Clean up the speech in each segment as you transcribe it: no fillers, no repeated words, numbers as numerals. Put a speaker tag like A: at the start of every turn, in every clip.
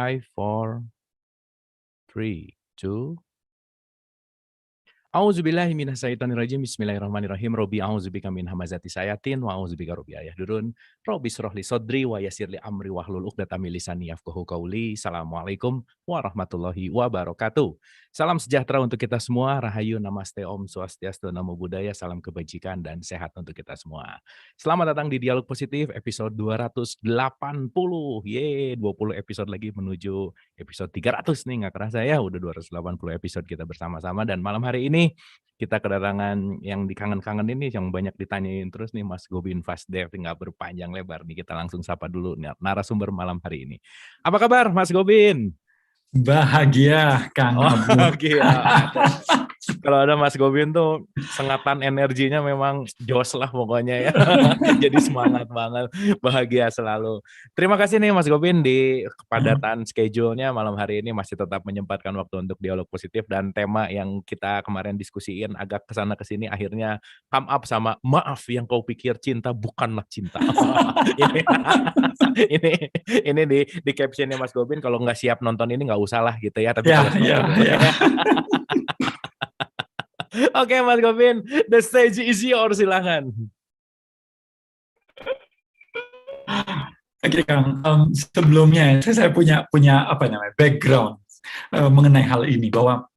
A: 5, 4, 3, 2. A'udzubillahi minasyaitonirrajim. Bismillahirrahmanirrahim. Robbi a'udzubika min hamazati syayatin wa a'udzubika robbi ayahdurun. Robbi shrah li sadri wa yassir li amri wahlul 'uqdatam min lisani yafqahu qauli. Assalamualaikum warahmatullahi wabarakatuh. Salam sejahtera untuk kita semua. Rahayu, namaste, om swastiastu, namo buddhaya, salam kebajikan dan sehat untuk kita semua. Selamat datang di Dialog Positif episode 280. Yeay, 20 episode lagi menuju episode 300 nih, nggak kerasa ya, udah 280 episode kita bersama-sama. Dan malam hari ini kita kedatangan yang dikangen-kangen ini, yang banyak ditanyain terus nih, Mas Gobin Fasdev, nggak berpanjang lebar nih, kita langsung sapa dulu narasumber malam hari ini. Apa kabar Mas Gobin?
B: Bahagia, Kang Abu.
A: Bahagia. Kalau ada Mas Gobin tuh sengatan energinya memang jos lah pokoknya ya. Jadi semangat banget, bahagia selalu. Terima kasih nih Mas Gobin, di kepadatan schedule-nya malam hari ini masih tetap menyempatkan waktu untuk dialog positif, dan tema yang kita kemarin diskusiin agak kesana kesini akhirnya come up sama maaf yang kau pikir cinta bukanlah cinta. ini di captionnya Mas Gobin, kalau nggak siap nonton ini nggak usah lah gitu ya. Tapi
B: ya.
A: Oke, Mas Gobin, the stage is yours, silakan.
B: Oke, Kang. Sebelumnya saya punya background mengenai hal ini, bahwa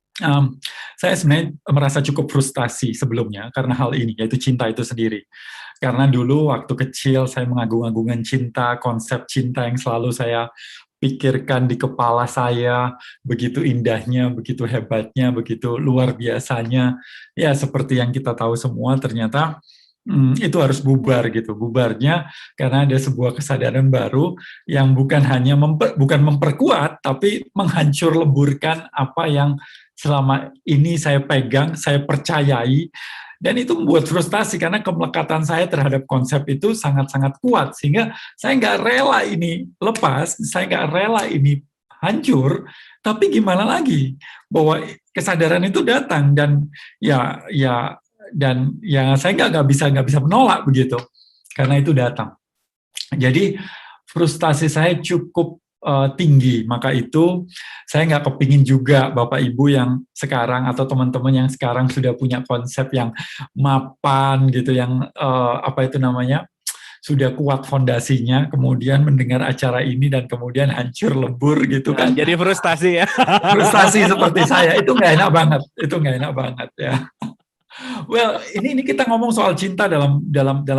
B: saya sebenarnya merasa cukup frustasi sebelumnya karena hal ini, yaitu cinta itu sendiri. Karena dulu waktu kecil saya mengagung-agungkan cinta, konsep cinta yang selalu saya pikirkan di kepala saya, begitu indahnya, begitu hebatnya, begitu luar biasanya. Ya, seperti yang kita tahu semua, ternyata itu harus bubar gitu. Bubarnya karena ada sebuah kesadaran baru yang bukan hanya bukan memperkuat, tapi menghancur leburkan apa yang selama ini saya pegang, saya percayai. Dan itu membuat frustasi karena kemelekatan saya terhadap konsep itu sangat-sangat kuat, sehingga saya nggak rela ini lepas, saya nggak rela ini hancur. Tapi gimana lagi, bahwa kesadaran itu datang, dan saya nggak bisa menolak begitu, karena itu datang. Jadi frustasi saya cukup tinggi. Maka itu saya nggak kepingin juga Bapak Ibu yang sekarang atau teman-teman yang sekarang sudah punya konsep yang mapan gitu, yang sudah kuat fondasinya, kemudian mendengar acara ini dan kemudian hancur lebur gitu kan.
A: Jadi frustasi ya.
B: Frustasi seperti saya, itu nggak enak banget ya. Well, ini kita ngomong soal cinta dalam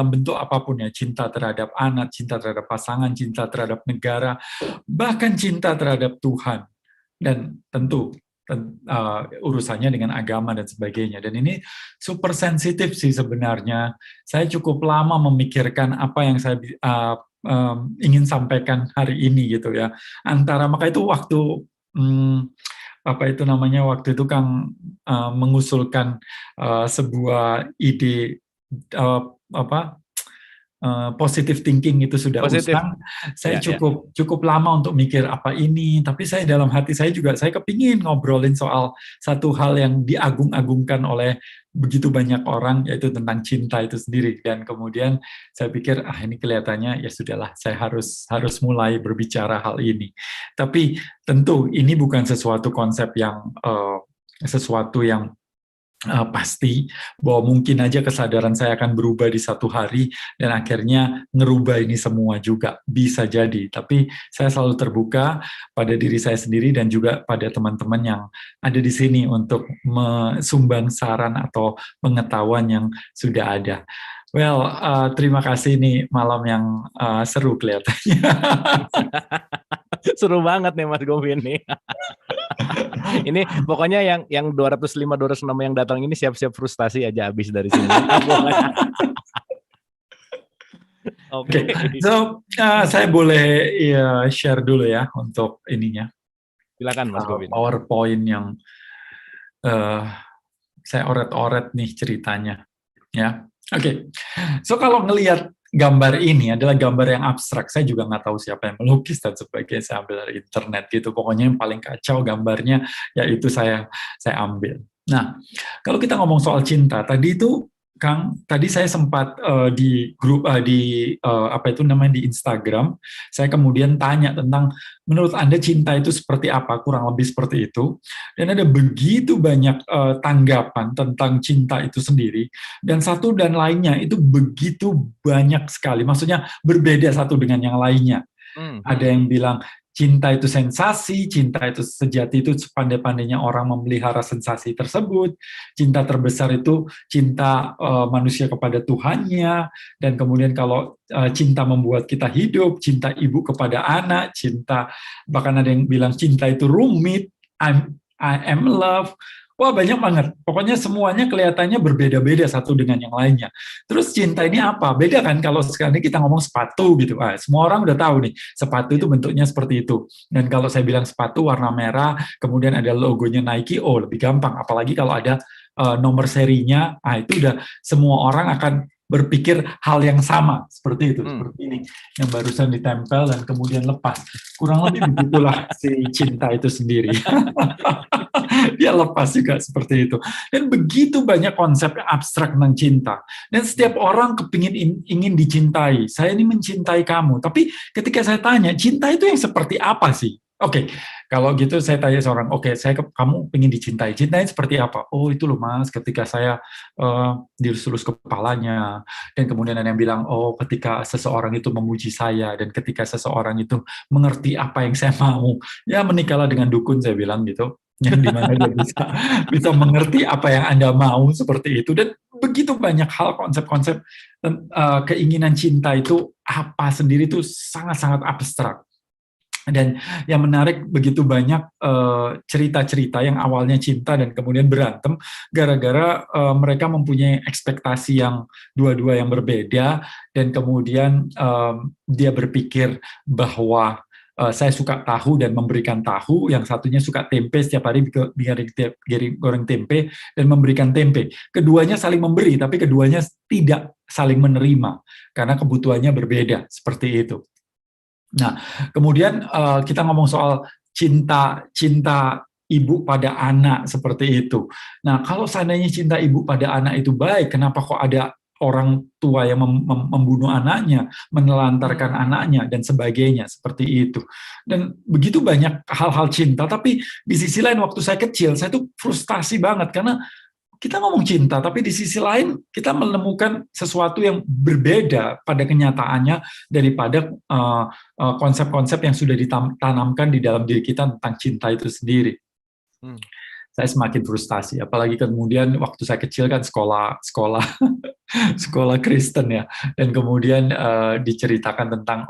B: bentuk apapun ya, cinta terhadap anak, cinta terhadap pasangan, cinta terhadap negara, bahkan cinta terhadap Tuhan, dan tentu urusannya dengan agama dan sebagainya. Dan ini super sensitif sih sebenarnya. Saya cukup lama memikirkan apa yang saya ingin sampaikan hari ini gitu ya. Maka itu waktu waktu itu Kang mengusulkan sebuah ide positive thinking itu sudah usang. Saya cukup lama untuk mikir apa ini, tapi saya dalam hati saya kepingin ngobrolin soal satu hal yang diagung-agungkan oleh begitu banyak orang, yaitu tentang cinta itu sendiri. Dan kemudian saya pikir ini kelihatannya ya sudahlah, saya harus mulai berbicara hal ini. Tapi tentu ini bukan sesuatu konsep yang pasti, bahwa mungkin aja kesadaran saya akan berubah di satu hari dan akhirnya ngerubah ini semua juga, bisa jadi. Tapi saya selalu terbuka pada diri saya sendiri dan juga pada teman-teman yang ada di sini untuk menyumbang saran atau pengetahuan yang sudah ada. Well, terima kasih nih, malam yang seru kelihatannya.
A: Seru banget nih Mas Gobin nih. Ini pokoknya yang 205-206 yang datang ini siap-siap frustasi aja habis dari sini.
B: Oke. So saya boleh share dulu ya untuk ininya.
A: Silakan Mas Gobin.
B: PowerPoint yang saya oret-oret nih ceritanya, ya. Oke. So kalau ngelihat gambar ini adalah gambar yang abstrak, saya juga nggak tahu siapa yang melukis dan sebagainya, saya ambil dari internet gitu. Pokoknya yang paling kacau gambarnya, yaitu saya ambil. Nah, kalau kita ngomong soal cinta, tadi itu Kang, tadi saya sempat di grup apa itu namanya di Instagram, saya kemudian tanya tentang menurut Anda cinta itu seperti apa, kurang lebih seperti itu. Dan ada begitu banyak tanggapan tentang cinta itu sendiri, dan satu dan lainnya itu begitu banyak sekali. Maksudnya berbeda satu dengan yang lainnya. Ada yang bilang cinta itu sensasi, cinta itu sejati itu sepandai-pandainya orang memelihara sensasi tersebut. Cinta terbesar itu cinta manusia kepada Tuhannya, dan kemudian kalau cinta membuat kita hidup, cinta ibu kepada anak, cinta, bahkan ada yang bilang cinta itu rumit, I am love. Wah, banyak banget. Pokoknya semuanya kelihatannya berbeda-beda satu dengan yang lainnya. Terus cinta ini apa? Beda kan kalau sekarang kita ngomong sepatu gitu. Semua orang udah tahu nih, sepatu itu bentuknya seperti itu. Dan kalau saya bilang sepatu warna merah, kemudian ada logonya Nike, oh lebih gampang. Apalagi kalau ada nomor serinya, itu udah semua orang akan berpikir hal yang sama seperti itu, seperti ini yang barusan ditempel dan kemudian lepas. Kurang lebih begitulah si cinta itu sendiri. Dia lepas juga seperti itu. Dan begitu banyak konsep abstrak tentang cinta. Dan setiap orang ingin dicintai. Saya ini mencintai kamu. Tapi ketika saya tanya, cinta itu yang seperti apa sih? Oke, kalau gitu saya tanya seorang, kamu ingin dicintai. Cintanya seperti apa? Oh itu loh mas, ketika saya dilus-lus kepalanya. Dan kemudian ada yang bilang, oh ketika seseorang itu memuji saya. Dan ketika seseorang itu mengerti apa yang saya mau. Ya menikahlah dengan dukun, saya bilang gitu. Yang dimana dia bisa mengerti apa yang Anda mau seperti itu. Dan begitu banyak hal konsep-konsep keinginan cinta itu apa sendiri itu sangat-sangat abstrak. Dan yang menarik begitu banyak cerita-cerita yang awalnya cinta dan kemudian berantem gara-gara mereka mempunyai ekspektasi yang dua-dua yang berbeda, dan kemudian dia berpikir bahwa saya suka tahu dan memberikan tahu, yang satunya suka tempe, setiap hari goreng tempe dan memberikan tempe. Keduanya saling memberi, tapi keduanya tidak saling menerima karena kebutuhannya berbeda, seperti itu. Nah, kemudian kita ngomong soal cinta ibu pada anak seperti itu. Nah, kalau seandainya cinta ibu pada anak itu baik, kenapa kok ada orang tua yang membunuh anaknya, menelantarkan anaknya, dan sebagainya, seperti itu. Dan begitu banyak hal-hal cinta, tapi di sisi lain waktu saya kecil, saya tuh frustasi banget, karena kita ngomong cinta, tapi di sisi lain kita menemukan sesuatu yang berbeda pada kenyataannya daripada konsep-konsep yang sudah ditanamkan di dalam diri kita tentang cinta itu sendiri. Saya semakin frustasi, apalagi kemudian waktu saya kecil kan sekolah sekolah Kristen ya, dan kemudian diceritakan tentang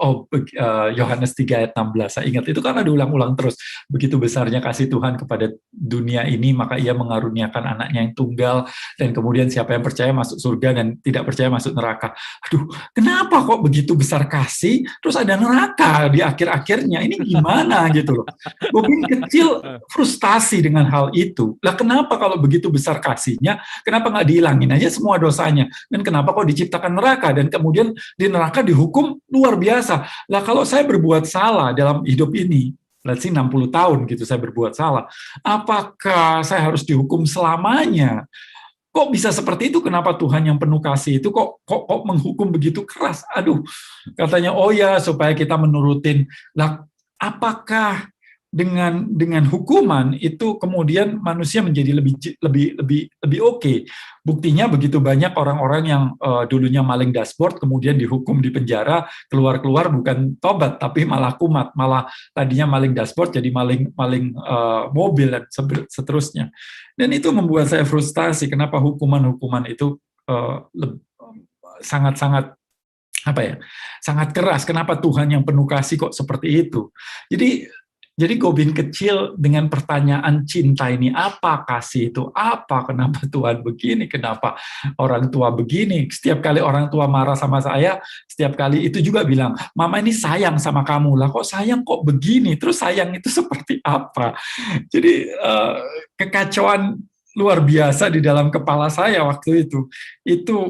B: Yohanes 3 ayat 16. Saya ingat itu karena diulang-ulang terus. Begitu besarnya kasih Tuhan kepada dunia ini, maka ia mengaruniakan anaknya yang tunggal, dan kemudian siapa yang percaya masuk surga dan tidak percaya masuk neraka. Aduh, kenapa kok begitu besar kasih terus ada neraka di akhir-akhirnya? Ini gimana gitu loh. Gue kecil frustasi dengan hal itu. Lah kenapa kalau begitu besar kasihnya, kenapa nggak dihilangin aja semua dosanya? Dan kenapa kok diciptakan neraka? Dan kemudian di neraka dihukum luar biasa. Lah kalau saya berbuat salah dalam hidup ini, let's say 60 tahun gitu saya berbuat salah, apakah saya harus dihukum selamanya? Kok bisa seperti itu? Kenapa Tuhan yang penuh kasih itu kok menghukum begitu keras? Aduh, katanya oh ya supaya kita menurutin. Lah apakah dengan hukuman itu kemudian manusia menjadi lebih oke? Buktinya begitu banyak orang-orang yang dulunya maling dashboard kemudian dihukum di penjara, keluar bukan tobat tapi malah kumat, malah tadinya maling dashboard jadi maling mobil dan seterusnya. Dan itu membuat saya frustasi kenapa hukuman-hukuman itu sangat-sangat sangat keras. Kenapa Tuhan yang penuh kasih kok seperti itu? Jadi Gobin kecil dengan pertanyaan cinta ini, apa kasih itu? Apa? Kenapa Tuhan begini? Kenapa orang tua begini? Setiap kali orang tua marah sama saya, setiap kali itu juga bilang, Mama ini sayang sama kamu. Lah kok sayang kok begini? Terus sayang itu seperti apa? Jadi kekacauan luar biasa di dalam kepala saya waktu itu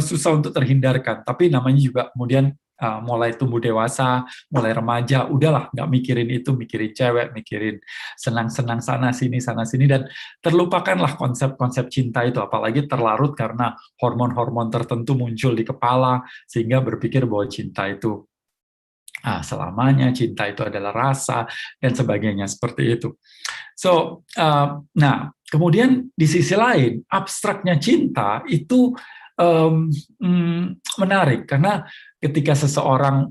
B: susah untuk terhindarkan. Tapi namanya juga kemudian mulai tumbuh dewasa, mulai remaja, udahlah nggak mikirin itu, mikirin cewek, mikirin senang-senang sana sini, dan terlupakanlah konsep-konsep cinta itu, apalagi terlarut karena hormon-hormon tertentu muncul di kepala, sehingga berpikir bahwa cinta itu selamanya, cinta itu adalah rasa, dan sebagainya, seperti itu. So, nah, kemudian di sisi lain, abstraknya cinta itu menarik, karena ketika seseorang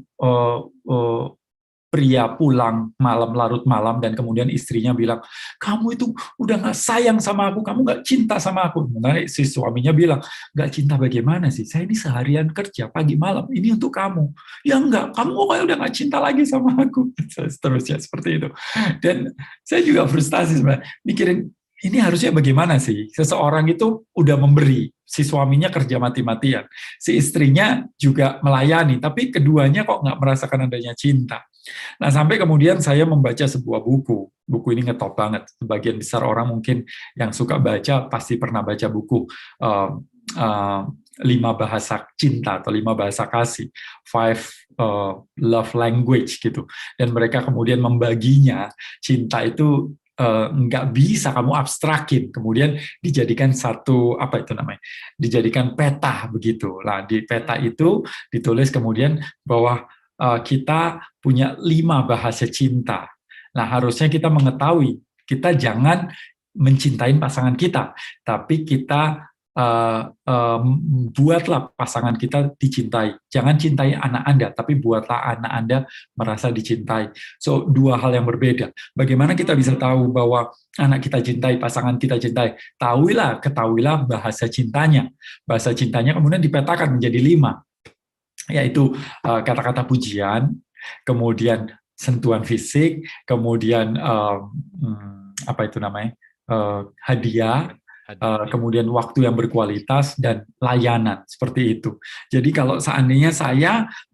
B: pria pulang malam, larut malam, dan kemudian istrinya bilang, kamu itu udah nggak sayang sama aku, kamu nggak cinta sama aku. Nah, si suaminya bilang, nggak cinta bagaimana sih? Saya ini seharian kerja pagi malam, ini untuk kamu. Ya enggak, kamu kayak udah nggak cinta lagi sama aku. Seterusnya seperti itu. Dan saya juga frustasi sebenarnya, mikirin, ini harusnya bagaimana sih? Seseorang itu udah memberi, si suaminya kerja mati-matian, si istrinya juga melayani, tapi keduanya kok nggak merasakan adanya cinta. Nah, sampai kemudian saya membaca sebuah buku. Buku ini ngetop banget. Sebagian besar orang mungkin yang suka baca pasti pernah baca buku 5 bahasa cinta atau 5 bahasa kasih, 5 love language gitu. Dan mereka kemudian membaginya, cinta itu nggak bisa kamu abstrakin, kemudian dijadikan satu, apa itu namanya, dijadikan peta begitu. Nah, di peta itu ditulis kemudian bahwa kita punya 5 bahasa cinta. Nah, harusnya kita mengetahui, kita jangan mencintai pasangan kita, tapi kita buatlah pasangan kita dicintai. Jangan cintai anak Anda, tapi buatlah anak Anda merasa dicintai. So, 2 hal yang berbeda. Bagaimana kita bisa tahu bahwa anak kita cintai, pasangan kita cintai? Ketahuilah bahasa cintanya. Bahasa cintanya kemudian dipetakan menjadi 5, yaitu kata-kata pujian, kemudian sentuhan fisik, kemudian apa itu namanya, hadiah, kemudian waktu yang berkualitas, dan layanan, seperti itu. Jadi kalau seandainya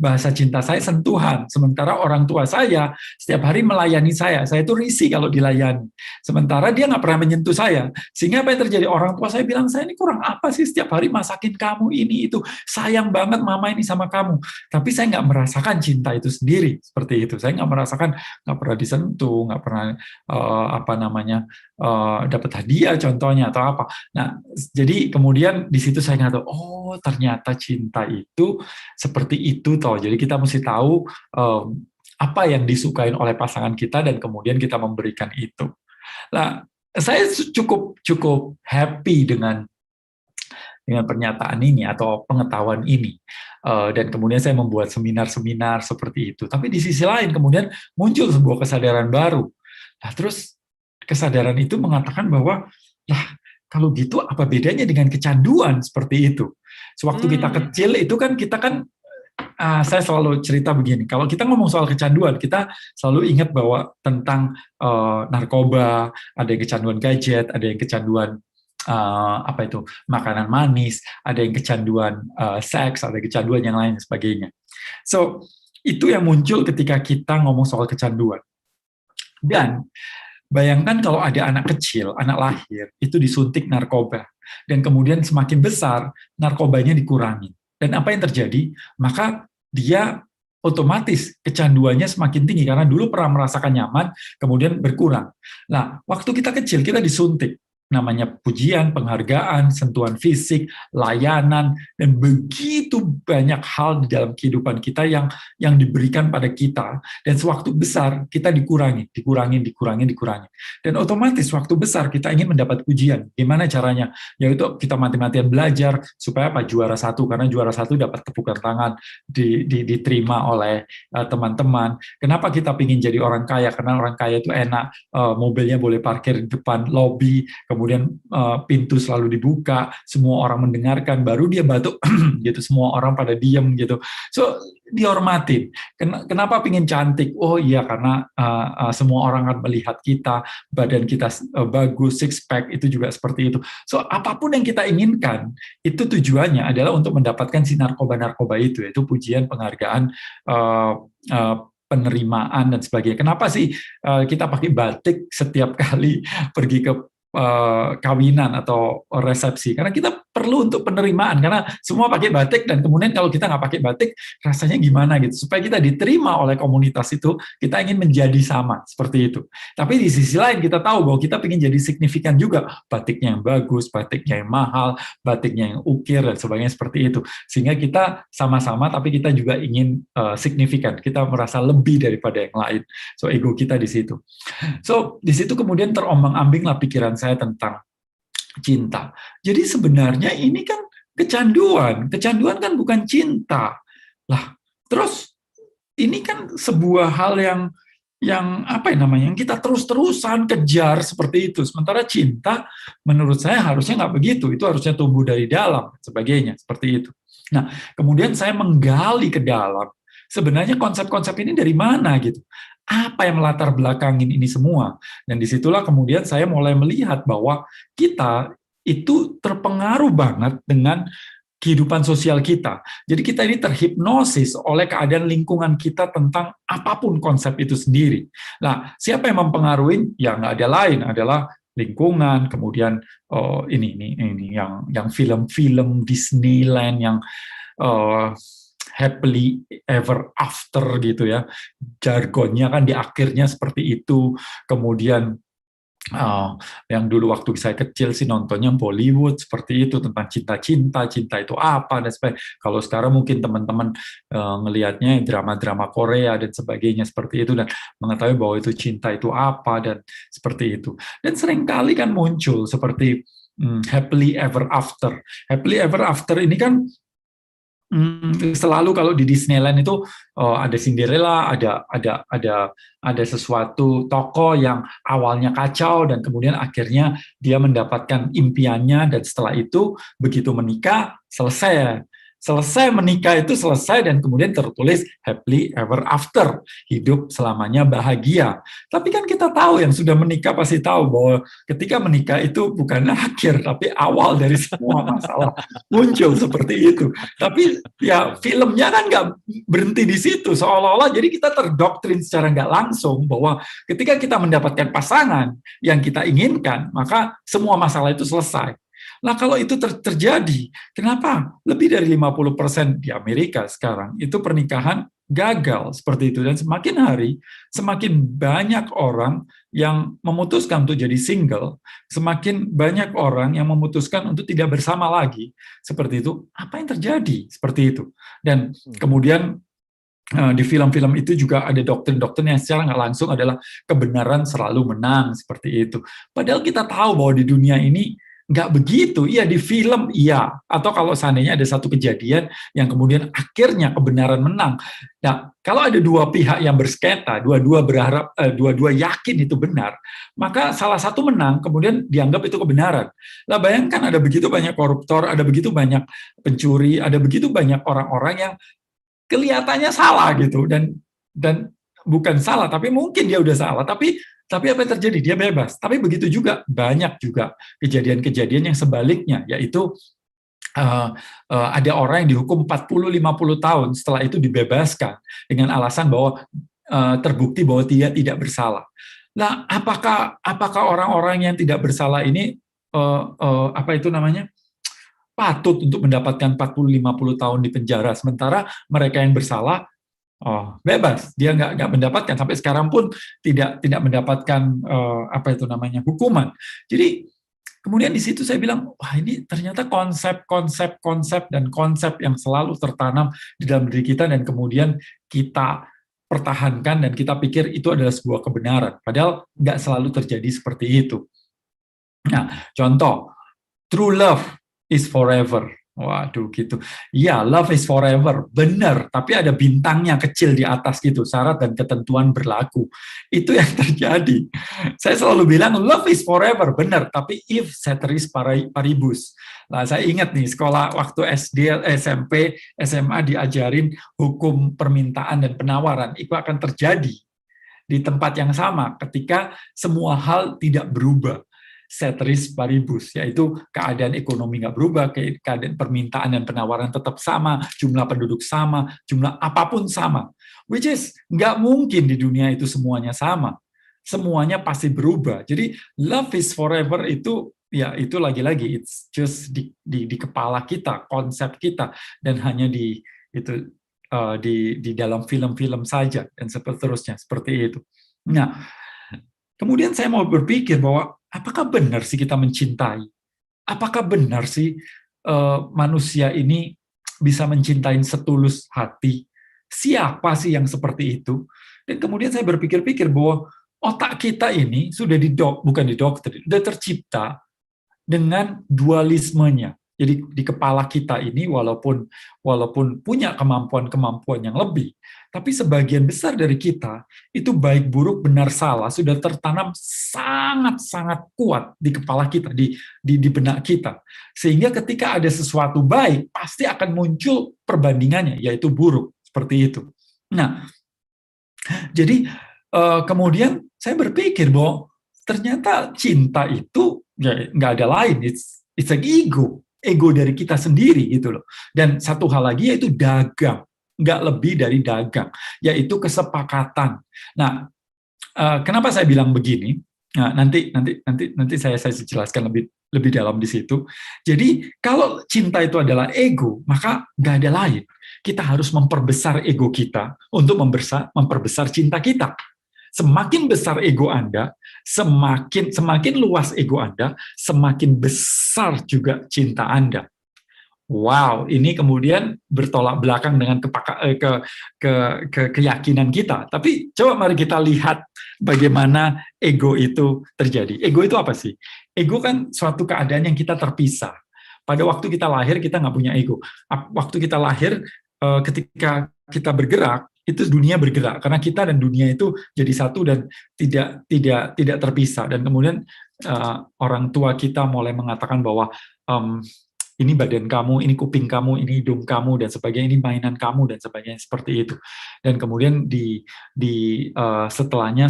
B: bahasa cinta saya sentuhan, sementara orang tua saya setiap hari melayani saya itu risih kalau dilayani. Sementara dia nggak pernah menyentuh saya, sehingga apa yang terjadi? Orang tua saya bilang, saya ini kurang apa sih, setiap hari masakin kamu ini itu, sayang banget mama ini sama kamu. Tapi saya nggak merasakan cinta itu sendiri, seperti itu. Saya nggak merasakan, nggak pernah disentuh, nggak pernah dapat hadiah contohnya atau apa. Nah, jadi kemudian di situ saya nggak tahu, oh ternyata cinta itu seperti itu toh. Jadi kita mesti tahu apa yang disukai oleh pasangan kita, dan kemudian kita memberikan itu. Nah, saya cukup happy dengan pernyataan ini atau pengetahuan ini. Dan kemudian saya membuat seminar-seminar seperti itu. Tapi di sisi lain kemudian muncul sebuah kesadaran baru. Nah, terus kesadaran itu mengatakan bahwa, kalau gitu apa bedanya dengan kecanduan seperti itu? Sewaktu kita kecil itu kan saya selalu cerita begini, kalau kita ngomong soal kecanduan, kita selalu ingat bahwa tentang narkoba, ada yang kecanduan gadget, ada yang kecanduan makanan manis, ada yang kecanduan seks, ada kecanduan yang lain sebagainya. So, itu yang muncul ketika kita ngomong soal kecanduan. Dan bayangkan kalau ada anak kecil, anak lahir, itu disuntik narkoba. Dan kemudian semakin besar, narkobanya dikurangi. Dan apa yang terjadi? Maka dia otomatis kecanduannya semakin tinggi, karena dulu pernah merasakan nyaman, kemudian berkurang. Nah, waktu kita kecil, kita disuntik. Namanya pujian, penghargaan, sentuhan fisik, layanan, dan begitu banyak hal di dalam kehidupan kita yang diberikan pada kita, dan sewaktu besar kita dikurangi. Dan otomatis waktu besar kita ingin mendapat pujian. Gimana caranya? Yaitu kita mati-matian belajar supaya juara 1, karena juara 1 dapat tepukan tangan, diterima oleh teman-teman. Kenapa kita ingin jadi orang kaya? Karena orang kaya itu enak, mobilnya boleh parkir di depan lobi, kemudian pintu selalu dibuka, semua orang mendengarkan, baru dia batuk gitu, semua orang pada diem gitu. So, dihormatin. Kenapa pingin cantik? Oh iya, karena semua orang akan melihat kita, badan kita bagus, six pack, itu juga seperti itu. So, apapun yang kita inginkan, itu tujuannya adalah untuk mendapatkan si narkoba-narkoba itu, yaitu pujian, penghargaan, penerimaan, dan sebagainya. Kenapa sih kita pakai batik setiap kali pergi ke kawinan atau resepsi, karena kita perlu untuk penerimaan, karena semua pakai batik dan kemudian kalau kita nggak pakai batik rasanya gimana gitu, supaya kita diterima oleh komunitas itu, kita ingin menjadi sama seperti itu. Tapi di sisi lain kita tahu bahwa kita ingin jadi signifikan juga, batiknya yang bagus, batiknya yang mahal, batiknya yang ukir dan sebagainya seperti itu, sehingga kita sama-sama tapi kita juga ingin signifikan, kita merasa lebih daripada yang lain, so ego kita di situ. So, di situ kemudian terombang-ambing lah pikiran saya tentang cinta. Jadi sebenarnya ini kan kecanduan. Kecanduan kan bukan cinta. Lah, terus ini kan sebuah hal yang apa ya namanya, yang kita terus-terusan kejar seperti itu. Sementara cinta menurut saya harusnya nggak begitu. Itu harusnya tumbuh dari dalam, sebagainya, seperti itu. Nah, kemudian saya menggali ke dalam. Sebenarnya konsep-konsep ini dari mana gitu? Apa yang melatar belakangin ini semua? Dan disitulah kemudian saya mulai melihat bahwa kita itu terpengaruh banget dengan kehidupan sosial kita. Jadi kita ini terhipnosis oleh keadaan lingkungan kita tentang apapun konsep itu sendiri. Nah, siapa yang mempengaruhi? Ya nggak ada lain, adalah lingkungan. Kemudian ini yang film-film Disneyland yang happily ever after gitu ya, jargonnya kan di akhirnya seperti itu. Kemudian yang dulu waktu saya kecil sih nontonnya Bollywood seperti itu, tentang cinta-cinta, cinta itu apa dan sebagainya. Kalau sekarang mungkin teman-teman ngelihatnya drama-drama Korea dan sebagainya seperti itu, dan mengetahui bahwa itu cinta itu apa dan seperti itu. Dan seringkali kan muncul seperti happily ever after. Happily ever after ini kan selalu kalau di Disneyland itu ada Cinderella, ada sesuatu tokoh yang awalnya kacau dan kemudian akhirnya dia mendapatkan impiannya, dan setelah itu begitu menikah selesai. Selesai menikah itu selesai dan kemudian tertulis happily ever after, hidup selamanya bahagia. Tapi kan kita tahu, yang sudah menikah pasti tahu bahwa ketika menikah itu bukan akhir tapi awal dari semua masalah muncul seperti itu. Tapi ya filmnya kan nggak berhenti di situ, seolah-olah jadi kita terdoktrin secara nggak langsung bahwa ketika kita mendapatkan pasangan yang kita inginkan, maka semua masalah itu selesai. Nah, kalau itu terjadi, kenapa lebih dari 50% di Amerika sekarang itu pernikahan gagal seperti itu, dan semakin hari semakin banyak orang yang memutuskan untuk jadi single, semakin banyak orang yang memutuskan untuk tidak bersama lagi seperti itu. Apa yang terjadi seperti itu? Dan kemudian di film-film itu juga ada doktrin-doktrin yang secara nggak langsung adalah kebenaran selalu menang seperti itu. Padahal kita tahu bahwa di dunia ini nggak begitu. Iya, di film iya, atau kalau seandainya ada satu kejadian yang kemudian akhirnya kebenaran menang. Nah, kalau ada dua pihak yang bersengketa, dua-dua berharap, dua-dua yakin itu benar, maka salah satu menang, kemudian dianggap itu kebenaran. Nah, bayangkan ada begitu banyak koruptor, ada begitu banyak pencuri, ada begitu banyak orang-orang yang kelihatannya salah gitu, dan bukan salah, tapi mungkin dia udah salah, tapi apa yang terjadi? Dia bebas. Tapi begitu juga banyak juga kejadian-kejadian yang sebaliknya, yaitu ada orang yang dihukum 40-50 tahun, setelah itu dibebaskan dengan alasan bahwa terbukti bahwa dia tidak bersalah. Nah, apakah orang-orang yang tidak bersalah ini apa itu namanya, patut untuk mendapatkan 40-50 tahun di penjara, sementara mereka yang bersalah bebas, dia nggak mendapatkan, sampai sekarang pun tidak mendapatkan apa itu namanya, hukuman. Jadi kemudian di situ saya bilang, wah, ini ternyata konsep dan konsep yang selalu tertanam di dalam diri kita, dan kemudian kita pertahankan dan kita pikir itu adalah sebuah kebenaran, padahal nggak selalu terjadi seperti itu. Nah, contoh, true love is forever. Waduh, gitu. Ya, love is forever, benar. Tapi ada bintangnya kecil di atas gitu, syarat dan ketentuan berlaku. Itu yang terjadi. Saya selalu bilang love is forever, benar. Tapi if ceteris paribus. Nah, saya ingat nih, sekolah waktu SD, SMP, SMA diajarin hukum permintaan dan penawaran. Itu akan terjadi di tempat yang sama ketika semua hal tidak berubah. Ceteris paribus, yaitu keadaan ekonomi nggak berubah, keadaan permintaan dan penawaran tetap sama, jumlah penduduk sama, jumlah apapun sama. Which is nggak mungkin di dunia itu semuanya sama. semuanya pasti berubah. Jadi love is forever itu ya itu lagi-lagi it's just di kepala kita, konsep kita, dan hanya di itu di dalam film-film saja dan seterusnya seperti itu. Nah, kemudian saya mau berpikir bahwa apakah benar sih kita mencintai? Apakah benar sih manusia ini bisa mencintai setulus hati? Siapa sih yang seperti itu? Dan kemudian saya berpikir-pikir bahwa otak kita ini sudah bukan didoktrin, sudah tercipta dengan dualismenya. Jadi di kepala kita ini walaupun punya kemampuan-kemampuan yang lebih, tapi sebagian besar dari kita itu baik buruk benar salah sudah tertanam sangat-sangat kuat di kepala kita, di benak kita. Sehingga ketika ada sesuatu baik, pasti akan muncul perbandingannya, yaitu buruk, seperti itu. Nah, jadi kemudian saya berpikir bahwa ternyata cinta itu ya nggak ada lain, it's an ego dari kita sendiri gitu loh. Dan satu hal lagi yaitu dagang, nggak lebih dari dagang, yaitu kesepakatan. Nah, kenapa saya bilang begini? Nah, nanti saya jelaskan lebih dalam di situ. Jadi kalau cinta itu adalah ego, maka nggak ada lain. Kita harus memperbesar ego kita untuk memperbesar cinta kita. Semakin besar ego Anda, semakin luas ego Anda, semakin besar juga cinta Anda. Wow, ini kemudian bertolak belakang dengan keyakinan kita. Tapi coba mari kita lihat bagaimana ego itu terjadi. Ego itu apa sih? Ego kan suatu keadaan yang kita terpisah. Pada waktu kita lahir, kita nggak punya ego. Waktu kita lahir, ketika kita bergerak, itu dunia bergerak karena kita dan dunia itu jadi satu dan tidak terpisah. Dan kemudian orang tua kita mulai mengatakan bahwa ini badan kamu, ini kuping kamu, ini hidung kamu dan sebagainya, ini mainan kamu dan sebagainya seperti itu. Dan kemudian setelahnya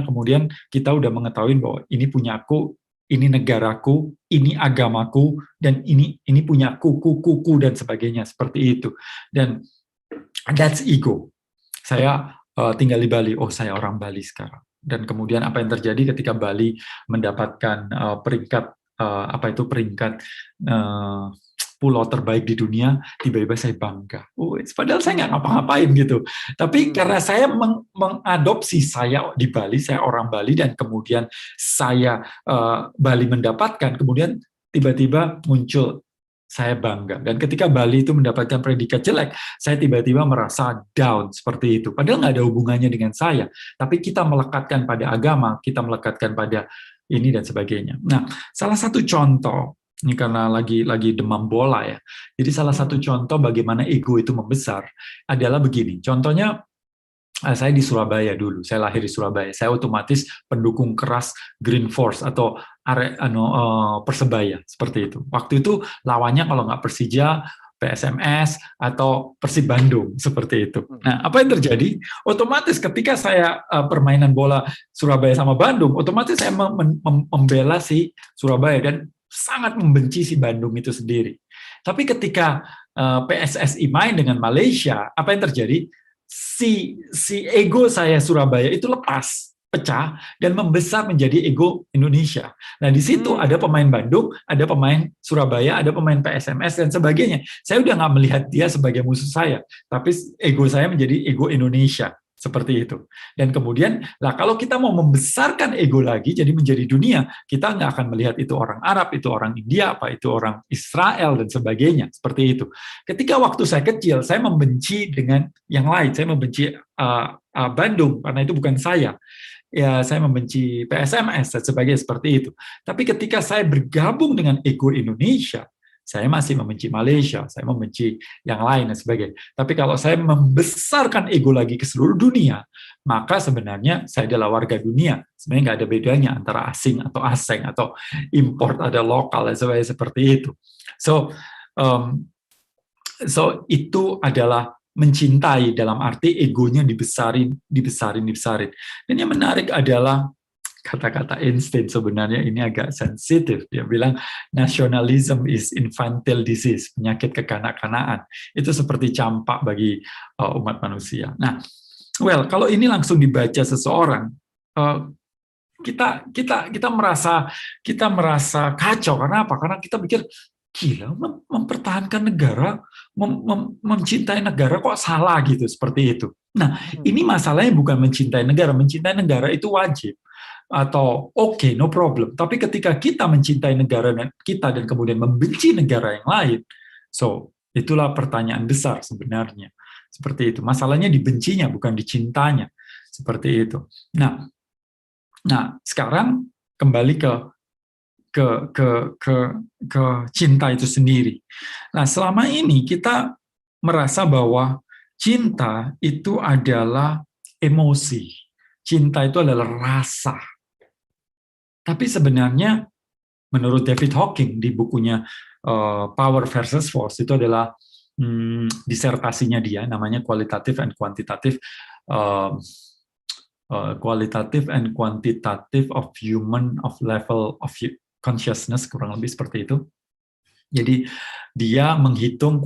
B: kemudian kita udah mengetahui bahwa ini punyaku, ini negaraku, ini agamaku, dan ini punya kuku dan sebagainya seperti itu. Dan that's ego. Saya tinggal di Bali, oh saya orang Bali sekarang. Dan kemudian apa yang terjadi ketika Bali mendapatkan peringkat pulau terbaik di dunia, tiba-tiba saya bangga. Padahal saya nggak ngapa-ngapain gitu. Tapi karena saya mengadopsi saya di Bali, saya orang Bali, dan kemudian saya Bali mendapatkan, kemudian tiba-tiba muncul saya bangga. Dan ketika Bali itu mendapatkan predikat jelek, saya tiba-tiba merasa down seperti itu. Padahal nggak ada hubungannya dengan saya. Tapi kita melekatkan pada agama, kita melekatkan pada ini dan sebagainya. Nah, salah satu contoh, ini karena lagi demam bola ya. Jadi salah satu contoh bagaimana ego itu membesar adalah begini. Contohnya, saya di Surabaya dulu, saya lahir di Surabaya, saya otomatis pendukung keras Green Force atau Persebaya, seperti itu. Waktu itu lawannya kalau nggak Persija, PSMS, atau Persib Bandung, seperti itu. Nah, apa yang terjadi? Otomatis ketika saya permainan bola Surabaya sama Bandung, otomatis saya membela si Surabaya dan sangat membenci si Bandung itu sendiri. Tapi ketika PSSI main dengan Malaysia, apa yang terjadi? Si ego saya Surabaya itu lepas, pecah, dan membesar menjadi ego Indonesia. Nah, di situ ada pemain Bandung, ada pemain Surabaya, ada pemain PSMS, dan sebagainya. Saya udah nggak melihat dia sebagai musuh saya, tapi ego saya menjadi ego Indonesia. Seperti itu. Dan kemudian, kalau kita mau membesarkan ego lagi, jadi menjadi dunia, kita nggak akan melihat itu orang Arab, itu orang India, apa itu orang Israel, dan sebagainya. Seperti itu. Ketika waktu saya kecil, saya membenci dengan yang lain. Saya membenci Bandung, karena itu bukan saya. Ya, saya membenci PSMS, dan sebagainya seperti itu. Tapi ketika saya bergabung dengan ego Indonesia, saya masih membenci Malaysia, saya membenci yang lain dan sebagainya. Tapi kalau saya membesarkan ego lagi ke seluruh dunia, maka sebenarnya saya adalah warga dunia. Sebenarnya nggak ada bedanya antara asing atau asing, atau import ada lokal dan sebagainya seperti itu. So itu adalah mencintai dalam arti egonya dibesarin. Dan yang menarik adalah kata-kata Einstein sebenarnya ini agak sensitif. Dia bilang nationalism is infantile disease, penyakit kekanak-kanaan. Itu seperti campak bagi umat manusia. Nah, kalau ini langsung dibaca seseorang, kita merasa kacau karena apa? Karena kita pikir gila mempertahankan negara, mencintai negara kok salah gitu seperti itu. Nah, ini masalahnya bukan mencintai negara itu wajib atau oke, no problem. Tapi ketika kita mencintai negara kita dan kemudian membenci negara yang lain, so itulah pertanyaan besar sebenarnya. Seperti itu. Masalahnya dibencinya bukan dicintanya. Seperti itu. Nah, sekarang kembali ke ke ke ke cinta itu sendiri. Nah, selama ini kita merasa bahwa cinta itu adalah emosi. Cinta itu adalah rasa. Tapi sebenarnya menurut David Hawking di bukunya Power versus Force itu adalah disertasinya dia namanya Qualitative and Quantitative of human of level of consciousness, kurang lebih seperti itu. Jadi dia menghitung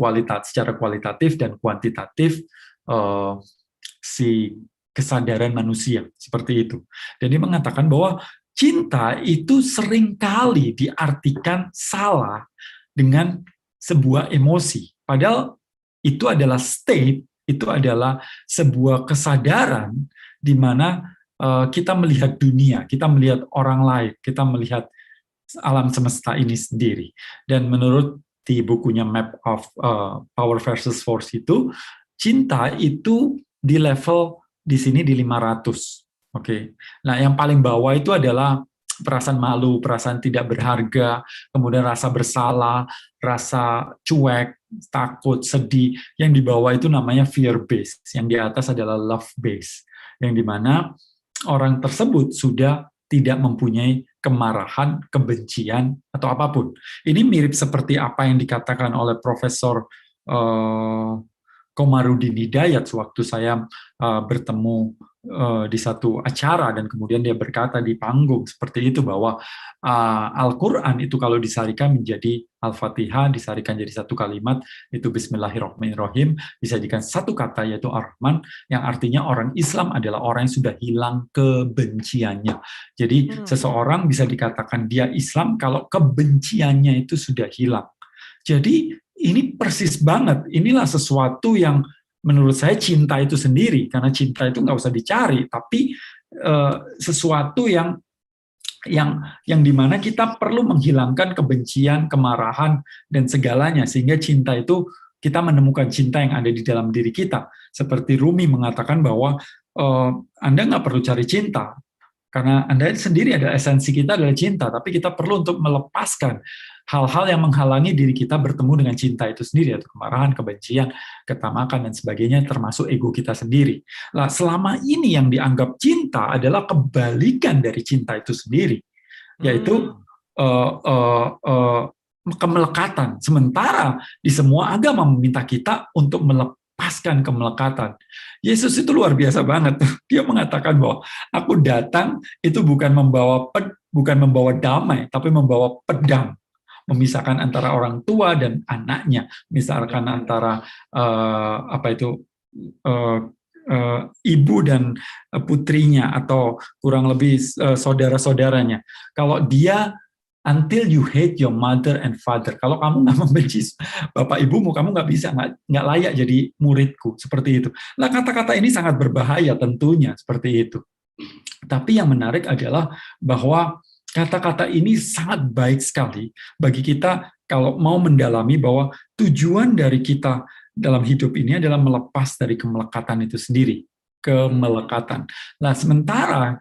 B: secara kualitatif dan kuantitatif si kesadaran manusia seperti itu. Dan dia mengatakan bahwa cinta itu seringkali diartikan salah dengan sebuah emosi. Padahal itu adalah state, itu adalah sebuah kesadaran di mana kita melihat dunia, kita melihat orang lain, kita melihat alam semesta ini sendiri. Dan menurut di bukunya Map of Power versus Force itu, cinta itu di level di sini di 500. Oke. Nah, yang paling bawah itu adalah perasaan malu, perasaan tidak berharga, kemudian rasa bersalah, rasa cuek, takut, sedih. Yang di bawah itu namanya fear based, yang di atas adalah love based, yang dimana orang tersebut sudah tidak mempunyai kemarahan, kebencian, atau apapun. Ini mirip seperti apa yang dikatakan oleh Profesor Komarudin Hidayat sewaktu saya bertemu di satu acara dan kemudian dia berkata di panggung seperti itu bahwa Al-Quran itu kalau disarikan menjadi Al-Fatihah, disarikan jadi satu kalimat itu Bismillahirrahmanirrahim, disadikan satu kata yaitu Ar-Rahman, yang artinya orang Islam adalah orang yang sudah hilang kebenciannya. Jadi seseorang bisa dikatakan dia Islam kalau kebenciannya itu sudah hilang. Jadi ini persis banget, inilah sesuatu yang menurut saya cinta itu sendiri, karena cinta itu nggak usah dicari, tapi sesuatu yang dimana kita perlu menghilangkan kebencian, kemarahan, dan segalanya, sehingga cinta itu kita menemukan cinta yang ada di dalam diri kita. Seperti Rumi mengatakan bahwa Anda nggak perlu cari cinta, karena Anda sendiri adalah esensi kita adalah cinta, tapi kita perlu untuk melepaskan hal-hal yang menghalangi diri kita bertemu dengan cinta itu sendiri, yaitu kemarahan, kebencian, ketamakan, dan sebagainya, termasuk ego kita sendiri. Nah, selama ini yang dianggap cinta adalah kebalikan dari cinta itu sendiri, yaitu kemelekatan. Sementara di semua agama meminta kita untuk melepaskan kemelekatan. Yesus itu luar biasa banget. Dia mengatakan bahwa aku datang itu bukan membawa damai, tapi membawa pedang, memisahkan antara orang tua dan anaknya, misalkan antara ibu dan putrinya, atau kurang lebih saudara-saudaranya. Kalau dia until you hate your mother and father, kalau kamu nggak membenci bapak ibumu, kamu nggak bisa, nggak layak jadi muridku, seperti itu. Nah, kata-kata ini sangat berbahaya tentunya, seperti itu. Tapi yang menarik adalah bahwa kata-kata ini sangat baik sekali bagi kita kalau mau mendalami bahwa tujuan dari kita dalam hidup ini adalah melepas dari kemelekatan itu sendiri. Kemelekatan. Nah, sementara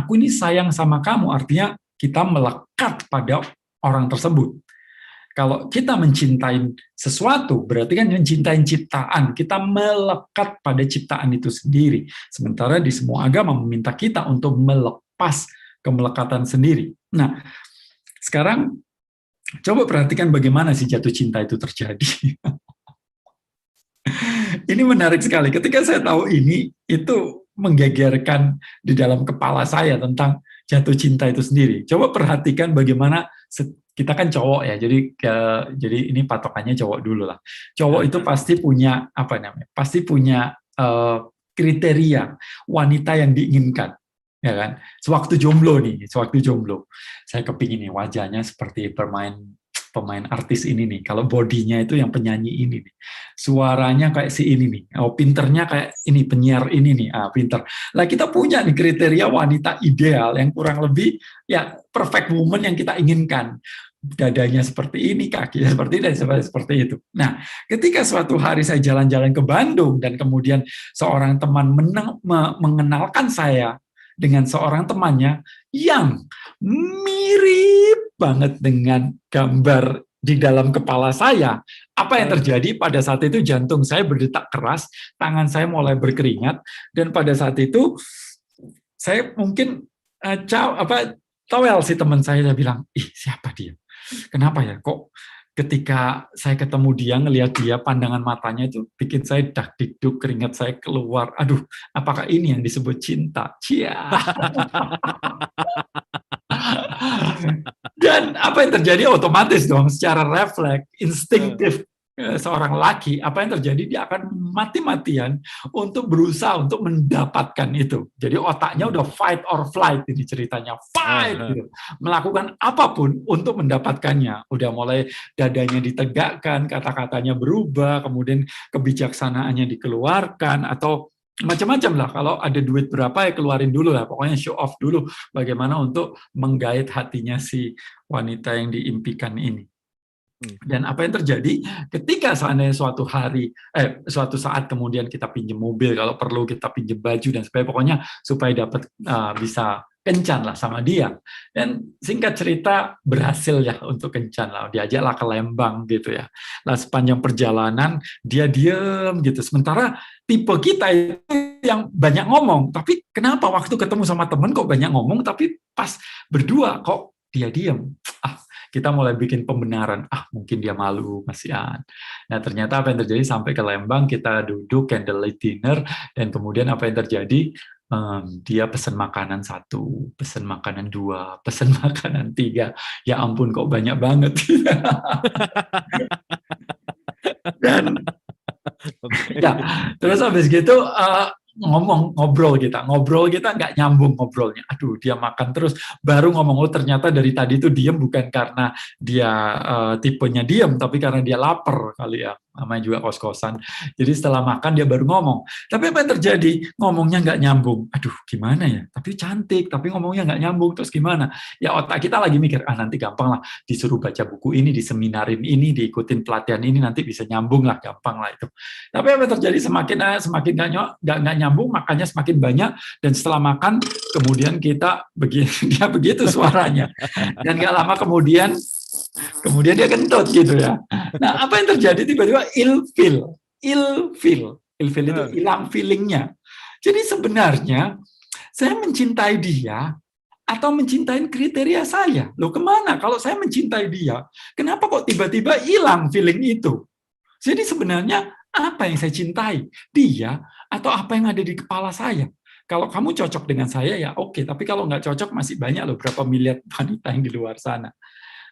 B: aku ini sayang sama kamu, artinya kita melekat pada orang tersebut. Kalau kita mencintai sesuatu, berarti kan mencintai ciptaan, kita melekat pada ciptaan itu sendiri. Sementara di semua agama meminta kita untuk melepas kemelekatan sendiri. Nah, sekarang coba perhatikan bagaimana sih jatuh cinta itu terjadi. Ini menarik sekali. Ketika saya tahu ini, itu menggegerkan di dalam kepala saya tentang jatuh cinta itu sendiri. Coba perhatikan bagaimana kita kan cowok ya, jadi ini patokannya cowok dulu lah. Cowok itu pasti punya Pasti punya kriteria wanita yang diinginkan. ya kan? Sewaktu jomblo nih, sewaktu jomblo, saya kepingin nih wajahnya seperti pemain artis ini nih. Kalau bodinya itu yang penyanyi ini nih, suaranya kayak si ini nih. Oh, pinternya kayak ini penyiar ini nih. Ah, pinter. Lah kita punya nih kriteria wanita ideal yang kurang lebih ya perfect woman yang kita inginkan. Dadanya seperti ini, kakinya seperti ini, dan seperti itu. Nah, ketika suatu hari saya jalan-jalan ke Bandung dan kemudian seorang teman mengenalkan saya dengan seorang temannya yang mirip banget dengan gambar di dalam kepala saya. Apa yang terjadi pada saat itu? Jantung saya berdetak keras, tangan saya mulai berkeringat, dan pada saat itu saya mungkin towel si teman saya bilang, ih siapa dia? Kenapa ya? Kok ketika saya ketemu dia, ngelihat dia, pandangan matanya itu bikin saya dak dikduk, keringat saya keluar. Aduh, apakah ini yang disebut cinta? Cia. Dan apa yang terjadi otomatis dong, secara refleks, instinktif seorang laki, apa yang terjadi? Dia akan mati-matian untuk berusaha untuk mendapatkan itu. Jadi otaknya udah fight or flight ini ceritanya, fight gitu. Melakukan apapun untuk mendapatkannya. Udah mulai dadanya ditegakkan, kata-katanya berubah, kemudian kebijaksanaannya dikeluarkan, atau macam-macam lah. Kalau ada duit berapa ya keluarin dulu lah. Pokoknya show off dulu bagaimana untuk menggait hatinya si wanita yang diimpikan ini. Dan apa yang terjadi ketika seandainya suatu saat kemudian kita pinjam mobil, kalau perlu kita pinjam baju dan sebagainya, pokoknya supaya dapat bisa kencan lah sama dia. Dan singkat cerita berhasil ya untuk kencan lah, diajaklah ke Lembang gitu ya. Lah sepanjang perjalanan dia diem gitu. Sementara tipe kita itu yang banyak ngomong, tapi kenapa waktu ketemu sama temen kok banyak ngomong, tapi pas berdua kok dia diem. Kita mulai bikin pembenaran, mungkin dia malu, kasihan. Nah ternyata apa yang terjadi, sampai ke Lembang, kita duduk candlelight dinner, dan kemudian apa yang terjadi, dia pesan makanan 1, pesan makanan 2, pesan makanan 3, ya ampun kok banyak banget. Dan ya, terus habis gitu ngobrol kita nggak nyambung ngobrolnya. Aduh, dia makan terus baru ngomong, oh ternyata dari tadi tuh diem bukan karena dia tipenya diem, tapi karena dia lapar kali ya. Namanya juga kos-kosan. Jadi setelah makan dia baru ngomong. Tapi apa yang terjadi? Ngomongnya nggak nyambung. Aduh, gimana ya? Tapi cantik, tapi ngomongnya nggak nyambung. Terus gimana? Ya otak kita lagi mikir, nanti gampang lah. Disuruh baca buku ini, diseminarin ini, diikutin pelatihan ini, nanti bisa nyambung lah, gampang lah itu. Tapi apa yang terjadi? Semakin nggak nyambung, makanya semakin banyak. Dan setelah makan, kemudian dia begitu suaranya. Dan nggak lama kemudian dia kentut gitu ya. Nah, apa yang terjadi? Tiba-tiba ilfil itu hilang feelingnya. Jadi sebenarnya saya mencintai dia atau mencintai kriteria saya. Loh kemana? Kalau saya mencintai dia, kenapa kok tiba-tiba hilang feeling itu? Jadi sebenarnya apa yang saya cintai? Dia atau apa yang ada di kepala saya? Kalau kamu cocok dengan saya ya oke, tapi kalau nggak cocok masih banyak loh berapa miliar wanita yang di luar sana.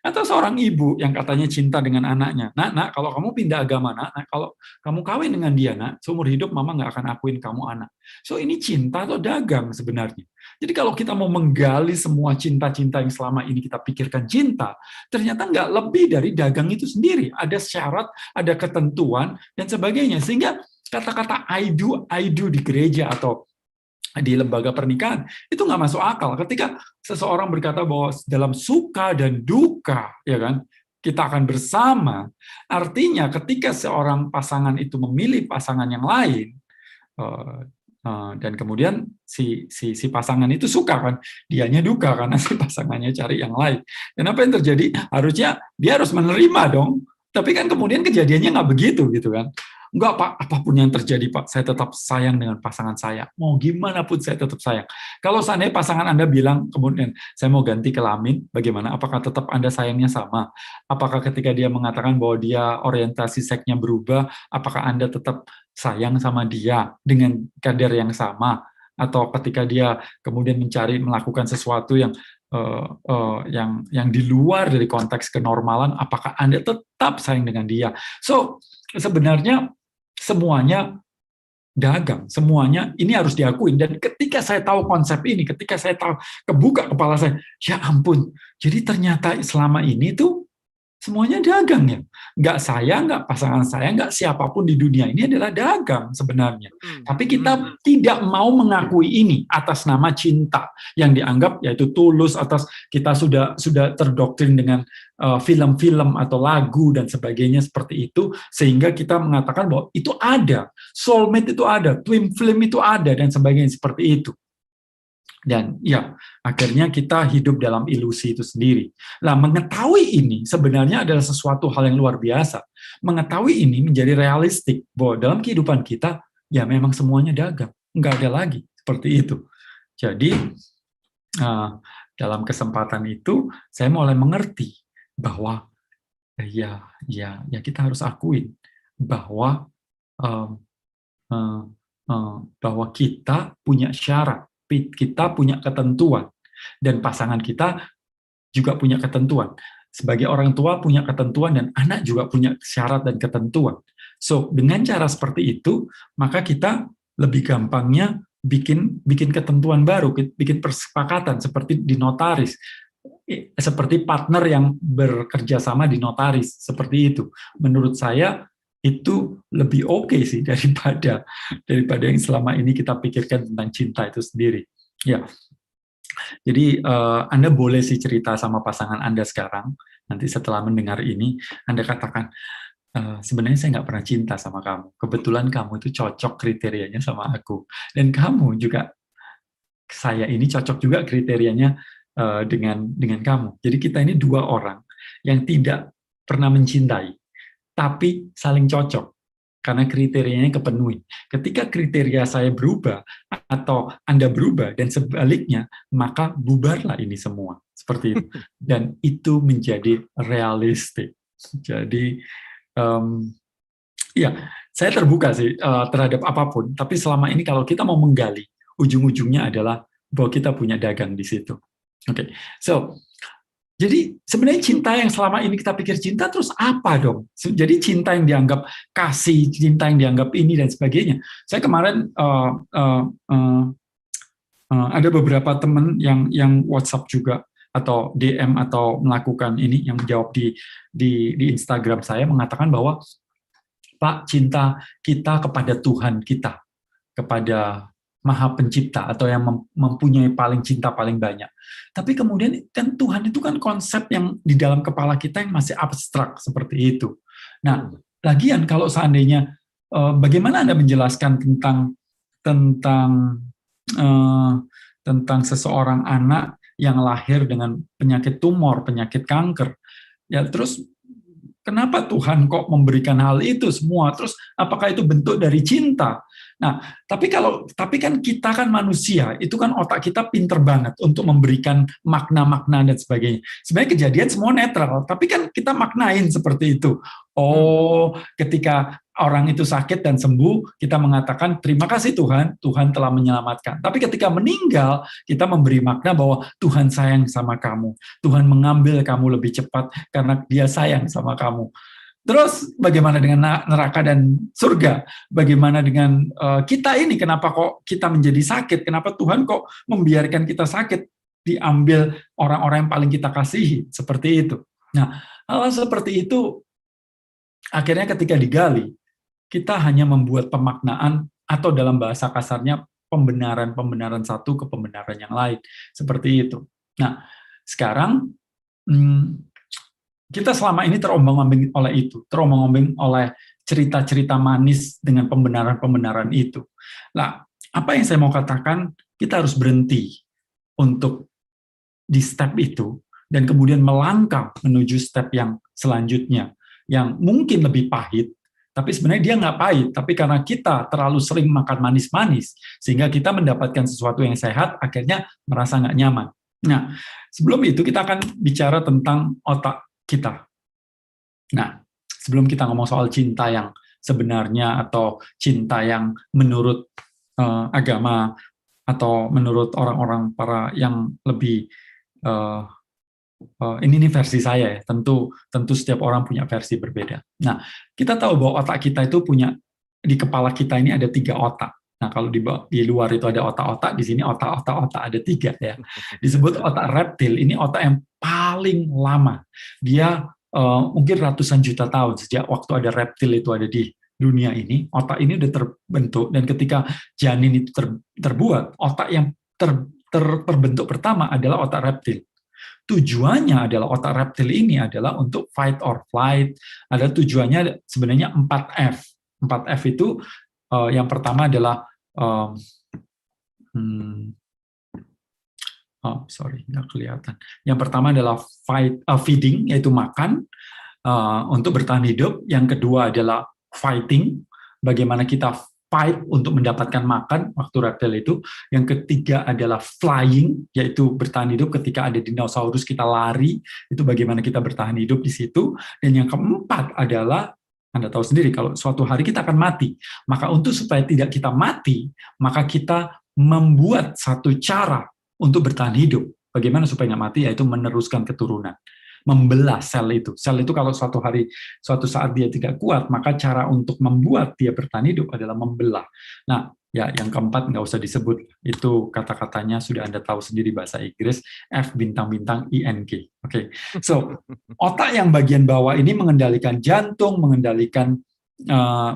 B: Atau seorang ibu yang katanya cinta dengan anaknya. Nak, kalau kamu pindah agama, nak, kalau kamu kawin dengan dia, nak, seumur hidup mama nggak akan akuin kamu anak. So ini cinta atau dagang sebenarnya. Jadi kalau kita mau menggali semua cinta-cinta yang selama ini kita pikirkan cinta, ternyata nggak lebih dari dagang itu sendiri. Ada syarat, ada ketentuan, dan sebagainya. Sehingga kata-kata I do di gereja atau di lembaga pernikahan itu nggak masuk akal ketika seseorang berkata bahwa dalam suka dan duka ya kan kita akan bersama. Artinya ketika seorang pasangan itu memilih pasangan yang lain dan kemudian si pasangan itu suka kan, dianya duka karena si pasangannya cari yang lain. Dan apa yang terjadi? Harusnya dia harus menerima dong. Tapi kan kemudian kejadiannya nggak begitu gitu kan. Enggak Pak, apapun yang terjadi Pak, saya tetap sayang dengan pasangan saya. Mau gimana pun saya tetap sayang. Kalau seandainya pasangan Anda bilang kemudian saya mau ganti kelamin, bagaimana? Apakah tetap Anda sayangnya sama? Apakah ketika dia mengatakan bahwa dia orientasi seksnya berubah, apakah Anda tetap sayang sama dia dengan kadar yang sama? Atau ketika dia kemudian melakukan sesuatu yang di luar dari konteks kenormalan, apakah Anda tetap sayang dengan dia? So sebenarnya semuanya dagang. Semuanya ini harus diakuin. Dan ketika saya tahu konsep ini, ketika saya tahu, kebuka kepala saya, ya ampun, jadi ternyata selama ini tuh semuanya dagang ya. Nggak saya, nggak pasangan saya, nggak siapapun di dunia ini adalah dagang sebenarnya. Tapi kita tidak mau mengakui ini atas nama cinta yang dianggap yaitu tulus, atas kita sudah terdoktrin dengan film-film atau lagu dan sebagainya seperti itu, sehingga kita mengatakan bahwa itu ada, soulmate itu ada, twin flame itu ada, dan sebagainya seperti itu. Dan ya, akhirnya kita hidup dalam ilusi itu sendiri. Nah, mengetahui ini sebenarnya adalah sesuatu hal yang luar biasa. Mengetahui ini menjadi realistik, bahwa dalam kehidupan kita, ya memang semuanya dagang. Nggak ada lagi, seperti itu. Jadi, dalam kesempatan itu, saya mulai mengerti bahwa, ya kita harus akuin bahwa bahwa kita punya syarat, kita punya ketentuan, dan pasangan kita juga punya ketentuan. Sebagai orang tua punya ketentuan, dan anak juga punya syarat dan ketentuan. So, dengan cara seperti itu, maka kita lebih gampangnya bikin ketentuan baru, bikin persepakatan seperti di notaris, seperti partner yang bekerja sama di notaris, seperti itu. Menurut saya, itu lebih oke sih daripada yang selama ini kita pikirkan tentang cinta itu sendiri. Ya, jadi Anda boleh sih cerita sama pasangan Anda sekarang. Nanti setelah mendengar ini, Anda katakan, sebenarnya saya nggak pernah cinta sama kamu. Kebetulan kamu itu cocok kriterianya sama aku, dan kamu juga, saya ini cocok juga kriterianya dengan kamu. Jadi kita ini dua orang yang tidak pernah mencintai, tapi saling cocok karena kriterianya kepenuhi. Ketika kriteria saya berubah atau Anda berubah dan sebaliknya, maka bubarlah ini semua. Seperti itu. Dan itu menjadi realistik. Jadi, ya, saya terbuka sih terhadap apapun, tapi selama ini kalau kita mau menggali, ujung-ujungnya adalah bahwa kita punya dagang di situ. Oke, so, jadi sebenarnya cinta yang selama ini kita pikir cinta, terus apa dong? Jadi cinta yang dianggap kasih, cinta yang dianggap ini dan sebagainya. Saya kemarin ada beberapa teman yang WhatsApp juga atau DM atau melakukan ini, yang menjawab di Instagram saya, mengatakan bahwa, Pak, cinta kita kepada Tuhan kita, kepada Maha Pencipta, atau yang mempunyai paling cinta paling banyak. Tapi kemudian kan Tuhan itu kan konsep yang di dalam kepala kita yang masih abstrak seperti itu. Nah, lagian kalau seandainya bagaimana Anda menjelaskan tentang seseorang anak yang lahir dengan penyakit tumor, penyakit kanker, ya terus kenapa Tuhan kok memberikan hal itu semua? Terus apakah itu bentuk dari cinta? Nah, tapi kan kita kan manusia, itu kan otak kita pinter banget untuk memberikan makna-makna dan sebagainya. Sebenarnya kejadian semua netral, tapi kan kita maknain seperti itu. Oh, ketika orang itu sakit dan sembuh, kita mengatakan terima kasih Tuhan, Tuhan telah menyelamatkan. Tapi ketika meninggal, kita memberi makna bahwa Tuhan sayang sama kamu. Tuhan mengambil kamu lebih cepat karena Dia sayang sama kamu. Terus bagaimana dengan neraka dan surga? Bagaimana dengan kita ini? Kenapa kok kita menjadi sakit? Kenapa Tuhan kok membiarkan kita sakit? Diambil orang-orang yang paling kita kasihi. Seperti itu. Nah, hal seperti itu akhirnya ketika digali, kita hanya membuat pemaknaan atau dalam bahasa kasarnya pembenaran satu ke pembenaran yang lain. Seperti itu. Nah, sekarang kita selama ini terombang-ambing oleh itu, terombang-ambing oleh cerita-cerita manis dengan pembenaran-pembenaran itu. Nah, apa yang saya mau katakan, kita harus berhenti untuk di step itu, dan kemudian melangkah menuju step yang selanjutnya, yang mungkin lebih pahit, tapi sebenarnya dia nggak pahit, tapi karena kita terlalu sering makan manis-manis, sehingga kita mendapatkan sesuatu yang sehat, akhirnya merasa nggak nyaman. Nah, sebelum itu kita akan bicara tentang otak kita. Nah, sebelum kita ngomong soal cinta yang sebenarnya atau cinta yang menurut agama atau menurut orang-orang para yang lebih ini versi saya ya, tentu setiap orang punya versi berbeda. Nah, kita tahu bahwa otak kita itu punya di kepala kita ini ada 3 otak. Nah, kalau di luar itu ada otak-otak, di sini otak-otak ada 3 ya. Disebut otak reptil, ini otak yang paling lama. Dia mungkin ratusan juta tahun sejak waktu ada reptil itu ada di dunia ini, otak ini udah terbentuk, dan ketika janin itu terbuat, otak yang terbentuk pertama adalah otak reptil. Tujuannya adalah otak reptil ini adalah untuk fight or flight. Ada tujuannya sebenarnya 4F. 4F itu yang pertama adalah nggak kelihatan. Yang pertama adalah feeding, yaitu makan untuk bertahan hidup. Yang kedua adalah fighting, bagaimana kita fight untuk mendapatkan makan waktu reptil itu. Yang ketiga adalah flying, yaitu bertahan hidup ketika ada dinosaurus kita lari, itu bagaimana kita bertahan hidup di situ. Dan yang keempat adalah, Anda tahu sendiri, kalau suatu hari kita akan mati. Maka untuk supaya tidak kita mati, maka kita membuat satu cara untuk bertahan hidup. Bagaimana supaya nggak mati? Yaitu meneruskan keturunan. Membelah sel itu. Sel itu kalau suatu saat dia tidak kuat, maka cara untuk membuat dia bertahan hidup adalah membelah. Nah, ya yang keempat nggak usah disebut. Itu kata-katanya sudah Anda tahu sendiri bahasa Inggris, F bintang-bintang ING. Oke. So, otak yang bagian bawah ini mengendalikan jantung, mengendalikan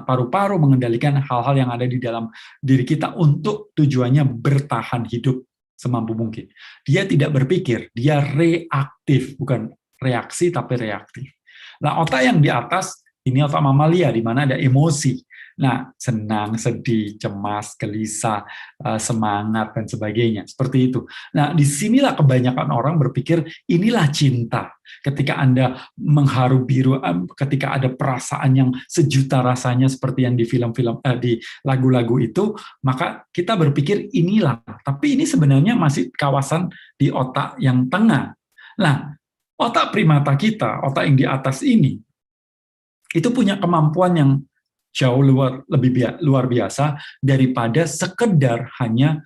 B: paru-paru, mengendalikan hal-hal yang ada di dalam diri kita untuk tujuannya bertahan hidup semampu mungkin. Dia tidak berpikir, dia reaktif, bukan reaksi tapi reaktif. Nah, otak yang di atas ini otak mamalia, di mana ada emosi. Nah, senang, sedih, cemas, gelisah, semangat, dan sebagainya. Seperti itu. Nah, disinilah kebanyakan orang berpikir, inilah cinta. Ketika Anda mengharu biru, ketika ada perasaan yang sejuta rasanya seperti yang di film-film, di lagu-lagu itu, maka kita berpikir inilah. Tapi ini sebenarnya masih kawasan di otak yang tengah. Nah, otak primata kita, otak yang di atas ini, itu punya kemampuan yang jauh lebih luar biasa daripada sekedar hanya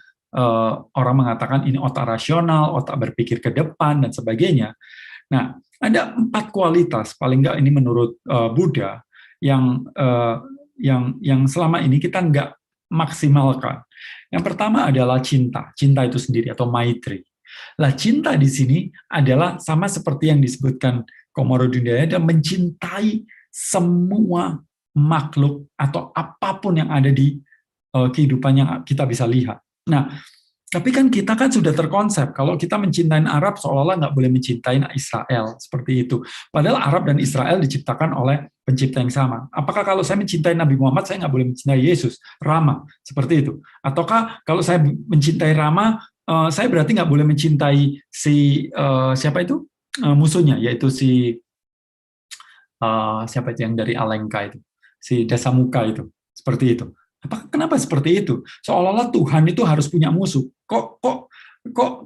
B: orang mengatakan ini otak rasional, otak berpikir ke depan, dan sebagainya. Nah, ada 4 kualitas, paling nggak ini menurut Buddha, yang selama ini kita nggak maksimalkan. Yang pertama adalah cinta itu sendiri, atau maitri. Lah, cinta di sini adalah sama seperti yang disebutkan Komoro Dundaya, dan mencintai semua makhluk atau apapun yang ada di kehidupan yang kita bisa lihat. Nah, tapi kan kita kan sudah terkonsep, kalau kita mencintai Arab seolah-olah nggak boleh mencintai Israel, seperti itu. Padahal Arab dan Israel diciptakan oleh pencipta yang sama. Apakah kalau saya mencintai Nabi Muhammad, saya nggak boleh mencintai Yesus, Rama, seperti itu? Ataukah kalau saya mencintai Rama, saya berarti nggak boleh mencintai siapa itu? Musuhnya, yaitu siapa itu yang dari Alengka itu? Si Dasamuka itu, seperti itu. Kenapa seperti itu? Seolah-olah Tuhan itu harus punya musuh.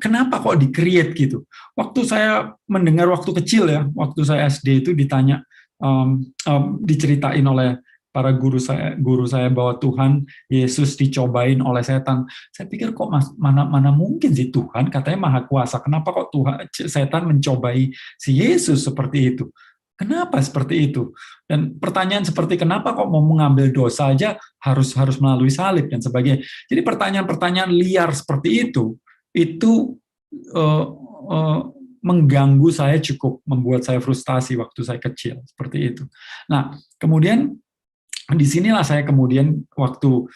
B: Kenapa kok di-create gitu? Waktu saya mendengar waktu kecil ya, waktu saya SD itu ditanya, diceritain oleh para guru saya bahwa Tuhan Yesus dicobain oleh setan. Saya pikir kok mana mungkin sih Tuhan katanya maha kuasa. Kenapa kok setan mencobai si Yesus seperti itu? Kenapa seperti itu? Dan pertanyaan seperti kenapa kok mau mengambil dosa aja harus melalui salib dan sebagainya. Jadi pertanyaan-pertanyaan liar seperti itu mengganggu saya, cukup membuat saya frustasi waktu saya kecil seperti itu. Nah, kemudian disinilah saya kemudian waktu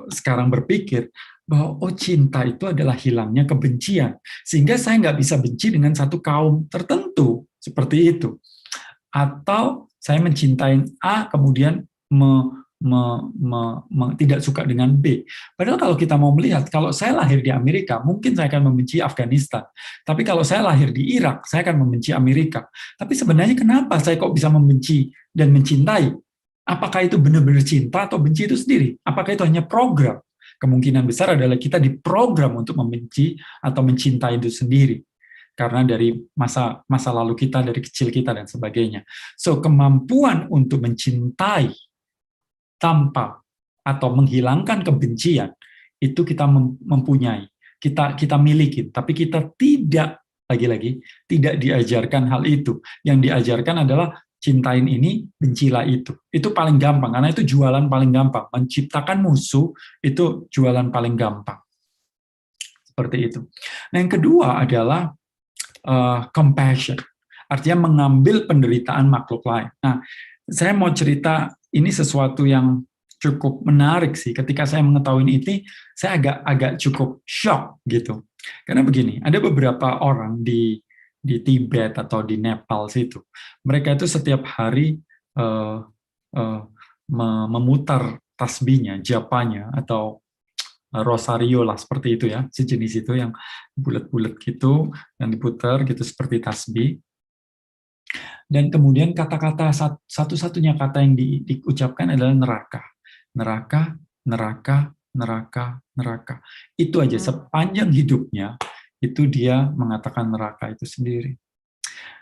B: sekarang berpikir bahwa cinta itu adalah hilangnya kebencian, sehingga saya nggak bisa benci dengan satu kaum tertentu seperti itu. Atau saya mencintai A kemudian tidak suka dengan B. Padahal kalau kita mau melihat, kalau saya lahir di Amerika, mungkin saya akan membenci Afghanistan. Tapi kalau saya lahir di Irak, saya akan membenci Amerika. Tapi sebenarnya kenapa saya kok bisa membenci dan mencintai? Apakah itu benar-benar cinta atau benci itu sendiri? Apakah itu hanya program? Kemungkinan besar adalah kita diprogram untuk membenci atau mencintai itu sendiri. Karena dari masa lalu kita, dari kecil kita, dan sebagainya. So, kemampuan untuk mencintai tanpa atau menghilangkan kebencian, itu kita mempunyai, kita miliki, tapi kita tidak, lagi-lagi, tidak diajarkan hal itu. Yang diajarkan adalah cintain ini, bencilah itu. Itu paling gampang, karena itu jualan paling gampang. Menciptakan musuh itu jualan paling gampang. Seperti itu. Nah, yang kedua adalah compassion. Artinya mengambil penderitaan makhluk lain. Nah, saya mau cerita ini sesuatu yang cukup menarik sih. Ketika saya mengetahui ini, saya agak cukup shock gitu. Karena begini, ada beberapa orang di Tibet atau di Nepal situ, mereka itu setiap hari memutar tasbihnya, japanya, atau rosario lah seperti itu ya, sejenis itu yang bulat-bulat gitu, yang diputar gitu seperti tasbih. Dan kemudian kata-kata satu-satunya kata yang diucapkan adalah neraka. Neraka, neraka, neraka, neraka. Itu aja sepanjang hidupnya itu dia mengatakan neraka itu sendiri.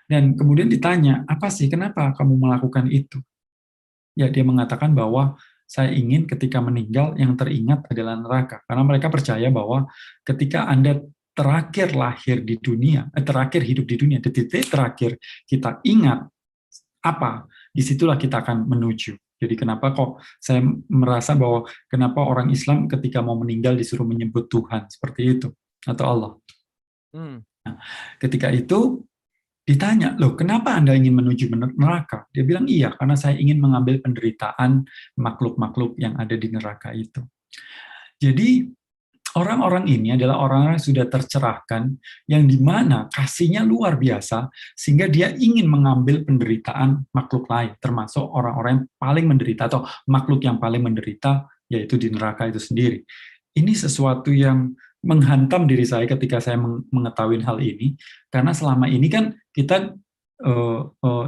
B: Dan kemudian ditanya, apa sih kenapa kamu melakukan itu? Ya, dia mengatakan bahwa saya ingin ketika meninggal yang teringat adalah neraka. Karena mereka percaya bahwa ketika Anda terakhir lahir di dunia, terakhir hidup di dunia, di titik terakhir kita ingat apa, disitulah kita akan menuju. Jadi kenapa kok saya merasa bahwa kenapa orang Islam ketika mau meninggal disuruh menyebut Tuhan, seperti itu, atau Allah. Nah, ketika itu ditanya, loh kenapa Anda ingin menuju neraka? Dia bilang, iya, karena saya ingin mengambil penderitaan makhluk-makhluk yang ada di neraka itu. Jadi orang-orang ini adalah orang-orang yang sudah tercerahkan, yang dimana kasihnya luar biasa, sehingga dia ingin mengambil penderitaan makhluk lain, termasuk orang-orang yang paling menderita, atau makhluk yang paling menderita, yaitu di neraka itu sendiri. Ini sesuatu yang menghantam diri saya ketika saya mengetahui hal ini, karena selama ini kan kita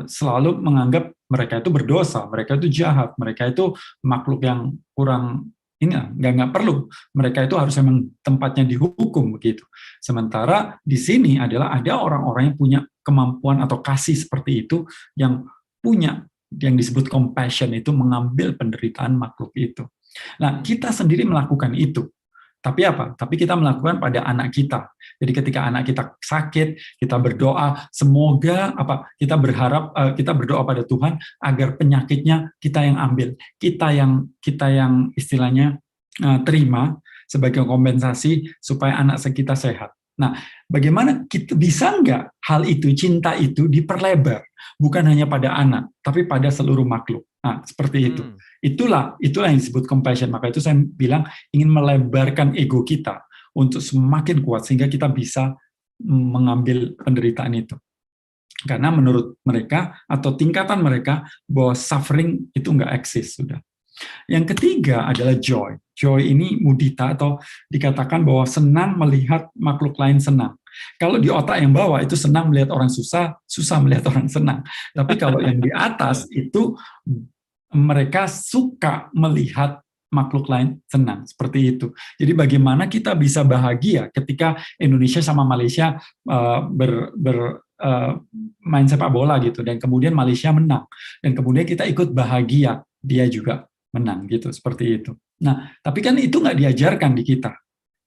B: selalu menganggap mereka itu berdosa, mereka itu jahat, mereka itu makhluk yang kurang ini nggak perlu, mereka itu harus memang tempatnya dihukum begitu. Sementara di sini adalah ada orang-orang yang punya kemampuan atau kasih seperti itu, yang punya yang disebut compassion itu, mengambil penderitaan makhluk itu. Nah, kita sendiri melakukan itu. Tapi apa? Tapi kita melakukan pada anak kita. Jadi ketika anak kita sakit, kita berdoa, semoga kita berharap, kita berdoa pada Tuhan agar penyakitnya kita yang ambil, kita yang istilahnya terima sebagai kompensasi supaya anak kita sehat. Nah, bagaimana kita bisa nggak hal itu, cinta itu diperlebar, bukan hanya pada anak, tapi pada seluruh makhluk. Nah, seperti itu. Itulah yang disebut compassion. Maka itu saya bilang ingin melebarkan ego kita untuk semakin kuat sehingga kita bisa mengambil penderitaan itu. Karena menurut mereka atau tingkatan mereka bahwa suffering itu nggak eksis sudah. Yang ketiga adalah joy. Joy ini mudita atau dikatakan bahwa senang melihat makhluk lain senang. Kalau di otak yang bawah itu senang melihat orang susah, susah melihat orang senang. Tapi kalau yang di atas itu mereka suka melihat makhluk lain senang, seperti itu. Jadi bagaimana kita bisa bahagia ketika Indonesia sama Malaysia main sepak bola gitu, dan kemudian Malaysia menang, dan kemudian kita ikut bahagia, dia juga menang gitu, seperti itu. Nah, tapi kan itu nggak diajarkan di kita.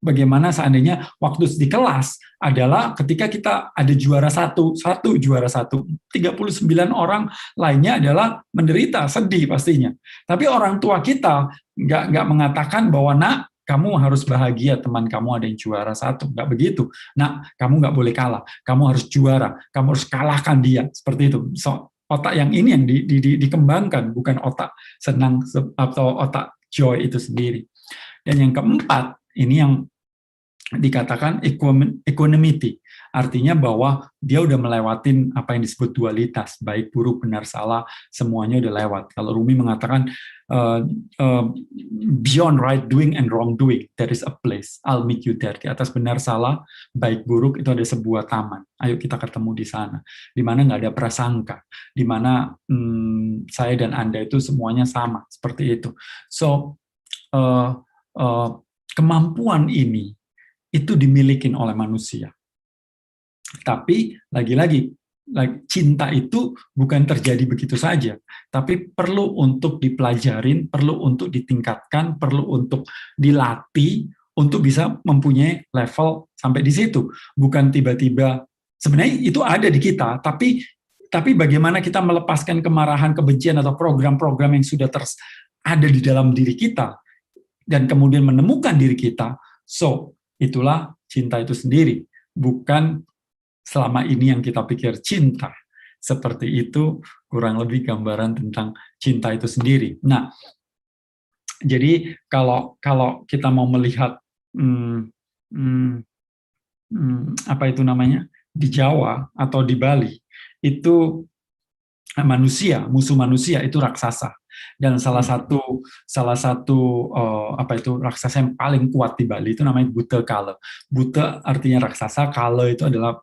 B: Bagaimana seandainya waktu di kelas adalah ketika kita ada juara satu, juara satu, 39 orang lainnya adalah menderita, sedih pastinya. Tapi orang tua kita nggak mengatakan bahwa nak, kamu harus bahagia, teman kamu ada yang juara satu, nggak begitu. Nak, kamu nggak boleh kalah, kamu harus juara, kamu harus kalahkan dia, seperti itu. So, otak yang ini yang dikembangkan, bukan otak senang atau otak joy itu sendiri. Dan yang keempat, ini yang dikatakan equanimity, artinya bahwa dia udah melewatin apa yang disebut dualitas, baik buruk benar salah, semuanya udah lewat. Kalau Rumi mengatakan beyond right doing and wrong doing there is a place, I'll meet you there. Di atas benar salah, baik buruk itu ada sebuah taman. Ayo kita ketemu di sana, di mana nggak ada prasangka, di mana saya dan Anda itu semuanya sama, seperti itu. So kemampuan ini itu dimiliki oleh manusia. Tapi lagi-lagi cinta itu bukan terjadi begitu saja, tapi perlu untuk dipelajarin, perlu untuk ditingkatkan, perlu untuk dilatih untuk bisa mempunyai level sampai di situ. Bukan tiba-tiba, sebenarnya itu ada di kita, tapi Tapi bagaimana kita melepaskan kemarahan, kebencian, atau program-program yang sudah ada di dalam diri kita, dan kemudian menemukan diri kita. So, itulah cinta itu sendiri. Bukan selama ini yang kita pikir cinta. Seperti itu kurang lebih gambaran tentang cinta itu sendiri. Nah, jadi kalau kita mau melihat apa itu namanya, di Jawa atau di Bali, itu musuh manusia itu raksasa, dan salah satu apa itu raksasa yang paling kuat di Bali itu namanya Buta Kala. Buta artinya raksasa, Kala itu adalah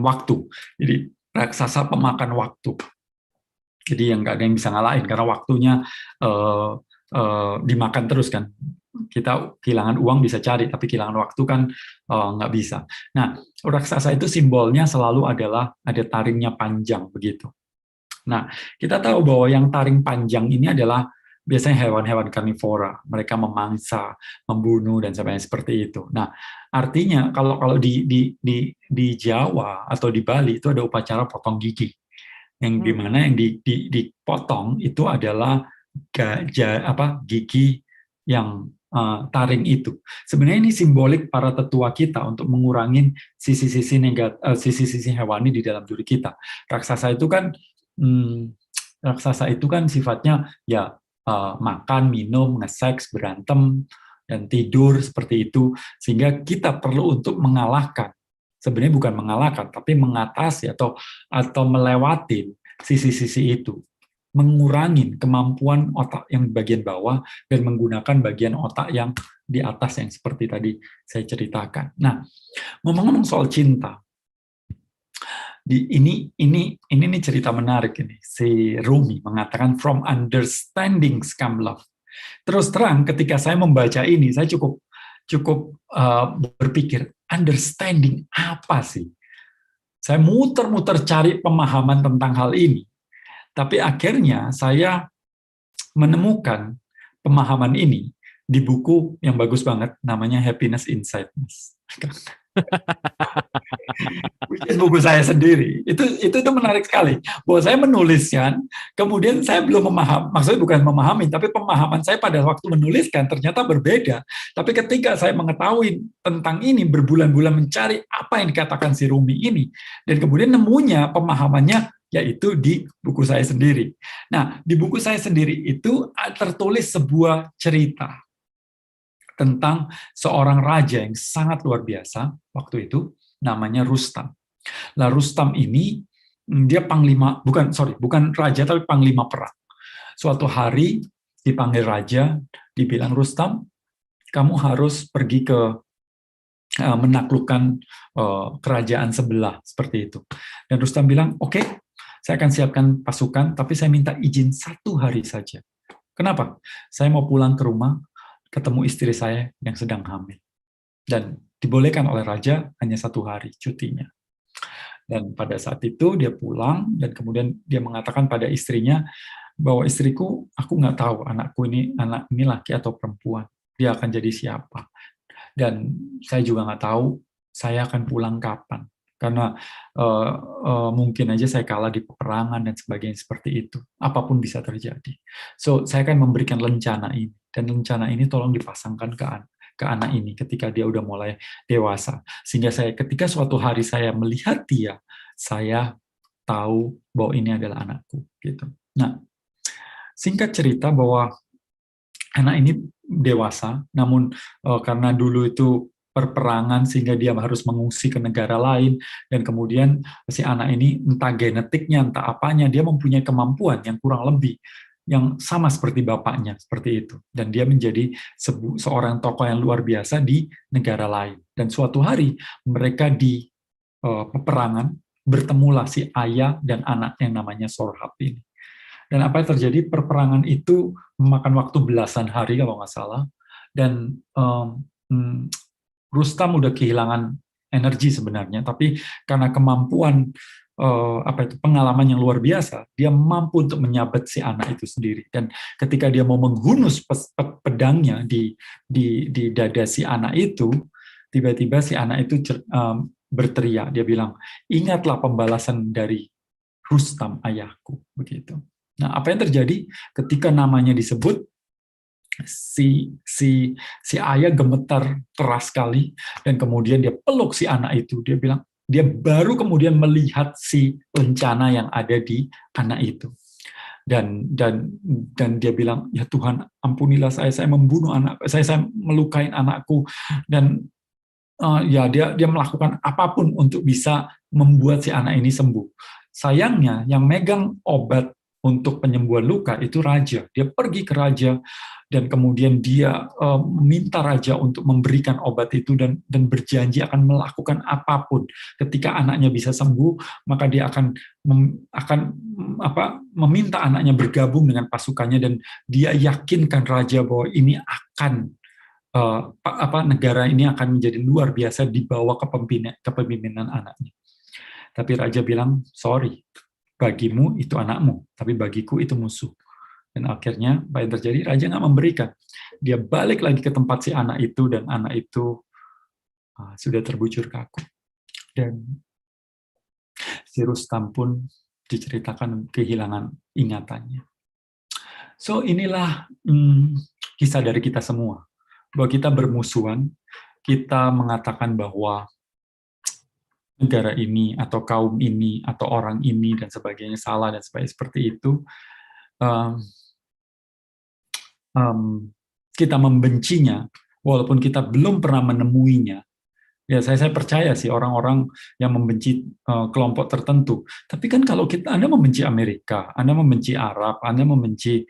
B: waktu. Jadi raksasa pemakan waktu. Jadi yang nggak ada yang bisa ngalahin karena waktunya dimakan terus kan. Kita kehilangan uang bisa cari, tapi kehilangan waktu kan nggak bisa. Nah, raksasa itu simbolnya selalu adalah ada taringnya panjang begitu. Nah, kita tahu bahwa yang taring panjang ini adalah biasanya hewan-hewan karnivora. Mereka memangsa, membunuh, dan sebagainya seperti itu. Nah, artinya kalau di Jawa atau di Bali itu ada upacara potong gigi. Yang dimana yang dipotong itu adalah gigi yang taring itu. Sebenarnya ini simbolik para tetua kita untuk mengurangi sisi-sisi hewani di dalam diri kita. Raksasa itu kan sifatnya ya makan, minum, nge-seks, berantem, dan tidur seperti itu, sehingga kita perlu untuk mengalahkan. Sebenarnya bukan mengalahkan, tapi mengatasi atau melewati sisi-sisi itu. Mengurangi kemampuan otak yang bagian bawah dan menggunakan bagian otak yang di atas yang seperti tadi saya ceritakan. Nah, ngomong-ngomong soal cinta, ini cerita menarik ini. Si Rumi mengatakan from understanding come love. Terus terang ketika saya membaca ini, saya cukup berpikir understanding apa sih? Saya muter-muter cari pemahaman tentang hal ini. Tapi akhirnya saya menemukan pemahaman ini di buku yang bagus banget, namanya Happiness Inside Us. Buku saya sendiri. Itu menarik sekali. Bahwa saya menuliskan, kemudian saya belum memahami, maksudnya bukan memahami, tapi pemahaman saya pada waktu menuliskan ternyata berbeda. Tapi ketika saya mengetahui tentang ini, berbulan-bulan mencari apa yang dikatakan si Rumi ini, dan kemudian nemunya pemahamannya yaitu di buku saya sendiri. Nah, di buku saya sendiri itu tertulis sebuah cerita tentang seorang raja yang sangat luar biasa waktu itu, namanya Rustam. Nah, Rustam ini dia panglima, bukan raja tapi panglima perang. Suatu hari dipanggil raja, dibilang, Rustam, kamu harus pergi ke menaklukkan kerajaan sebelah seperti itu. Dan Rustam bilang, oke, saya akan siapkan pasukan, tapi saya minta izin 1 hari saja. Kenapa? Saya mau pulang ke rumah, ketemu istri saya yang sedang hamil. Dan dibolehkan oleh raja hanya 1 hari cutinya. Dan pada saat itu dia pulang, dan kemudian dia mengatakan pada istrinya, bahwa istriku, aku nggak tahu anak ini laki atau perempuan. Dia akan jadi siapa. Dan saya juga nggak tahu saya akan pulang kapan. Karena mungkin aja saya kalah di peperangan dan sebagainya seperti itu. Apapun bisa terjadi. So, saya akan memberikan lencana ini. Dan lencana ini tolong dipasangkan ke anak ini ketika dia udah mulai dewasa. Sehingga ketika suatu hari saya melihat dia, saya tahu bahwa ini adalah anakku. Gitu. Nah, singkat cerita bahwa anak ini dewasa, namun karena dulu itu perperangan sehingga dia harus mengungsi ke negara lain, dan kemudian si anak ini entah genetiknya, entah apanya, dia mempunyai kemampuan yang kurang lebih yang sama seperti bapaknya, seperti itu. Dan dia menjadi seorang tokoh yang luar biasa di negara lain. Dan suatu hari mereka di peperangan bertemulah si ayah dan anak yang namanya Sorhab ini. Dan apa yang terjadi, perperangan itu memakan waktu belasan hari kalau nggak salah, dan Rustam udah kehilangan energi sebenarnya, tapi karena kemampuan pengalaman yang luar biasa, dia mampu untuk menyabet si anak itu sendiri. Dan ketika dia mau menghunus pedangnya di dada si anak itu, tiba-tiba si anak itu berteriak, dia bilang, ingatlah pembalasan dari Rustam ayahku, begitu. Nah, apa yang terjadi ketika namanya disebut, si ayah gemetar keras sekali, dan kemudian dia peluk si anak itu. Dia bilang, dia baru kemudian melihat si lencana yang ada di anak itu. Dan dia bilang, ya Tuhan, ampunilah saya membunuh anak, saya melukai anakku, dan ya dia melakukan apapun untuk bisa membuat si anak ini sembuh. Sayangnya yang megang obat untuk penyembuhan luka itu raja. Dia pergi ke raja, dan kemudian dia meminta raja untuk memberikan obat itu, dan berjanji akan melakukan apapun ketika anaknya bisa sembuh, maka dia akan meminta anaknya bergabung dengan pasukannya, dan dia yakinkan raja bahwa ini akan negara ini akan menjadi luar biasa di bawah kepemimpinan anaknya. Tapi raja bilang, sorry, bagimu itu anakmu, tapi bagiku itu musuh. Dan akhirnya apa yang terjadi? Raja nggak memberikan. Dia balik lagi ke tempat si anak itu, dan anak itu sudah terbujur kaku. Dan si Rustam pun diceritakan kehilangan ingatannya. So inilah kisah dari kita semua. Bahwa kita bermusuhan, kita mengatakan bahwa negara ini, atau kaum ini, atau orang ini, dan sebagainya salah, dan sebagainya seperti itu. Kita membencinya, walaupun kita belum pernah menemuinya. Ya, saya percaya sih orang-orang yang membenci kelompok tertentu. Tapi kan kalau Anda membenci Amerika, Anda membenci Arab, Anda membenci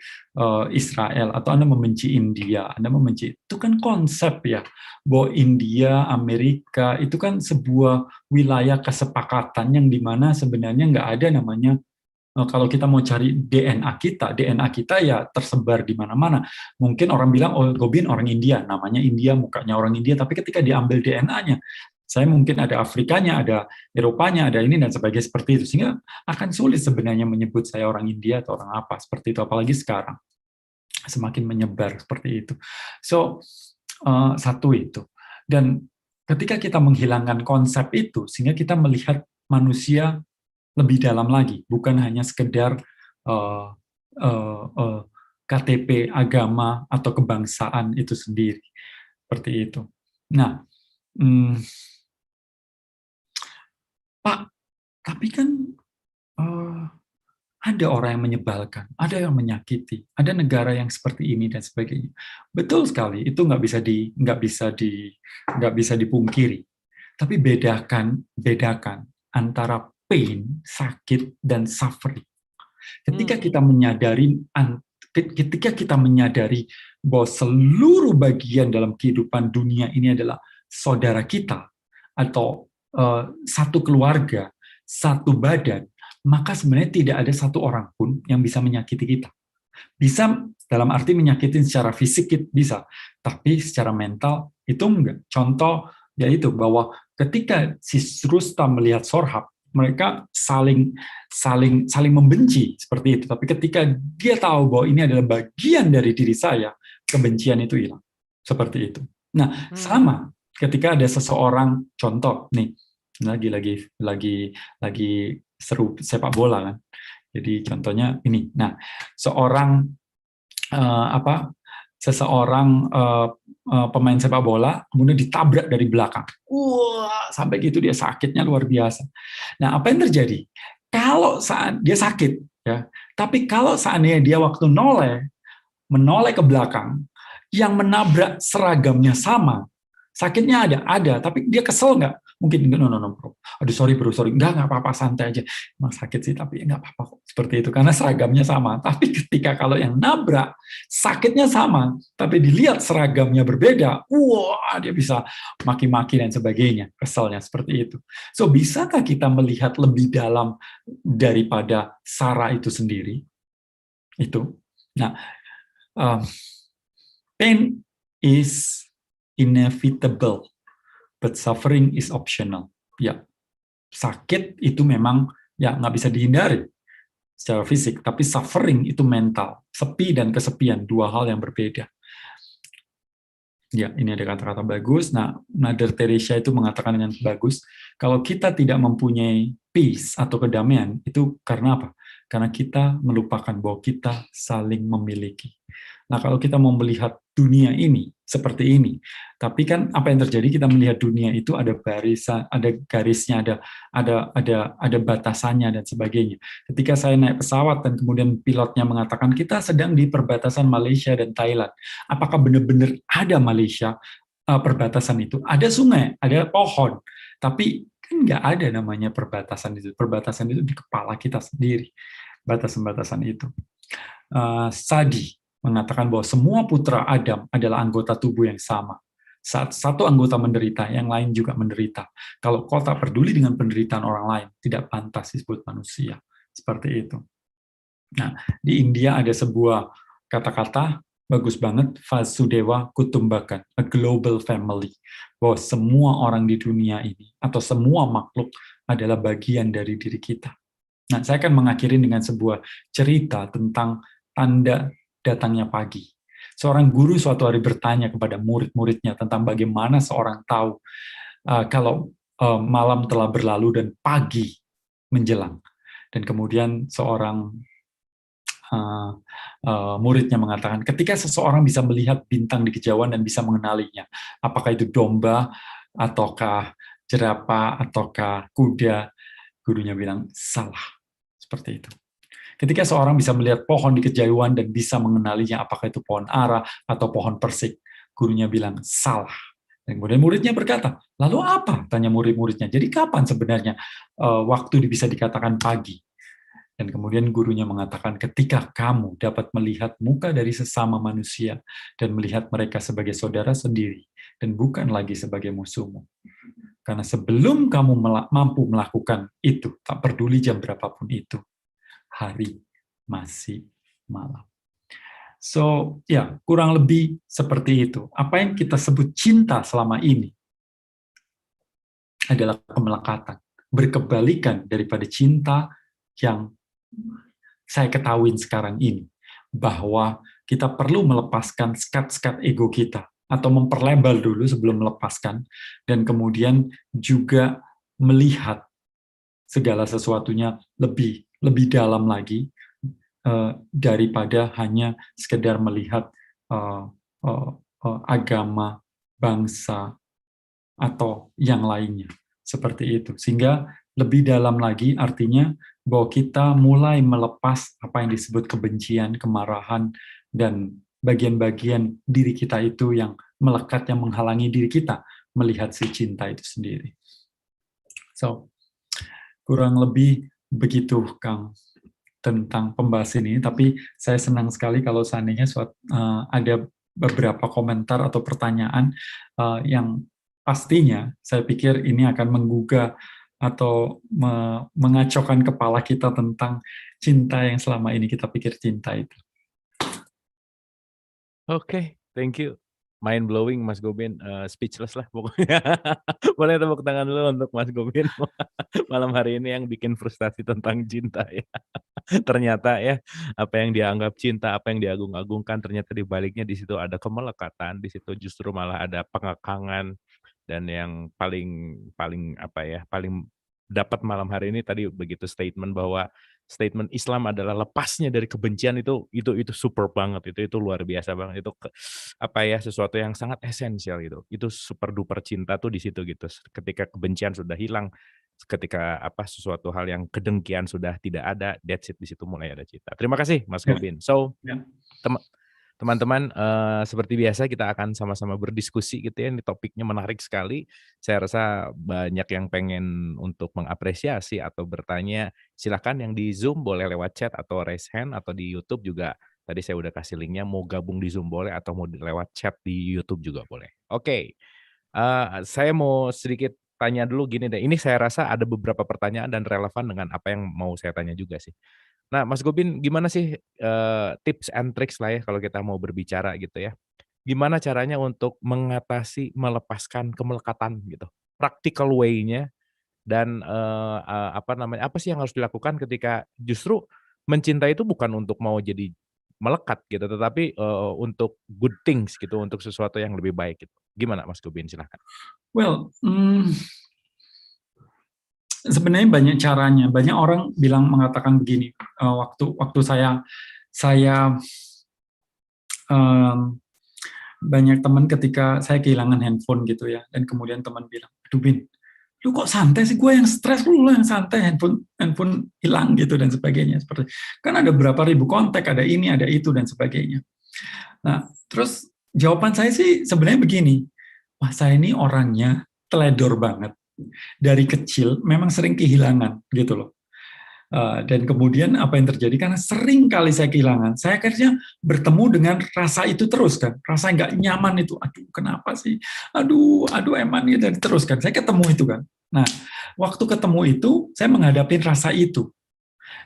B: Israel, atau Anda membenci India, Anda membenci, itu kan konsep ya, bahwa India, Amerika, itu kan sebuah wilayah kesepakatan yang dimana sebenarnya nggak ada namanya. Kalau kita mau cari DNA kita ya tersebar di mana-mana. Mungkin orang bilang, oh Gobin orang India, namanya India, mukanya orang India, tapi ketika diambil DNA-nya, saya mungkin ada Afrikanya, ada Eropanya, ada ini, dan sebagainya seperti itu. Sehingga akan sulit sebenarnya menyebut saya orang India atau orang apa, seperti itu. Apalagi sekarang, semakin menyebar seperti itu. So, satu itu. Dan ketika kita menghilangkan konsep itu, sehingga kita melihat manusia lebih dalam lagi, bukan hanya sekedar KTP agama atau kebangsaan itu sendiri, seperti itu. Nah, Pak, tapi kan ada orang yang menyebalkan, ada yang menyakiti, ada negara yang seperti ini dan sebagainya. Betul sekali, itu nggak bisa dipungkiri. Tapi bedakan antara pain, sakit, dan suffering. Ketika kita menyadari bahwa seluruh bagian dalam kehidupan dunia ini adalah saudara kita, atau satu keluarga, satu badan, maka sebenarnya tidak ada satu orang pun yang bisa menyakiti kita. Bisa dalam arti menyakitin secara fisik bisa, tapi secara mental itu enggak. Contoh yaitu bahwa ketika si Rustam melihat Sorhab, mereka saling membenci seperti itu. Tapi ketika dia tahu bahwa ini adalah bagian dari diri saya, kebencian itu hilang. Seperti itu. Nah, sama ketika ada seseorang, contoh nih, lagi seru sepak bola kan. Jadi contohnya ini. Nah, seseorang pemain sepak bola kemudian ditabrak dari belakang. Wah, sampai gitu dia sakitnya luar biasa. Nah, apa yang terjadi? Kalau saat dia sakit ya, tapi kalau seandainya dia waktu menoleh ke belakang, yang menabrak seragamnya sama, sakitnya ada, tapi dia kesel nggak? Mungkin no bro. Aduh sorry, nggak apa-apa, santai aja. Emang sakit sih, tapi nggak apa-apa kok. Seperti itu, karena seragamnya sama. Tapi ketika kalau yang nabrak, sakitnya sama, tapi dilihat seragamnya berbeda, wah dia bisa maki-maki dan sebagainya, keselnya seperti itu. So bisakah kita melihat lebih dalam daripada sara itu sendiri? Itu. Nah, pain is inevitable, but suffering is optional. Ya, sakit itu memang ya nggak bisa dihindari secara fisik, tapi suffering itu mental. Sepi dan kesepian, dua hal yang berbeda. Ya, ini ada kata-kata bagus. Nah, Mother Teresa itu mengatakan dengan bagus, kalau kita tidak mempunyai peace atau kedamaian, itu karena apa? Karena kita melupakan bahwa kita saling memiliki. Nah, kalau kita mau melihat dunia ini seperti ini, tapi kan apa yang terjadi? Kita melihat dunia itu ada barisan, ada garisnya, ada batasannya dan sebagainya. Ketika saya naik pesawat dan kemudian pilotnya mengatakan kita sedang di perbatasan Malaysia dan Thailand, apakah benar-benar ada Malaysia perbatasan itu? Ada sungai, ada pohon, tapi kan nggak ada namanya perbatasan itu. Perbatasan itu di kepala kita sendiri, batasan-batasan itu. Sadi mengatakan bahwa semua putra Adam adalah anggota tubuh yang sama. Saat satu anggota menderita, yang lain juga menderita. Kalau kau tak peduli dengan penderitaan orang lain, tidak pantas disebut manusia. Seperti itu. Nah, di India ada sebuah kata-kata bagus banget, Vasudewa Kutumbakan, a global family. Bahwa semua orang di dunia ini, atau semua makhluk adalah bagian dari diri kita. Nah, saya akan mengakhiri dengan sebuah cerita tentang tanda datangnya pagi. Seorang guru suatu hari bertanya kepada murid-muridnya tentang bagaimana seorang tahu kalau malam telah berlalu dan pagi menjelang. Dan kemudian seorang muridnya mengatakan, ketika seseorang bisa melihat bintang di kejauhan dan bisa mengenalinya, apakah itu domba, ataukah jerapah, ataukah kuda, gurunya bilang, salah. Seperti itu. Ketika seorang bisa melihat pohon di kejauhan dan bisa mengenalinya apakah itu pohon ara atau pohon persik, gurunya bilang salah. Dan kemudian muridnya berkata, lalu apa? Tanya murid-muridnya. Jadi kapan sebenarnya waktu bisa dikatakan pagi? Dan kemudian gurunya mengatakan, ketika kamu dapat melihat muka dari sesama manusia dan melihat mereka sebagai saudara sendiri dan bukan lagi sebagai musuhmu. Karena sebelum kamu mampu melakukan itu, tak peduli jam berapapun itu, hari masih malam. So, ya, kurang lebih seperti itu. Apa yang kita sebut cinta selama ini adalah kemelekatan. Berkebalikan daripada cinta yang saya ketahuin sekarang ini. Bahwa kita perlu melepaskan skat-skat ego kita. Atau memperlebar dulu sebelum melepaskan. Dan kemudian juga melihat segala sesuatunya lebih dalam lagi daripada hanya sekedar melihat agama, bangsa, atau yang lainnya. Seperti itu. Sehingga lebih dalam lagi artinya bahwa kita mulai melepas apa yang disebut kebencian, kemarahan, dan bagian-bagian diri kita itu yang melekat, yang menghalangi diri kita melihat si cinta itu sendiri. So, kurang lebih begitu, Kang, tentang pembahasan ini. Tapi saya senang sekali kalau seandainya ada beberapa komentar atau pertanyaan yang pastinya saya pikir ini akan menggugah atau mengacaukan kepala kita tentang cinta yang selama ini kita pikir cinta itu.
A: Oke, thank you. Mind blowing Mas Gobin, speechless lah pokoknya. Boleh tepuk tangan dulu untuk Mas Gobin malam hari ini yang bikin frustasi tentang cinta ya. Ternyata ya, apa yang dianggap cinta, apa yang diagung-agungkan, ternyata di baliknya di situ ada kemelekatan, di situ justru malah ada pengekangan, dan yang paling paling apa ya, paling dapat malam hari ini tadi begitu statement bahwa statement Islam adalah lepasnya dari kebencian itu super banget, itu luar biasa banget, itu apa ya, sesuatu yang sangat esensial gitu. Itu super duper cinta tuh di situ gitu. Ketika kebencian sudah hilang, ketika apa sesuatu hal yang kedengkian sudah tidak ada, that's it, di situ mulai ada cinta. Terima kasih Mas
B: Ya,
A: Gobin. So,
B: ya.
A: teman-teman, seperti biasa kita akan sama-sama berdiskusi gitu ya, ini topiknya menarik sekali. Saya rasa banyak yang pengen untuk mengapresiasi atau bertanya, silakan yang di Zoom boleh lewat chat atau raise hand, atau di YouTube juga tadi saya udah kasih linknya, mau gabung di Zoom boleh atau mau lewat chat di YouTube juga boleh. Oke, saya mau sedikit tanya dulu gini deh, ini saya rasa ada beberapa pertanyaan dan relevan dengan apa yang mau saya tanya juga sih. Nah, Mas Gobin, gimana sih, tips and tricks lah ya kalau kita mau berbicara gitu ya. Gimana caranya untuk mengatasi, melepaskan kemelekatan gitu? Practical way-nya dan, apa namanya, apa sih yang harus dilakukan ketika justru mencinta itu bukan untuk mau jadi melekat gitu, tetapi, untuk good things gitu, untuk sesuatu yang lebih baik gitu. Gimana Mas Gubin? Silahkan.
B: Well, sebenarnya banyak caranya. Banyak orang mengatakan begini, waktu waktu saya em, banyak teman ketika saya kehilangan handphone gitu ya, dan kemudian teman bilang, "Aduh Bin, lu kok santai sih? Gue yang stres, lu yang santai, handphone handphone hilang gitu dan sebagainya." Seperti kan ada berapa ribu kontak, ada ini, ada itu dan sebagainya. Nah, terus jawaban saya sih sebenarnya begini, wah saya ini orangnya teledor banget. Dari kecil memang sering kehilangan gitu loh. Dan kemudian apa yang terjadi, karena sering kali saya kehilangan, saya akhirnya bertemu dengan rasa itu terus kan, rasa nggak nyaman itu, aduh kenapa sih, aduh eman gitu, dan terus kan, saya ketemu itu kan. Nah, waktu ketemu itu, saya menghadapi rasa itu.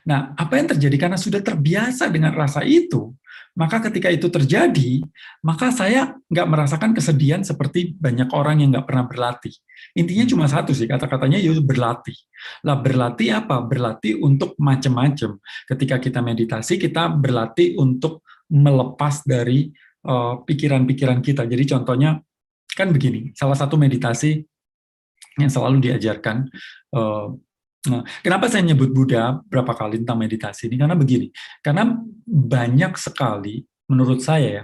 B: Nah, apa yang terjadi karena sudah terbiasa dengan rasa itu, maka ketika itu terjadi, maka saya nggak merasakan kesedihan seperti banyak orang yang nggak pernah berlatih. Intinya cuma satu sih, kata-katanya yaitu berlatih. Lah berlatih apa? Berlatih untuk macam-macam. Ketika kita meditasi, kita berlatih untuk melepas dari pikiran-pikiran kita. Jadi contohnya kan begini, salah satu meditasi yang selalu diajarkan, nah, kenapa saya nyebut Buddha berapa kali tentang meditasi ini? Karena begini, karena banyak sekali menurut saya ya,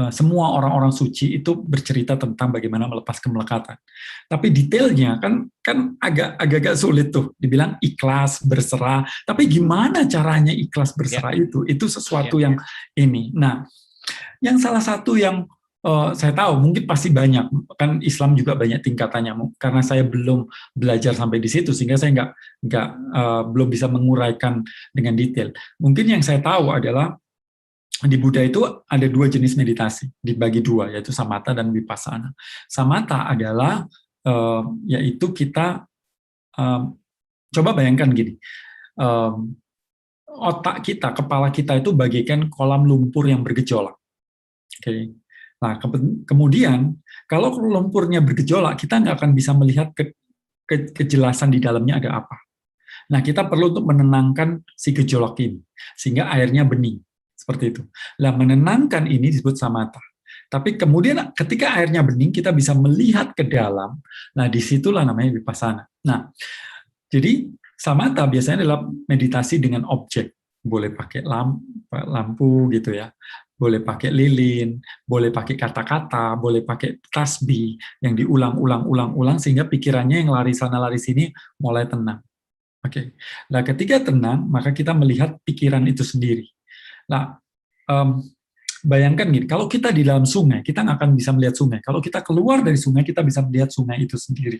B: semua orang-orang suci itu bercerita tentang bagaimana melepas kemelekatan. Tapi detailnya kan kan agak-agak sulit tuh, dibilang ikhlas, berserah. Tapi gimana caranya ikhlas berserah itu? Itu sesuatu yang ini. Nah, yang salah satu yang saya tahu mungkin pasti banyak, kan Islam juga banyak tingkatannya, karena saya belum belajar sampai di situ sehingga saya nggak belum bisa menguraikan dengan detail. Mungkin yang saya tahu adalah di Buddha itu ada dua jenis meditasi, dibagi dua, yaitu samatha dan vipassana. Samatha adalah yaitu kita coba bayangkan gini, otak kita, kepala kita itu bagaikan kolam lumpur yang bergejolak. Oke. Nah, kemudian kalau lumpurnya bergejolak, kita nggak akan bisa melihat kejelasan di dalamnya ada apa. Nah, kita perlu untuk menenangkan si gejolak ini, sehingga airnya bening. Seperti itu. Nah, menenangkan ini disebut samatha. Tapi kemudian ketika airnya bening, kita bisa melihat ke dalam. Nah, disitulah namanya vipassana. Nah, jadi samatha biasanya adalah meditasi dengan objek. Boleh pakai lampu gitu ya, boleh pakai lilin, boleh pakai kata-kata, boleh pakai tasbih yang diulang-ulang sehingga pikirannya yang lari sana lari sini mulai tenang. Oke. Nah, ketika tenang, maka kita melihat pikiran itu sendiri. Nah, bayangkan gini, kalau kita di dalam sungai, kita nggak akan bisa melihat sungai. Kalau kita keluar dari sungai, kita bisa melihat sungai itu sendiri.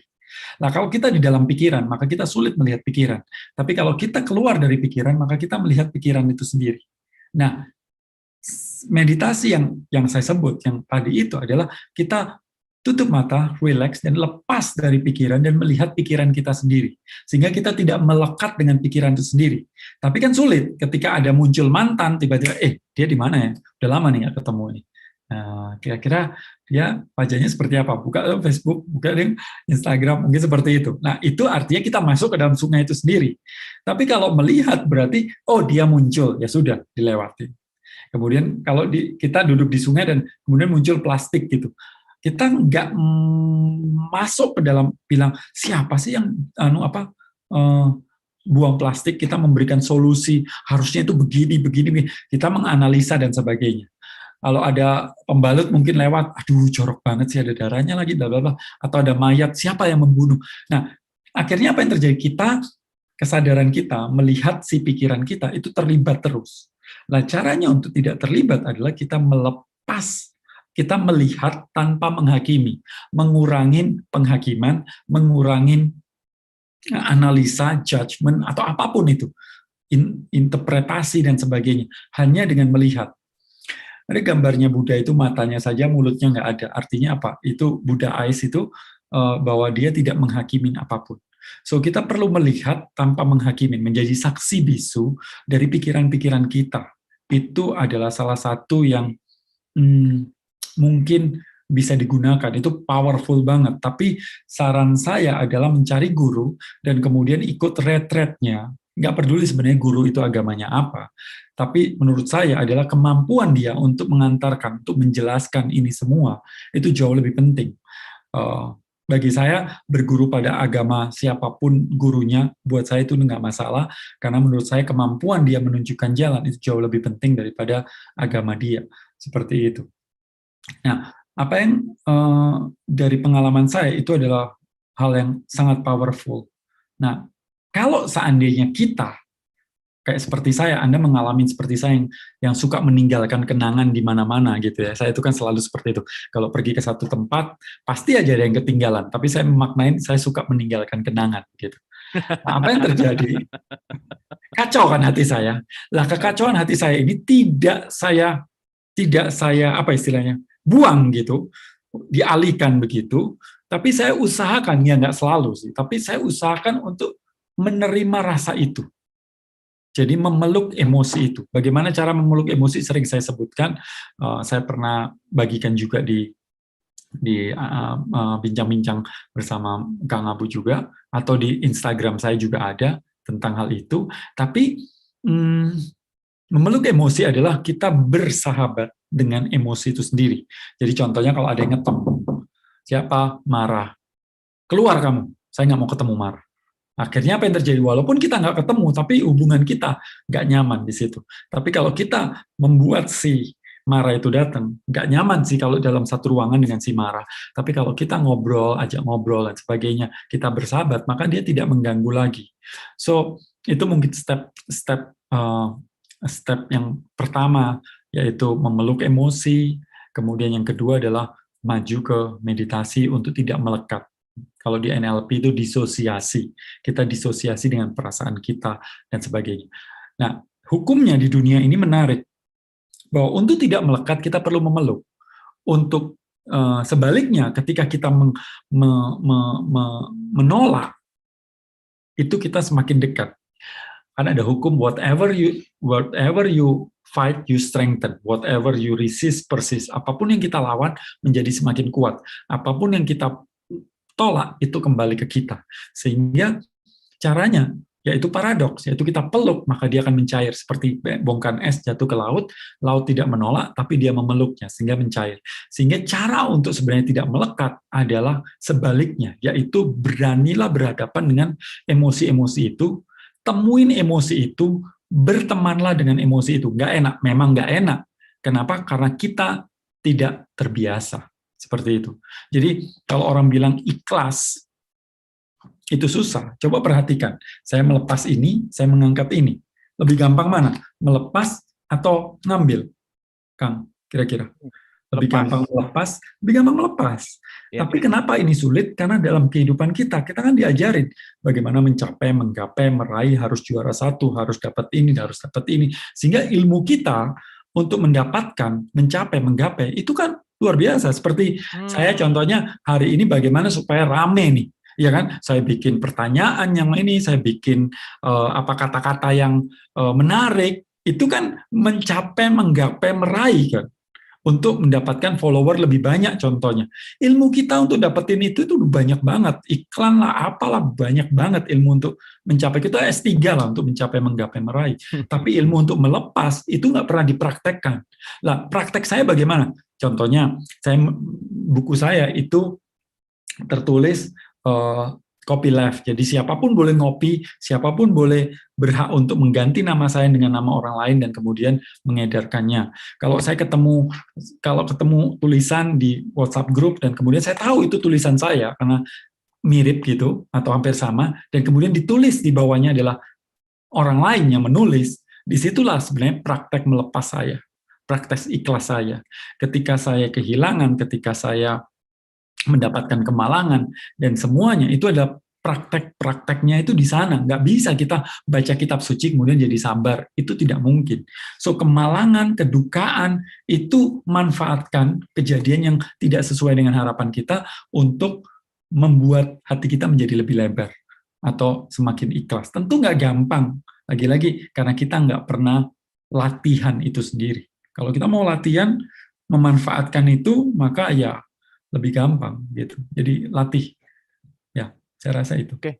B: Nah, kalau kita di dalam pikiran, maka kita sulit melihat pikiran. Tapi kalau kita keluar dari pikiran, maka kita melihat pikiran itu sendiri. Nah, meditasi yang saya sebut, yang tadi itu adalah kita tutup mata, relax, dan lepas dari pikiran dan melihat pikiran kita sendiri. Sehingga kita tidak melekat dengan pikiran itu sendiri. Tapi kan sulit ketika ada muncul mantan, tiba-tiba, dia di mana ya? Udah lama nih nggak ketemu nih. Nah, kira-kira dia wajahnya seperti apa? Buka Facebook, buka Instagram, mungkin seperti itu. Nah, itu artinya kita masuk ke dalam sungai itu sendiri. Tapi kalau melihat berarti, dia muncul, ya sudah, dilewati. Kemudian kalau kita duduk di sungai dan kemudian muncul plastik gitu, kita nggak masuk ke dalam bilang siapa sih yang buang plastik, kita memberikan solusi harusnya itu begini, kita menganalisa dan sebagainya. Kalau ada pembalut mungkin lewat, aduh jorok banget sih, ada darahnya lagi, bla bla bla, atau ada mayat, siapa yang membunuh. Nah, akhirnya apa yang terjadi? Kesadaran kita melihat si pikiran kita itu terlibat terus. Nah, caranya untuk tidak terlibat adalah kita melepas, kita melihat tanpa menghakimi, mengurangi penghakiman, mengurangi analisa, judgement, atau apapun itu, interpretasi dan sebagainya, hanya dengan melihat. Ada gambarnya Buddha itu matanya saja, mulutnya nggak ada. Artinya apa? Itu Buddha Eyes itu bahwa dia tidak menghakimin apapun. So, kita perlu melihat tanpa menghakimi, menjadi saksi bisu dari pikiran-pikiran kita. Itu adalah salah satu yang mungkin bisa digunakan, itu powerful banget. Tapi saran saya adalah mencari guru dan kemudian ikut retreat-nya. nggak peduli sebenarnya guru itu agamanya apa, tapi menurut saya adalah kemampuan dia untuk mengantarkan, untuk menjelaskan ini semua, itu jauh lebih penting. Eh, Bagi saya, berguru pada agama siapapun gurunya, buat saya itu nggak masalah, karena menurut saya kemampuan dia menunjukkan jalan itu jauh lebih penting daripada agama dia. Seperti itu. Nah, apa yang dari pengalaman saya itu adalah hal yang sangat powerful. Nah, kalau seandainya kita kayak seperti saya, Anda mengalami seperti saya yang suka meninggalkan kenangan di mana-mana gitu ya. Saya itu kan selalu seperti itu. Kalau pergi ke satu tempat, pasti aja ada yang ketinggalan. Tapi saya memaknain, saya suka meninggalkan kenangan gitu. Nah, apa yang terjadi? Kacau kan hati saya. Lah kekacauan hati saya ini tidak saya apa istilahnya buang gitu, dialihkan begitu. Tapi saya usahakan, ya nggak selalu sih. Tapi saya usahakan untuk menerima rasa itu. Jadi memeluk emosi itu. Bagaimana cara memeluk emosi sering saya sebutkan. Saya pernah bagikan juga di bincang-bincang bersama Kang Abu juga, atau di Instagram saya juga ada tentang hal itu. Tapi memeluk emosi adalah kita bersahabat dengan emosi itu sendiri. Jadi contohnya kalau ada yang ngetem, siapa marah, keluar kamu, saya nggak mau ketemu marah. Akhirnya apa yang terjadi? Walaupun kita nggak ketemu, tapi hubungan kita nggak nyaman di situ. Tapi kalau kita membuat si marah itu datang, nggak nyaman sih kalau dalam satu ruangan dengan si marah. Tapi kalau kita ngobrol, ajak ngobrol, dan sebagainya, kita bersahabat, maka dia tidak mengganggu lagi. So, itu mungkin step yang pertama, yaitu memeluk emosi. Kemudian yang kedua adalah maju ke meditasi untuk tidak melekat. Kalau di NLP itu disosiasi. Kita disosiasi dengan perasaan kita dan sebagainya. Nah, hukumnya di dunia ini menarik. Bahwa untuk tidak melekat, kita perlu memeluk. Untuk sebaliknya, ketika kita menolak, itu kita semakin dekat. Karena ada hukum, whatever you fight, you strengthen. Whatever you resist, persist. Apapun yang kita lawan, menjadi semakin kuat. Apapun yang kita tolak, itu kembali ke kita. Sehingga caranya, yaitu paradoks, yaitu kita peluk, maka dia akan mencair. Seperti bongkahan es jatuh ke laut, laut tidak menolak, tapi dia memeluknya, sehingga mencair. Sehingga cara untuk sebenarnya tidak melekat adalah sebaliknya, yaitu beranilah berhadapan dengan emosi-emosi itu, temuin emosi itu, bertemanlah dengan emosi itu. Nggak enak, memang nggak enak. Kenapa? Karena kita tidak terbiasa. Seperti itu. Jadi kalau orang bilang ikhlas, itu susah. Coba perhatikan. Saya melepas ini, saya mengangkat ini. Lebih gampang mana? Melepas atau ngambil? Kang, kira-kira. Lebih gampang melepas, lebih gampang melepas. Ya. Tapi kenapa ini sulit? Karena dalam kehidupan kita kan diajarin bagaimana mencapai, menggapai, meraih, harus juara satu, harus dapat ini, harus dapat ini. Sehingga ilmu kita untuk mendapatkan, mencapai, menggapai, itu kan luar biasa. Seperti saya contohnya hari ini bagaimana supaya rame nih, ya kan? Saya bikin pertanyaan yang ini, saya bikin apa kata-kata yang menarik, itu kan mencapai, menggapai, meraih kan, untuk mendapatkan follower lebih banyak contohnya. Ilmu kita untuk dapetin itu banyak banget. Iklan lah, apalah, banyak banget ilmu untuk mencapai. Kita S3 lah untuk mencapai, menggapai, meraih. Tapi ilmu untuk melepas, itu nggak pernah dipraktekkan. Lah, praktek saya bagaimana? Contohnya, buku saya itu tertulis copyleft. Jadi siapapun boleh ngopi, siapapun boleh berhak untuk mengganti nama saya dengan nama orang lain dan kemudian mengedarkannya. Kalau ketemu tulisan di WhatsApp group dan kemudian saya tahu itu tulisan saya karena mirip gitu atau hampir sama, dan kemudian ditulis di bawahnya adalah orang lain yang menulis, disitulah sebenarnya praktek melepas saya. Praktek ikhlas saya. Ketika saya kehilangan, ketika saya mendapatkan kemalangan, dan semuanya itu adalah prakteknya itu di sana. Nggak bisa kita baca kitab suci kemudian jadi sabar. Itu tidak mungkin. So, kemalangan, kedukaan, itu manfaatkan kejadian yang tidak sesuai dengan harapan kita untuk membuat hati kita menjadi lebih lebar atau semakin ikhlas. Tentu nggak gampang. Lagi-lagi, karena kita nggak pernah latihan itu sendiri. Kalau kita mau latihan, memanfaatkan itu, maka ya lebih gampang gitu. Jadi latih. Ya, saya rasa itu.
A: Oke.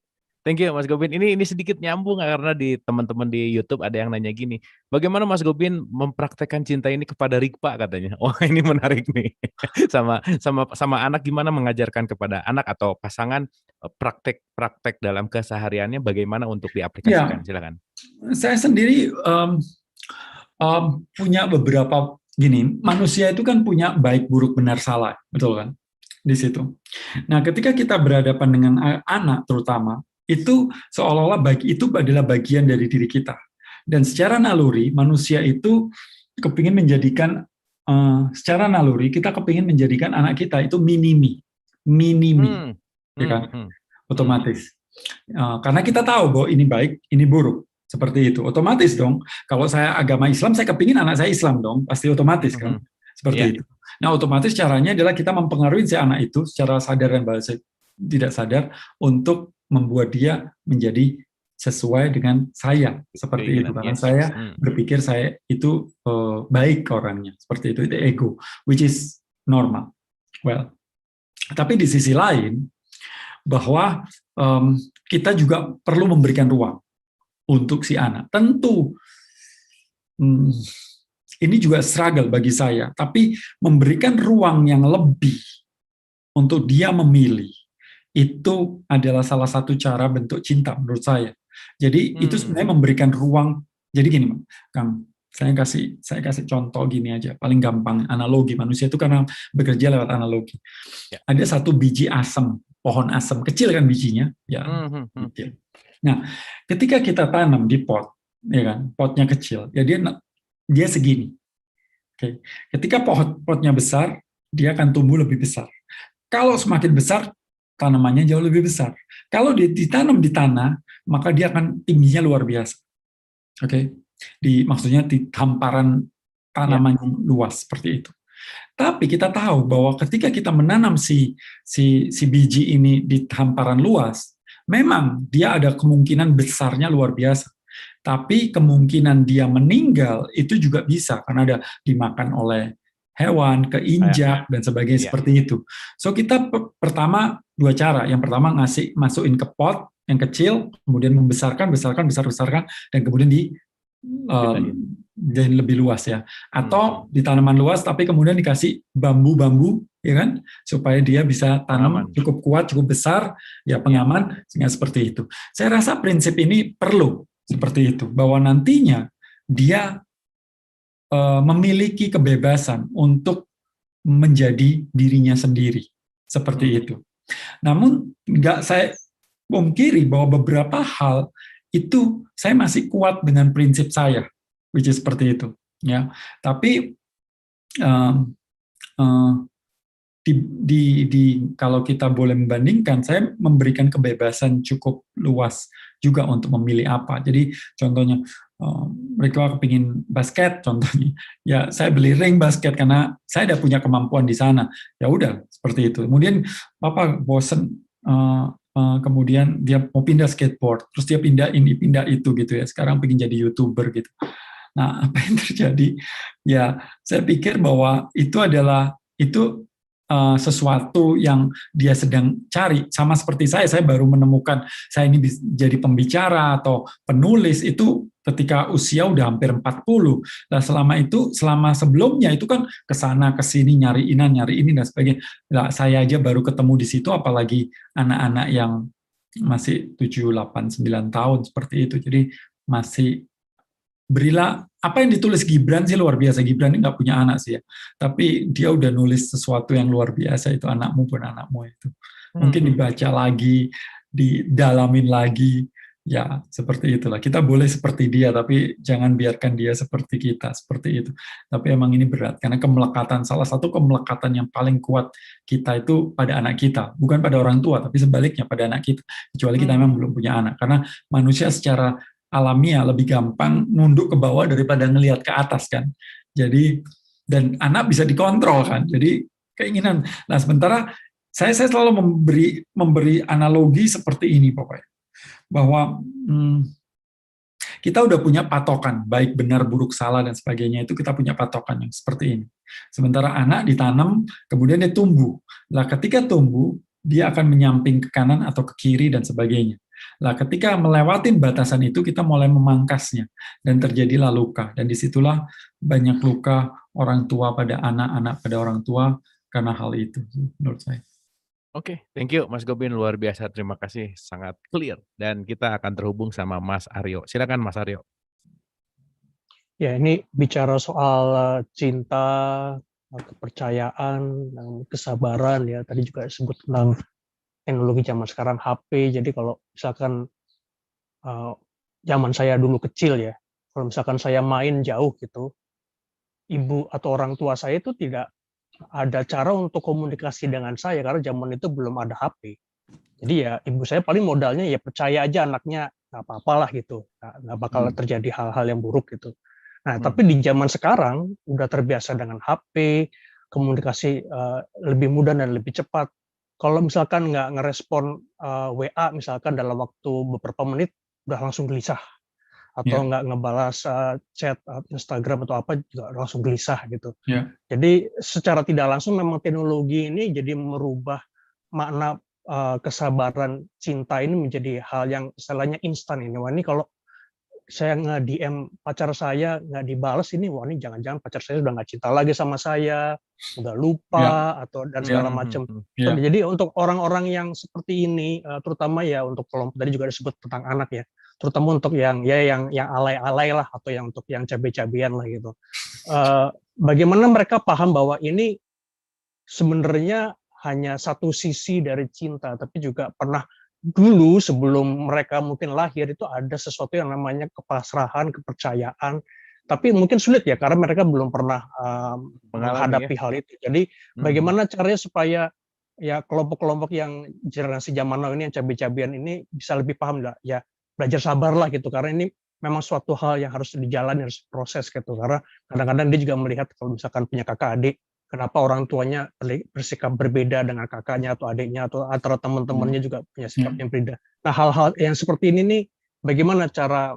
A: Thank you Mas Gobin. Ini sedikit nyambung karena di teman-teman di YouTube ada yang nanya gini, bagaimana Mas Gobin mempraktekkan cinta ini kepada Rikpa katanya. Oh ini menarik nih. sama anak gimana mengajarkan kepada anak atau pasangan praktek dalam kesehariannya bagaimana untuk
B: Ya,
A: diaplikasikan. Silakan.
B: saya sendiri punya beberapa gini. Manusia itu kan punya baik, buruk, benar, salah, betul kan? Di situ. Nah, ketika kita berhadapan dengan anak terutama, itu seolah-olah itu adalah bagian dari diri kita. Dan secara naluri, manusia itu kepingin menjadikan, secara naluri, kita kepingin menjadikan anak kita itu minimi. Ya kan? Otomatis. Karena kita tahu bahwa ini baik, ini buruk. Seperti itu. Otomatis dong, kalau saya agama Islam, saya kepingin anak saya Islam dong. Pasti otomatis kan? Seperti itu. Nah, otomatis caranya adalah kita mempengaruhi si anak itu secara sadar dan tidak sadar untuk membuat dia menjadi sesuai dengan saya, seperti itu. Karena saya berpikir saya itu baik orangnya, seperti itu ego, which is normal. Well, tapi di sisi lain bahwa kita juga perlu memberikan ruang untuk si anak. Tentu ini juga struggle bagi saya, tapi memberikan ruang yang lebih untuk dia memilih, itu adalah salah satu cara bentuk cinta menurut saya. Jadi itu sebenarnya memberikan ruang. Jadi gini, Kang, saya kasih contoh gini aja, paling gampang, analogi. Manusia itu karena bekerja lewat analogi. Ada satu biji asem, pohon asem, kecil kan bijinya, ya. Kecil. Nah, ketika kita tanam di pot, ya kan, potnya kecil, ya dia segini. Oke. Ketika potnya besar, dia akan tumbuh lebih besar. Kalau semakin besar, tanamannya jauh lebih besar. Kalau ditanam di tanah, maka dia akan tingginya luar biasa. Oke. Maksudnya di hamparan tanaman yang luas seperti itu. Tapi kita tahu bahwa ketika kita menanam si biji ini di hamparan luas, memang dia ada kemungkinan besarnya luar biasa. Tapi kemungkinan dia meninggal itu juga bisa karena ada dimakan oleh hewan, keinjak dan sebagainya seperti itu. So kita pertama dua cara. Yang pertama masukin ke pot yang kecil, kemudian membesarkan, besarkan, dan kemudian jadi lebih luas ya. Atau di tanaman luas tapi kemudian dikasih bambu-bambu, ya kan, supaya dia bisa tanam cukup kuat, cukup besar, ya pengaman, sehingga seperti itu. Saya rasa prinsip ini perlu seperti itu, bahwa nantinya dia memiliki kebebasan untuk menjadi dirinya sendiri, seperti itu. Namun nggak saya pungkiri bahwa beberapa hal itu saya masih kuat dengan prinsip saya, which is seperti itu, ya. Tapi kalau kita boleh membandingkan, saya memberikan kebebasan cukup luas juga untuk memilih apa. Jadi contohnya mereka kepingin basket, contohnya, ya saya beli ring basket karena saya udah punya kemampuan di sana. Ya udah seperti itu. Kemudian Papa bosen, kemudian dia mau pindah skateboard, terus dia pindah ini, pindah itu gitu ya. Sekarang pengen jadi YouTuber gitu. Nah, apa yang terjadi? Ya, saya pikir bahwa itu adalah sesuatu yang dia sedang cari. Sama seperti saya baru menemukan saya ini jadi pembicara atau penulis itu ketika usia udah hampir 40. Nah, selama sebelumnya itu kan kesana kesini nyari ini dan sebagainya. Nah, saya aja baru ketemu di situ, apalagi anak-anak yang masih 7, 8, 9 tahun seperti itu. Jadi masih berilah apa yang ditulis Gibran sih luar biasa. Gibran ini nggak punya anak sih ya, tapi dia udah nulis sesuatu yang luar biasa. Itu anakmu pun anakmu itu mungkin dibaca lagi, didalamin lagi, ya seperti itulah. Kita boleh seperti dia, tapi jangan biarkan dia seperti kita, seperti itu. Tapi emang ini berat karena salah satu kemelekatan yang paling kuat kita itu pada anak kita, bukan pada orang tua, tapi sebaliknya pada anak kita. Kecuali kita memang belum punya anak, karena manusia secara alamiah lebih gampang nunduk ke bawah daripada ngelihat ke atas kan. Jadi dan anak bisa dikontrol kan. Jadi keinginan. Nah, sementara saya selalu memberi analogi seperti ini pokoknya. Bahwa kita udah punya patokan, baik benar buruk salah dan sebagainya, itu kita punya patokan yang seperti ini. Sementara anak ditanam, kemudian dia tumbuh. Nah, ketika tumbuh, dia akan menyamping ke kanan atau ke kiri dan sebagainya. Nah, ketika melewatin batasan itu, kita mulai memangkasnya, dan terjadilah luka. Dan disitulah banyak luka orang tua pada anak, anak pada orang tua, karena hal itu, menurut saya.
A: Oke, thank you Mas Gobin, luar biasa, terima kasih, sangat clear. Dan kita akan terhubung sama Mas Aryo. Silakan Mas Aryo.
C: Ya, ini bicara soal cinta, kepercayaan, dan kesabaran ya. Tadi juga disebut tentang teknologi zaman sekarang HP. Jadi kalau misalkan zaman saya dulu kecil ya, kalau misalkan saya main jauh gitu, ibu atau orang tua saya itu tidak ada cara untuk komunikasi dengan saya karena zaman itu belum ada HP. Jadi ya ibu saya paling modalnya ya percaya aja anaknya nggak apa-apalah gitu, nggak bakal terjadi hal-hal yang buruk gitu. Nah, tapi di zaman sekarang udah terbiasa dengan HP, komunikasi lebih mudah dan lebih cepat. Kalau misalkan nggak ngerespon WA misalkan dalam waktu beberapa menit udah langsung gelisah, atau nggak ngebalas chat Instagram atau apa juga langsung gelisah gitu. Jadi secara tidak langsung memang teknologi ini jadi merubah makna kesabaran cinta ini menjadi hal yang istilahnya instan ini. Wah, ini kalau saya nge-DM pacar saya nggak dibales ini, wah ini jangan-jangan pacar saya udah nggak cinta lagi sama saya, udah lupa atau dan segala macam. Jadi untuk orang-orang yang seperti ini, terutama ya untuk kelompok tadi juga disebut tentang anak ya, terutama untuk yang alay-alay lah atau yang untuk yang cabe-cabean lah gitu. Bagaimana mereka paham bahwa ini sebenarnya hanya satu sisi dari cinta, tapi juga pernah dulu sebelum mereka mungkin lahir itu ada sesuatu yang namanya kepasrahan, kepercayaan, tapi mungkin sulit ya karena mereka belum pernah menghadapi hal itu. Jadi bagaimana caranya supaya ya kelompok-kelompok yang generasi zaman now ini yang cabe-cabean ini bisa lebih paham lah ya, belajar sabar lah gitu, karena ini memang suatu hal yang harus dijalani, harus proses gitu, karena kadang-kadang dia juga melihat kalau misalkan punya kakak adik, kenapa orang tuanya bersikap berbeda dengan kakaknya atau adiknya atau antara teman-temannya juga punya sikap yang berbeda. Nah, hal-hal yang seperti ini nih, bagaimana cara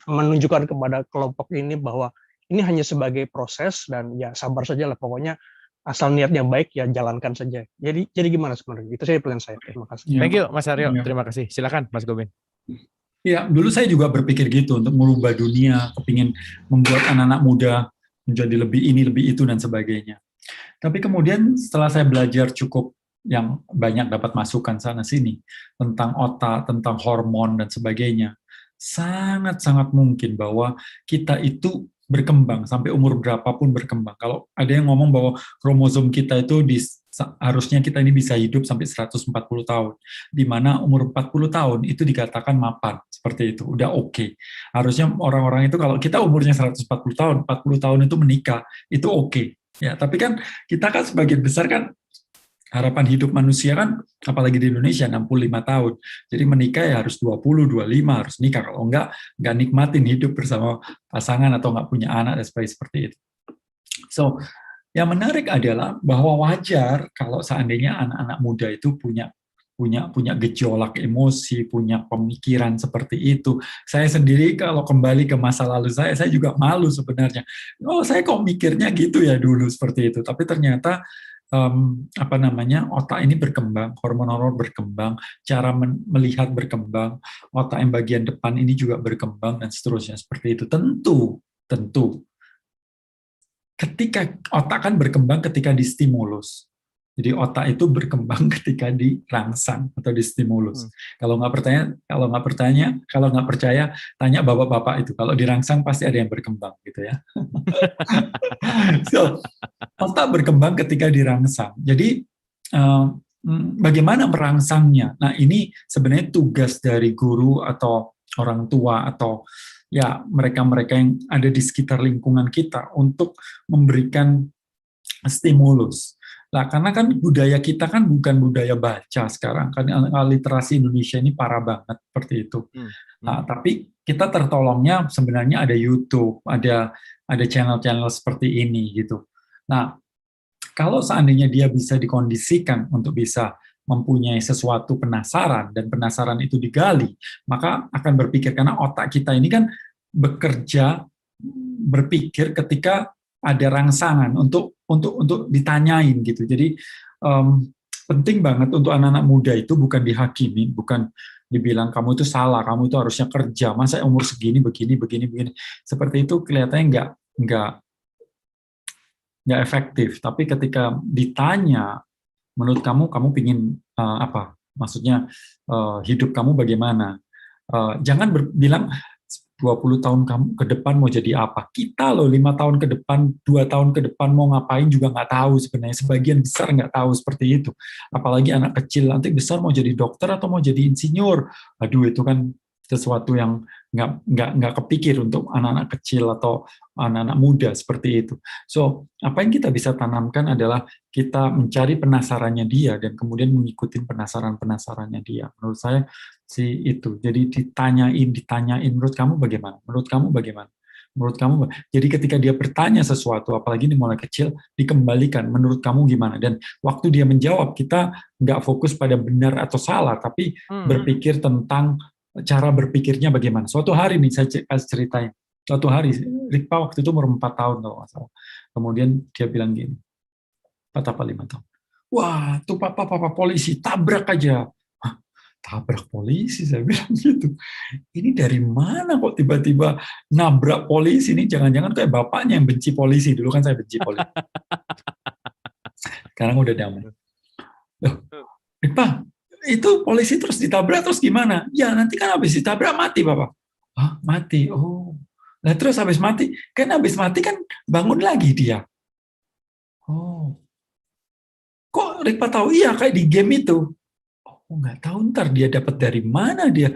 C: menunjukkan kepada kelompok ini bahwa ini hanya sebagai proses dan ya sabar saja lah, pokoknya asal niatnya baik ya jalankan saja. Jadi gimana sebenarnya? Itu saya pertanyaan saya. Terima kasih.
A: Thank you Mas Aryo, terima kasih. Silakan Mas Gobin.
B: Ya, dulu saya juga berpikir gitu untuk merubah dunia, kepingin membuat anak-anak muda menjadi lebih ini, lebih itu, dan sebagainya. Tapi kemudian setelah saya belajar cukup yang banyak dapat masukan sana-sini, tentang otak, tentang hormon, dan sebagainya, sangat-sangat mungkin bahwa kita itu berkembang, sampai umur berapapun berkembang. Kalau ada yang ngomong bahwa kromosom kita itu harusnya kita ini bisa hidup sampai 140 tahun, di mana umur 40 tahun itu dikatakan mapan, seperti itu, udah oke. Harusnya orang-orang itu kalau kita umurnya 140 tahun, 40 tahun itu menikah, itu oke. Ya, tapi kan kita kan sebagian besar kan harapan hidup manusia kan, apalagi di Indonesia 65 tahun. Jadi menikah ya harus 20, 25 harus nikah, kalau enggak nikmatin hidup bersama pasangan atau enggak punya anak dan sebagainya seperti itu. So, yang menarik adalah bahwa wajar kalau seandainya anak-anak muda itu punya gejolak emosi, punya pemikiran seperti itu. Saya sendiri kalau kembali ke masa lalu saya juga malu sebenarnya. Oh, saya kok mikirnya gitu ya dulu seperti itu. Tapi ternyata otak ini berkembang, hormon-hormon berkembang, cara melihat berkembang, otak yang bagian depan ini juga berkembang dan seterusnya seperti itu. Tentu. Ketika otak kan berkembang ketika distimulus. Jadi otak itu berkembang ketika dirangsang atau distimulus. Kalau nggak percaya, tanya bapak-bapak itu. Kalau dirangsang pasti ada yang berkembang, gitu ya. So, otak berkembang ketika dirangsang. Jadi bagaimana merangsangnya? Nah, ini sebenarnya tugas dari guru atau orang tua atau ya mereka-mereka yang ada di sekitar lingkungan kita untuk memberikan stimulus. Nah, karena kan budaya kita kan bukan budaya baca sekarang, kan literasi Indonesia ini parah banget seperti itu. Nah, tapi kita tertolongnya sebenarnya ada YouTube, ada channel-channel seperti ini gitu. Nah, kalau seandainya dia bisa dikondisikan untuk bisa mempunyai sesuatu penasaran, dan penasaran itu digali, maka akan berpikir, karena otak kita ini kan bekerja, berpikir ketika ada rangsangan untuk ditanyain gitu. Jadi penting banget untuk anak-anak muda itu bukan dihakimi, bukan dibilang kamu itu salah, kamu itu harusnya kerja, masa umur segini begini begini begini. Seperti itu kelihatannya nggak efektif. Tapi ketika ditanya, menurut kamu pingin apa? Maksudnya hidup kamu bagaimana? Jangan bilang 20 tahun kamu ke depan mau jadi apa. Kita loh 5 tahun ke depan, 2 tahun ke depan mau ngapain juga nggak tahu sebenarnya. Sebagian besar nggak tahu seperti itu. Apalagi anak kecil, nanti besar mau jadi dokter atau mau jadi insinyur. Aduh, itu kan sesuatu yang nggak kepikir untuk anak-anak kecil atau anak-anak muda seperti itu. So, apa yang kita bisa tanamkan adalah kita mencari penasarannya dia dan kemudian mengikuti penasaran-penasarannya dia. Menurut saya sih itu. Jadi ditanyain, menurut kamu bagaimana? Menurut kamu bagaimana? Menurut kamu, jadi ketika dia bertanya sesuatu, apalagi ini mulai kecil, dikembalikan, menurut kamu gimana? Dan waktu dia menjawab, kita nggak fokus pada benar atau salah, tapi berpikir tentang cara berpikirnya bagaimana. Suatu hari nih, saya ceritain. Suatu hari, Rikpa waktu itu umur 4 tahun, kalau nggak salah. Kemudian dia bilang gini, 4 apa 5 tahun. Wah, tuh papa polisi, tabrak aja. Tabrak polisi, saya bilang gitu. Ini dari mana kok tiba-tiba nabrak polisi? Ini jangan-jangan kayak bapaknya yang benci polisi. Dulu kan saya benci polisi. Sekarang udah damai. Loh, Pak, itu polisi terus ditabrak terus gimana? Ya nanti kan habis ditabrak mati, Bapak. Hah, mati? Oh. Nah terus habis mati kan bangun lagi dia. Oh. Kok Rikpa tahu? Iya, kayak di game itu. Oh, nggak tahu ntar dia dapat dari mana dia.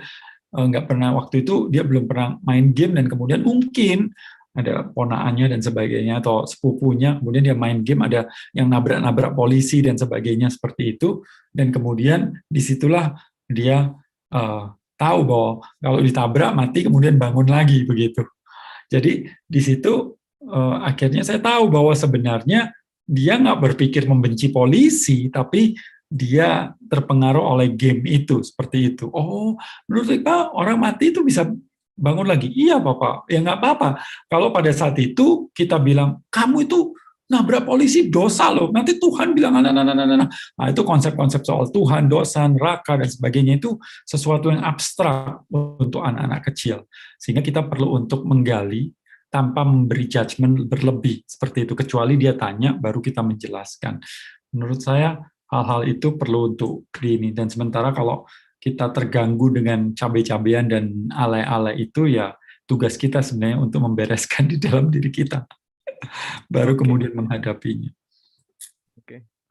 B: Nggak pernah, waktu itu dia belum pernah main game dan kemudian mungkin ada ponaannya dan sebagainya atau sepupunya, kemudian dia main game ada yang nabrak-nabrak polisi dan sebagainya seperti itu, dan kemudian disitulah dia tahu bahwa kalau ditabrak mati kemudian bangun lagi begitu. Jadi di situ akhirnya saya tahu bahwa sebenarnya dia nggak berpikir membenci polisi, tapi dia terpengaruh oleh game itu, seperti itu. Oh, menurut Rikpa orang mati itu bisa bangun lagi. Iya, Bapak. Ya nggak apa-apa. Kalau pada saat itu kita bilang, kamu itu nabrak polisi dosa loh. Nanti Tuhan bilang, nah itu konsep-konsep soal Tuhan, dosa, neraka, dan sebagainya itu sesuatu yang abstrak untuk anak-anak kecil. Sehingga kita perlu untuk menggali tanpa memberi judgement berlebih. Seperti itu. Kecuali dia tanya, baru kita menjelaskan. Menurut saya, hal-hal itu perlu untuk ini. Dan sementara kalau kita terganggu dengan cabai-cabean dan ale-ale itu, ya tugas kita sebenarnya untuk membereskan di dalam diri kita. Baru kemudian menghadapinya.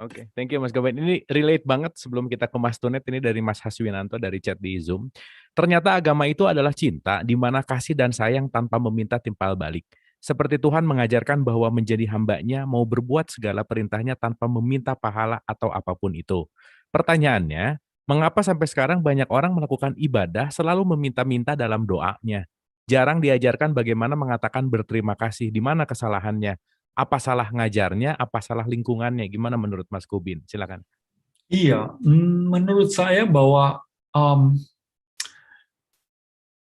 A: Oke. Thank you Mas Gaben. Ini relate banget sebelum kita ke Mas Tunet, ini dari Mas Haswinanto dari chat di Zoom. Ternyata agama itu adalah cinta, di mana kasih dan sayang tanpa meminta timbal balik. Seperti Tuhan mengajarkan bahwa menjadi hamba-Nya mau berbuat segala perintahnya tanpa meminta pahala atau apapun itu. Pertanyaannya, mengapa sampai sekarang banyak orang melakukan ibadah selalu meminta-minta dalam doanya? Jarang diajarkan bagaimana mengatakan berterima kasih, di mana kesalahannya? Apa salah ngajarnya, apa salah lingkungannya? Gimana menurut Mas Kubin? Silakan.
B: Iya, menurut saya bahwa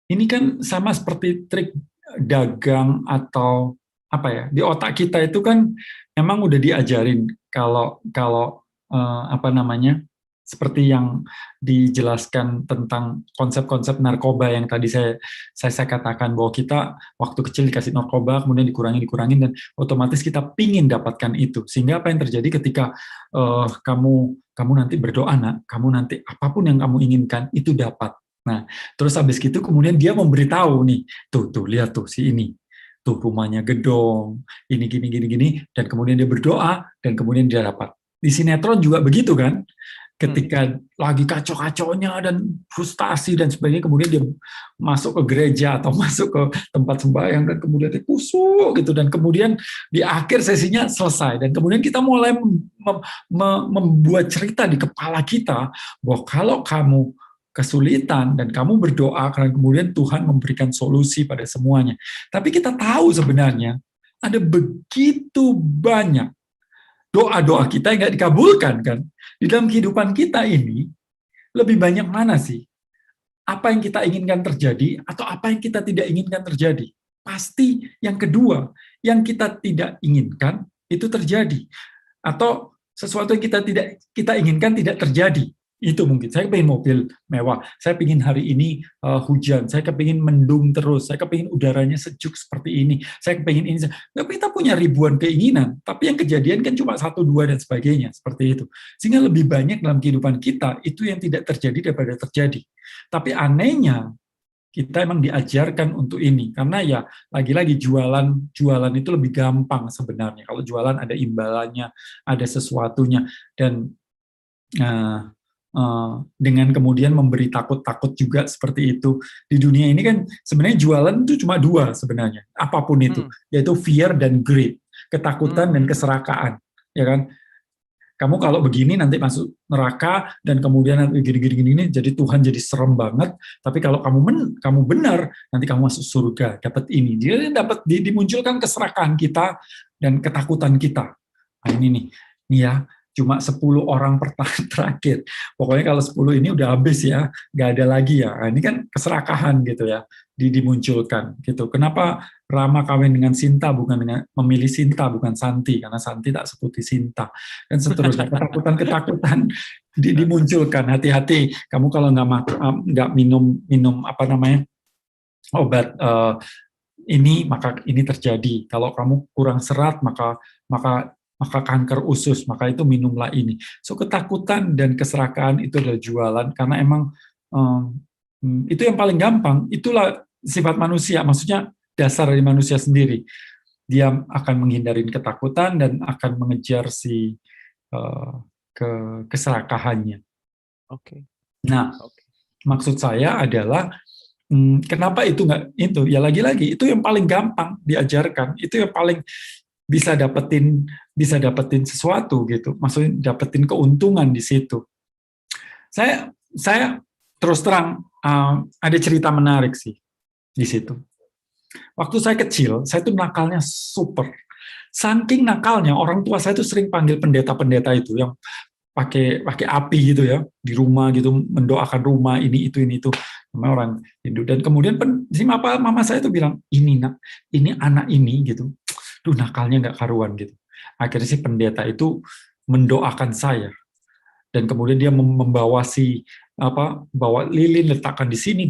B: ini kan sama seperti trik dagang atau apa ya, di otak kita itu kan emang udah diajarin kalau apa namanya, seperti yang dijelaskan tentang konsep-konsep narkoba yang tadi saya katakan, bahwa kita waktu kecil dikasih narkoba kemudian dikurangin dan otomatis kita pingin dapatkan itu, sehingga apa yang terjadi ketika kamu nanti berdoa, nak, kamu nanti apapun yang kamu inginkan itu dapat. Nah, terus habis gitu kemudian dia memberitahu nih, tuh lihat tuh si ini, tuh rumahnya gedong, ini gini, dan kemudian dia berdoa dan kemudian dia dapat. Di sinetron juga begitu kan, ketika lagi kacau-kacaunya dan frustasi dan sebagainya, kemudian dia masuk ke gereja atau masuk ke tempat sembahyang dan kemudian dia kusuk gitu, dan kemudian di akhir sesinya selesai, dan kemudian kita mulai membuat cerita di kepala kita bahwa kalau kamu kesulitan dan kamu berdoa, karena kemudian Tuhan memberikan solusi pada semuanya. Tapi kita tahu sebenarnya ada begitu banyak doa-doa kita yang nggak dikabulkan kan. Di dalam kehidupan kita ini, lebih banyak mana sih? Apa yang kita inginkan terjadi atau apa yang kita tidak inginkan terjadi? Pasti yang kedua, yang kita tidak inginkan itu terjadi. Atau sesuatu yang kita inginkan tidak terjadi. Itu mungkin. Saya pengen mobil mewah, saya pengen hari ini hujan, saya kepingin mendung terus, saya kepingin udaranya sejuk seperti ini, saya kepingin ini. Tapi kita punya ribuan keinginan, tapi yang kejadian kan cuma 1, 2 dan sebagainya, seperti itu. Sehingga lebih banyak dalam kehidupan kita, itu yang tidak terjadi daripada terjadi. Tapi anehnya, kita emang diajarkan untuk ini, karena ya lagi-lagi jualan itu lebih gampang sebenarnya. Kalau jualan ada imbalannya, ada sesuatunya, dan dengan kemudian memberi takut-takut juga seperti itu. Di dunia ini kan sebenarnya jualan itu cuma 2 sebenarnya, apapun itu, yaitu fear dan greed, ketakutan dan keserakaan, ya kan? Kamu kalau begini nanti masuk neraka, dan kemudian gini, jadi Tuhan jadi serem banget. Tapi kalau kamu benar, nanti kamu masuk surga, dapat ini. Dia dapat dimunculkan keserakahan kita dan ketakutan kita. Nah, ini ya. Cuma 10 orang terakhir. Pokoknya kalau 10 ini udah habis ya, nggak ada lagi ya. Nah, ini kan keserakahan gitu ya, dimunculkan gitu. Kenapa Rama kawin dengan Sinta bukan dengan memilih Sinta bukan Santi, karena Santi tak seputih Sinta, dan seterusnya. Ketakutan dimunculkan. Hati-hati kamu kalau nggak minum apa namanya obat ini, maka ini terjadi. Kalau kamu kurang serat maka kanker usus, maka itu minumlah ini. So ketakutan dan keserakaan itu adalah jualan, karena emang itu yang paling gampang. Itulah sifat manusia, maksudnya dasar dari manusia sendiri. Dia akan menghindari ketakutan dan akan mengejar keserakahannya.
A: Oke.
B: Nah, maksud saya adalah kenapa itu nggak itu? Ya lagi-lagi itu yang paling gampang diajarkan, itu yang paling bisa dapetin sesuatu gitu, maksudnya dapetin keuntungan di situ. Saya terus terang ada cerita menarik sih di situ. Waktu saya kecil, saya tuh nakalnya super. Saking nakalnya, orang tua saya tuh sering panggil pendeta-pendeta itu yang pakai api gitu ya di rumah gitu, mendoakan rumah ini itu namanya orang Hindu. Dan kemudian mama saya tuh bilang, ini anak ini gitu, duh nakalnya nggak karuan gitu. Akhirnya si pendeta itu mendoakan saya, dan kemudian dia bawa lilin, letakkan di sini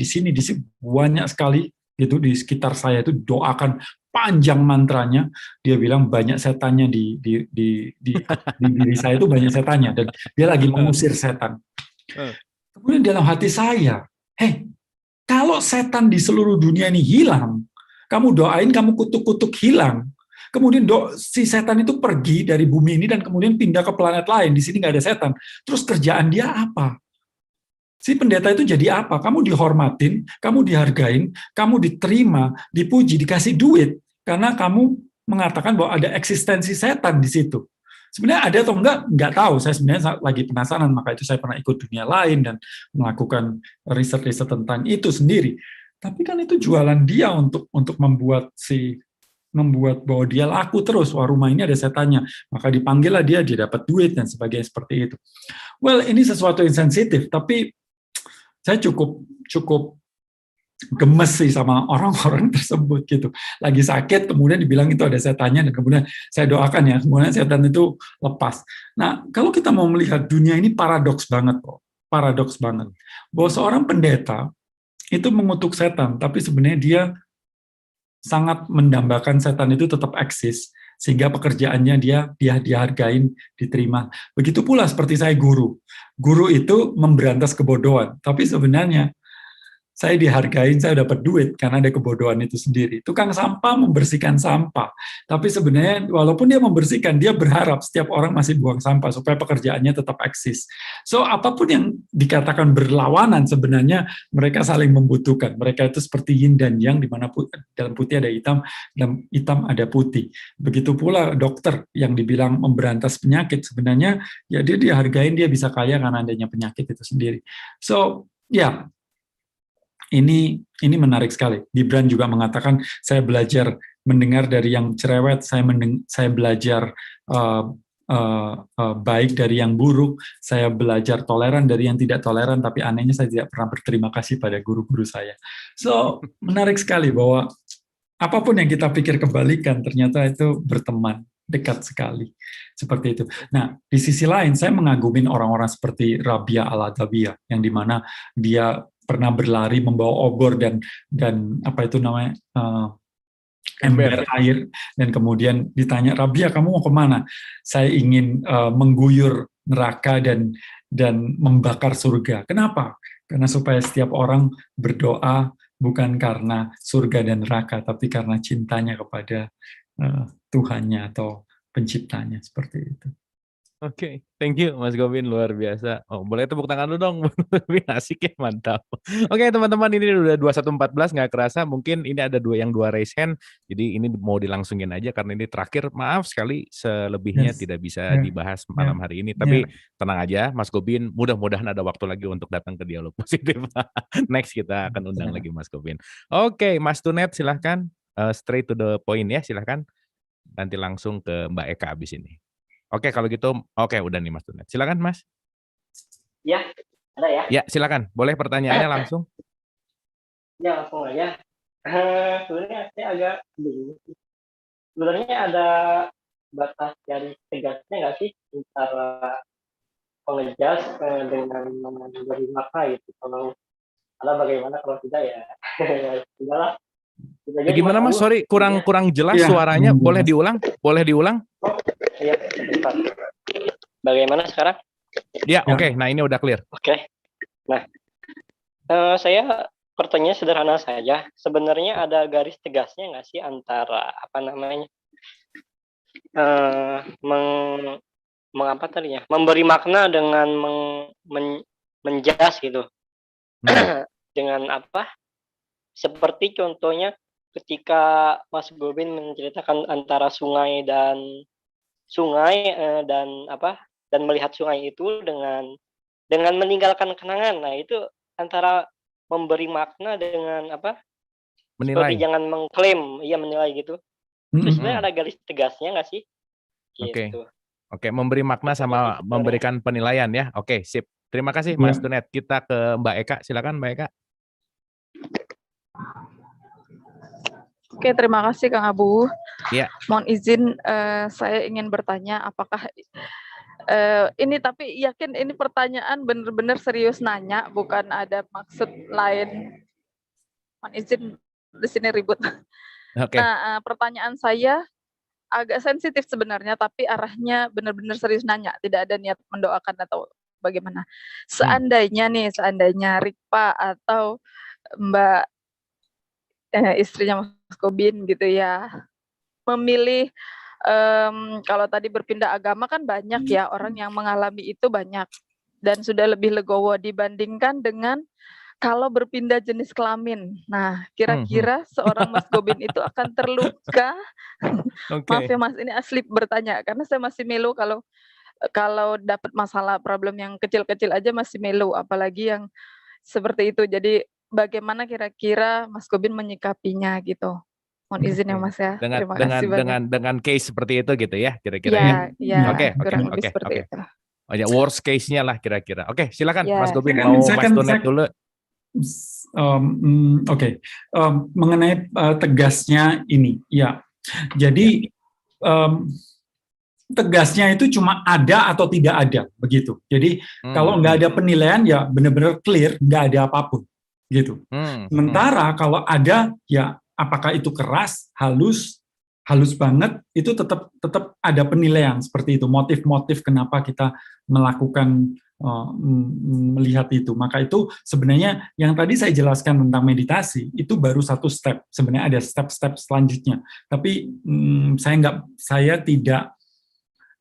B: banyak sekali gitu di sekitar saya, itu doakan panjang mantranya. Dia bilang banyak setannya di diri saya, itu banyak setannya, dan dia lagi mengusir setan. Kemudian dalam hati saya, kalau setan di seluruh dunia ini hilang, kamu doain, kamu kutuk-kutuk hilang, kemudian si setan itu pergi dari bumi ini dan kemudian pindah ke planet lain, di sini nggak ada setan, terus kerjaan dia apa? Si pendeta itu jadi apa? Kamu dihormatin, kamu dihargain, kamu diterima, dipuji, dikasih duit, karena kamu mengatakan bahwa ada eksistensi setan di situ. Sebenarnya ada atau enggak tahu. Saya sebenarnya lagi penasaran, maka itu saya pernah ikut dunia lain dan melakukan riset-riset tentang itu sendiri. Tapi kan itu jualan dia untuk membuat bahwa dia laku terus, wah rumah ini ada setannya, maka dipanggillah dia dapat duit dan sebagainya seperti itu. Well, ini sesuatu yang sensitif, tapi saya cukup gemes sih sama orang-orang tersebut gitu. Lagi sakit, kemudian dibilang itu ada setannya, dan kemudian saya doakan ya, kemudian setan itu lepas. Nah, kalau kita mau melihat dunia ini paradoks banget kok, paradoks banget. Bahwa seorang pendeta itu mengutuk setan, tapi sebenarnya dia sangat mendambakan setan itu tetap eksis, sehingga pekerjaannya dia dihargain, diterima. Begitu pula seperti saya guru. Guru itu memberantas kebodohan, tapi sebenarnya saya dihargain, saya dapat duit karena ada kebodohan itu sendiri. Tukang sampah membersihkan sampah, tapi sebenarnya walaupun dia membersihkan, dia berharap setiap orang masih buang sampah supaya pekerjaannya tetap eksis. So apapun yang dikatakan berlawanan, sebenarnya mereka saling membutuhkan. Mereka itu seperti yin dan yang, di mana dalam putih ada hitam, dalam hitam ada putih. Begitu pula dokter yang dibilang memberantas penyakit, sebenarnya ya dia dihargain, dia bisa kaya karena adanya penyakit itu sendiri. So ya. Ini menarik sekali. Gibran juga mengatakan, saya belajar mendengar dari yang cerewet, saya belajar baik dari yang buruk, saya belajar toleran dari yang tidak toleran, tapi anehnya saya tidak pernah berterima kasih pada guru-guru saya. So, menarik sekali bahwa apapun yang kita pikir kebalikan, ternyata itu berteman. dekat sekali seperti itu. Nah, di sisi lain saya mengagumin orang-orang seperti Rabia Al-Adawiyah yang dimana dia pernah berlari membawa obor dan apa itu namanya ember air, dan kemudian ditanya, Rabia kamu mau kemana? Saya ingin mengguyur neraka dan membakar surga. Kenapa? Karena supaya setiap orang berdoa bukan karena surga dan neraka, tapi karena cintanya kepada Tuhannya atau penciptanya, seperti itu.
A: Oke, thank you Mas Gobin, luar biasa. Oh, boleh tepuk tangan lu dong. Lebih asik ya, mantap. Oke, teman-teman, ini udah 21.14, nggak kerasa. Mungkin ini ada dua raise hand, jadi ini mau dilangsungin aja karena ini terakhir. Maaf sekali, selebihnya tidak bisa dibahas malam hari ini. Tapi tenang aja, Mas Gobin, mudah-mudahan ada waktu lagi untuk datang ke Dialog Positif. Next kita akan undang lagi Mas Gobin. Oke, Mas Tunet, silahkan. Straight to the point ya, silahkan. Nanti langsung ke Mbak Eka abis ini. Oke, kalau gitu, oke, udah nih Mas Tunet. Silakan Mas.
D: Ya, ada ya?
A: Ya, silakan. Boleh pertanyaannya langsung?
D: Ya, langsung aja. Sebenarnya saya agak bingung. Sebenarnya ada batas garis tegasnya nggak sih antara pengejas dengan memberi makna gitu? Kalau ada bagaimana, kalau tidak ya sudahlah.
A: Gimana Mas? Sorry, kurang jelas suaranya. Boleh diulang?
D: Oh, iya, sebentar. Bagaimana sekarang?
A: Ya, oke. Nah, ini udah clear.
D: Oke. Nah, saya pertanyaan sederhana saja. Sebenarnya ada garis tegasnya nggak sih antara apa namanya mengapa tadinya memberi makna dengan menjas gitu. Dengan apa? Seperti contohnya ketika Mas Gobin menceritakan antara sungai dan melihat sungai itu dengan meninggalkan kenangan. Nah, itu antara memberi makna dengan apa?
A: Menilai.
D: Seperti jangan mengklaim, menilai gitu. Terus sebenarnya ada garis tegasnya nggak sih? Gitu.
A: Oke, memberi makna sama memberikan penilaian ya. Oke, sip. Terima kasih Mas Tunet. Kita ke Mbak Eka. Silakan Mbak Eka.
E: Oke, terima kasih Kang Abu.
A: Ya.
E: Mohon izin, saya ingin bertanya apakah ini, tapi yakin ini pertanyaan benar-benar serius nanya, bukan ada maksud lain. Mohon izin, di sini ribut.
A: Okay.
E: Nah, pertanyaan saya agak sensitif sebenarnya, tapi arahnya benar-benar serius nanya, tidak ada niat mendoakan atau bagaimana. Seandainya Rikpa atau Mbak istrinya Mas Gobin gitu ya, memilih kalau tadi berpindah agama kan banyak ya orang yang mengalami itu banyak dan sudah lebih legowo dibandingkan dengan kalau berpindah jenis kelamin. Nah, kira-kira seorang Mas Gobin itu akan terluka? Maaf ya Mas, ini asli bertanya karena saya masih melo kalau dapat masalah problem yang kecil-kecil aja masih melo, apalagi yang seperti itu. Jadi bagaimana kira-kira Mas Gobin menyikapinya gitu? Mohon izin ya Mas ya. Terima kasih banyak.
A: Dengan case seperti itu gitu ya, kira-kira ya. Oke. Oh ya, worst case-nya lah kira-kira. Oke, silakan Mas Gobin, mau Mas Tunet dulu.
B: Mengenai tegasnya ini, ya. Jadi tegasnya itu cuma ada atau tidak ada, begitu. Jadi kalau nggak ada penilaian, ya benar-benar clear, nggak ada apapun, gitu. Sementara kalau ada, ya apakah itu keras, halus banget, itu tetap ada penilaian seperti itu, motif-motif kenapa kita melakukan melihat itu. Maka itu sebenarnya yang tadi saya jelaskan tentang meditasi itu baru satu step. Sebenarnya ada step-step selanjutnya. Tapi saya tidak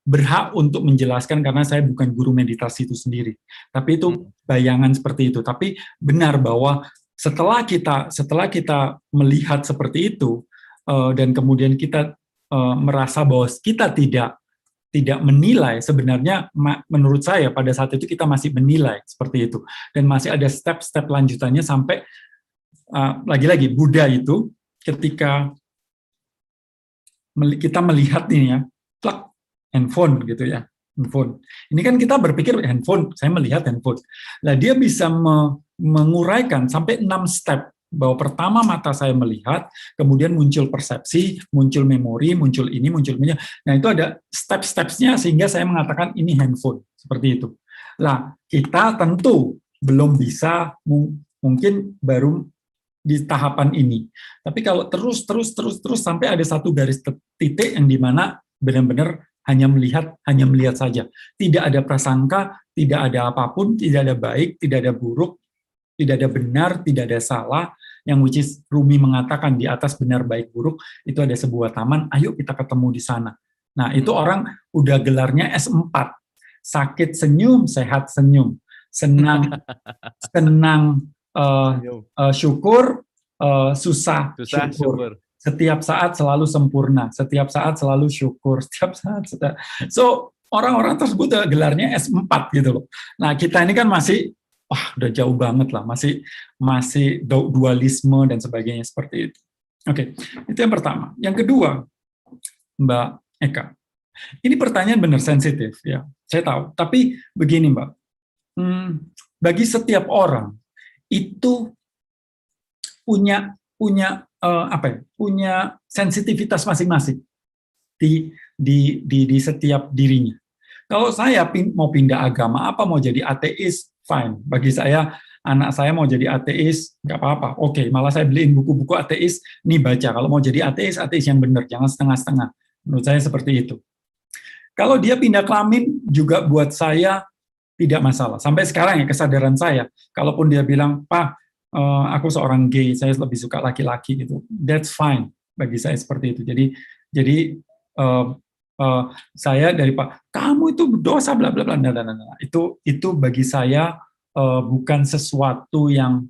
B: berhak untuk menjelaskan karena saya bukan guru meditasi itu sendiri. Tapi itu bayangan seperti itu. Tapi benar bahwa setelah kita melihat seperti itu dan kemudian kita merasa bahwa kita tidak menilai, sebenarnya menurut saya pada saat itu kita masih menilai seperti itu, dan masih ada step-step lanjutannya sampai lagi-lagi Buddha itu ketika kita melihat nih ya, plak, handphone gitu ya, handphone. Ini kan kita berpikir handphone, saya melihat handphone. Nah, dia bisa menguraikan sampai 6 step Bahwa pertama mata saya melihat, kemudian muncul persepsi, muncul memori, muncul ini, muncul ini. Nah, itu ada step-stepsnya sehingga saya mengatakan ini handphone, seperti itu. Nah, kita tentu belum bisa, mungkin baru di tahapan ini. Tapi kalau terus sampai ada satu garis titik yang dimana benar-benar hanya melihat saja. Tidak ada prasangka, tidak ada apapun, tidak ada baik, tidak ada buruk, tidak ada benar, tidak ada salah, yang which is Rumi mengatakan di atas benar baik buruk, itu ada sebuah taman, ayo kita ketemu di sana. Nah, itu orang udah gelarnya S4. Sakit senyum, sehat senyum. Senang syukur, susah syukur. Setiap saat selalu sempurna, setiap saat selalu syukur, setiap saat. So, orang-orang tersebut gelarnya S4 gitu loh. Nah, kita ini kan masih udah jauh banget lah, masih dualisme dan sebagainya seperti itu. Oke, itu yang pertama. Yang kedua, Mbak Eka, ini pertanyaan benar sensitif ya, saya tahu. Tapi begini Mbak, bagi setiap orang itu punya sensitivitas masing-masing di setiap dirinya. Kalau saya mau pindah agama, mau jadi ateis, fine. Bagi saya, anak saya mau jadi ateis, nggak apa-apa. Oke, malah saya beliin buku-buku ateis, nih baca. Kalau mau jadi ateis yang benar, jangan setengah-setengah. Menurut saya seperti itu. Kalau dia pindah kelamin, juga buat saya tidak masalah. Sampai sekarang ya kesadaran saya, kalaupun dia bilang, Pak, aku seorang gay, saya lebih suka laki-laki gitu. That's fine bagi saya seperti itu. Jadi saya dari Pak, kamu itu berdosa bla bla bla. Nah. Itu bagi saya bukan sesuatu yang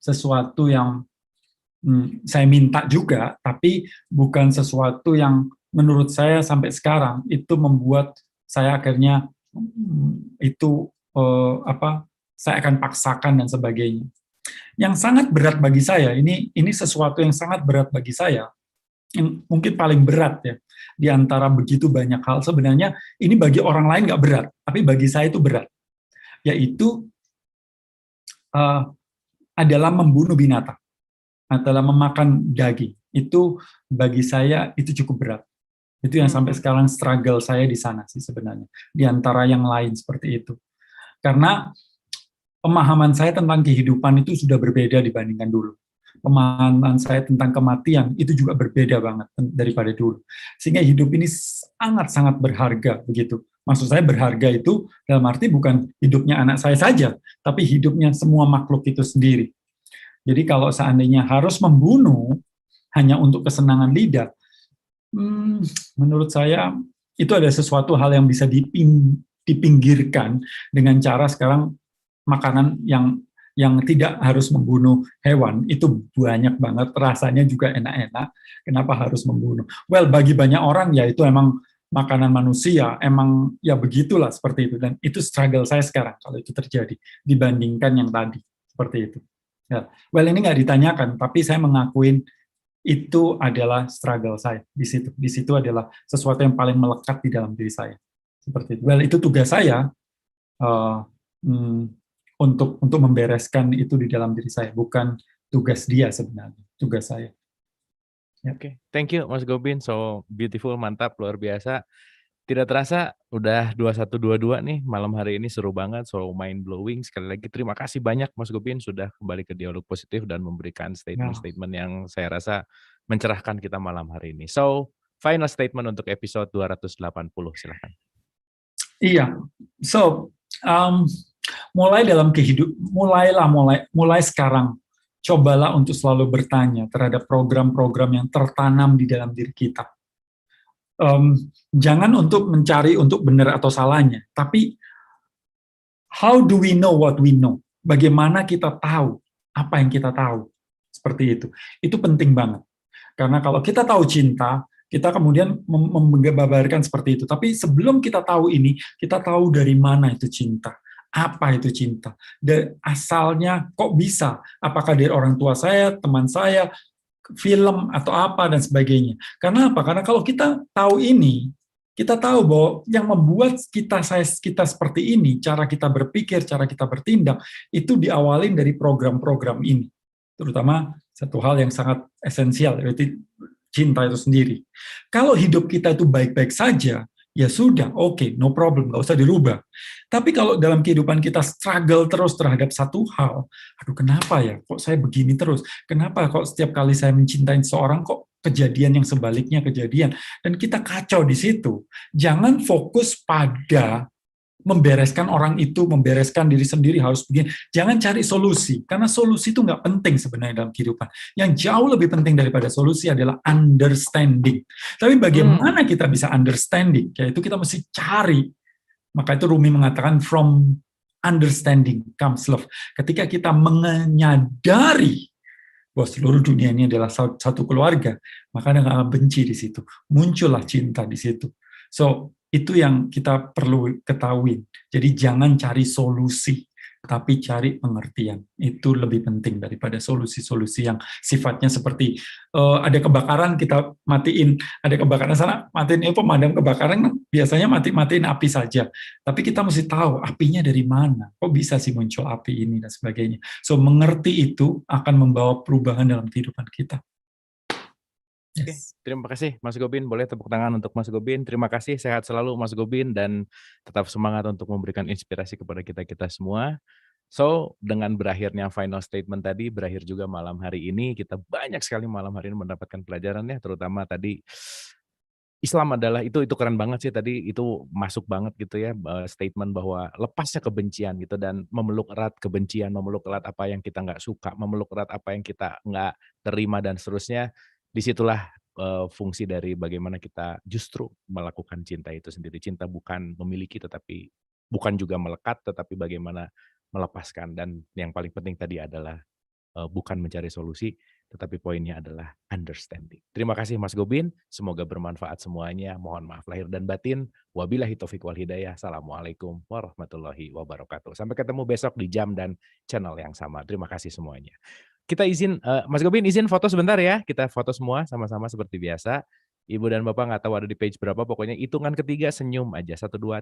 B: sesuatu yang saya minta juga, tapi bukan sesuatu yang menurut saya sampai sekarang itu membuat saya akhirnya saya akan paksakan dan sebagainya. Yang sangat berat bagi saya, ini sesuatu yang sangat berat bagi saya, yang mungkin paling berat ya, di antara begitu banyak hal, sebenarnya ini bagi orang lain nggak berat, tapi bagi saya itu berat, yaitu adalah membunuh binatang, adalah memakan daging. Itu bagi saya itu cukup berat. Itu yang sampai sekarang struggle saya di sana sih sebenarnya, di antara yang lain seperti itu. Karena pemahaman saya tentang kehidupan itu sudah berbeda dibandingkan dulu. Pemahaman saya tentang kematian itu juga berbeda banget daripada dulu. Sehingga hidup ini sangat-sangat berharga begitu. Maksud saya berharga itu dalam arti bukan hidupnya anak saya saja, tapi hidupnya semua makhluk itu sendiri. Jadi kalau seandainya harus membunuh hanya untuk kesenangan lidah, menurut saya itu ada sesuatu hal yang bisa dipinggirkan dengan cara sekarang makanan yang tidak harus membunuh hewan, itu banyak banget, rasanya juga enak-enak, kenapa harus membunuh? Well, bagi banyak orang, ya itu emang makanan manusia, emang ya begitulah seperti itu, dan itu struggle saya sekarang, kalau itu terjadi, dibandingkan yang tadi, seperti itu. Ya. Well, ini nggak ditanyakan, tapi saya mengakuin itu adalah struggle saya, di situ adalah sesuatu yang paling melekat di dalam diri saya, seperti itu. Well, itu tugas saya, untuk membereskan itu di dalam diri saya, bukan tugas dia sebenarnya, tugas saya.
A: Ya. Oke, thank you Mas Gobin, so beautiful, mantap, luar biasa. Tidak terasa udah 21.22 nih malam hari ini, seru banget, so mind blowing. Sekali lagi terima kasih banyak Mas Gobin sudah kembali ke Dialog Positif dan memberikan statement-statement yang saya rasa mencerahkan kita malam hari ini. So, final statement untuk episode 280, silakan.
B: Iya, so mulai dalam mulai sekarang, cobalah untuk selalu bertanya terhadap program-program yang tertanam di dalam diri kita. Jangan untuk mencari untuk benar atau salahnya, tapi how do we know what we know? Bagaimana kita tahu apa yang kita tahu? Seperti itu. Itu penting banget. Karena kalau kita tahu cinta, kita kemudian membabarkan seperti itu. Tapi sebelum kita tahu ini, kita tahu dari mana itu cinta. Apa itu cinta? Dan asalnya kok bisa? Apakah dari orang tua saya, teman saya, film atau apa dan sebagainya. Karena apa? Karena kalau kita tahu ini, kita tahu bahwa yang membuat kita seperti ini, cara kita berpikir, cara kita bertindak, itu diawalin dari program-program ini. terutama satu hal yang sangat esensial, yaitu cinta itu sendiri. Kalau hidup kita itu baik-baik saja, ya sudah, oke, no problem, nggak usah dirubah. Tapi kalau dalam kehidupan kita struggle terus terhadap satu hal, aduh kenapa ya, kok saya begini terus? Kenapa kok setiap kali saya mencintai seorang, kok kejadian yang sebaliknya kejadian? Dan kita kacau di situ. Jangan fokus pada membereskan orang itu, membereskan diri sendiri harus begini. Jangan cari solusi, karena solusi itu nggak penting sebenarnya dalam kehidupan. Yang jauh lebih penting daripada solusi adalah understanding. Tapi bagaimana kita bisa understanding? Yaitu kita mesti cari. Maka itu Rumi mengatakan from understanding comes love. Ketika kita menyadari bahwa seluruh dunia ini adalah satu keluarga, maka ada nggak benci di situ. Muncullah cinta di situ. So, itu yang kita perlu ketahui. Jadi jangan cari solusi, tapi cari pengertian. Itu lebih penting daripada solusi-solusi yang sifatnya seperti ada kebakaran kita matiin, ada kebakaran sana matiin, pemadam kebakaran biasanya matiin api saja. Tapi kita mesti tahu apinya dari mana, kok bisa sih muncul api ini dan sebagainya. So mengerti itu akan membawa perubahan dalam kehidupan kita.
A: Oke, terima kasih Mas Gobin. Boleh tepuk tangan untuk Mas Gobin. Terima kasih, sehat selalu Mas Gobin, dan tetap semangat untuk memberikan inspirasi kepada kita-kita semua. So, dengan berakhirnya final statement tadi, berakhir juga malam hari ini. Kita banyak sekali malam hari ini mendapatkan pelajaran ya, terutama tadi Islam adalah itu keren banget sih tadi, itu masuk banget gitu ya, statement bahwa lepasnya kebencian gitu dan memeluk erat kebencian, memeluk erat apa yang kita nggak suka, memeluk erat apa yang kita nggak terima dan seterusnya. Disitulah fungsi dari bagaimana kita justru melakukan cinta itu sendiri. Cinta bukan memiliki tetapi bukan juga melekat, tetapi bagaimana melepaskan. Dan yang paling penting tadi adalah bukan mencari solusi, tetapi poinnya adalah understanding. Terima kasih Mas Gobin, semoga bermanfaat semuanya. Mohon maaf lahir dan batin. Wabillahi taufiq wal hidayah. Assalamualaikum warahmatullahi wabarakatuh. Sampai ketemu besok di jam dan channel yang sama. Terima kasih semuanya. Kita izin, Mas Gobin izin foto sebentar ya. Kita foto semua sama-sama seperti biasa. Ibu dan Bapak nggak tahu ada di page berapa, pokoknya hitungan ketiga senyum aja. 1, 2, 3.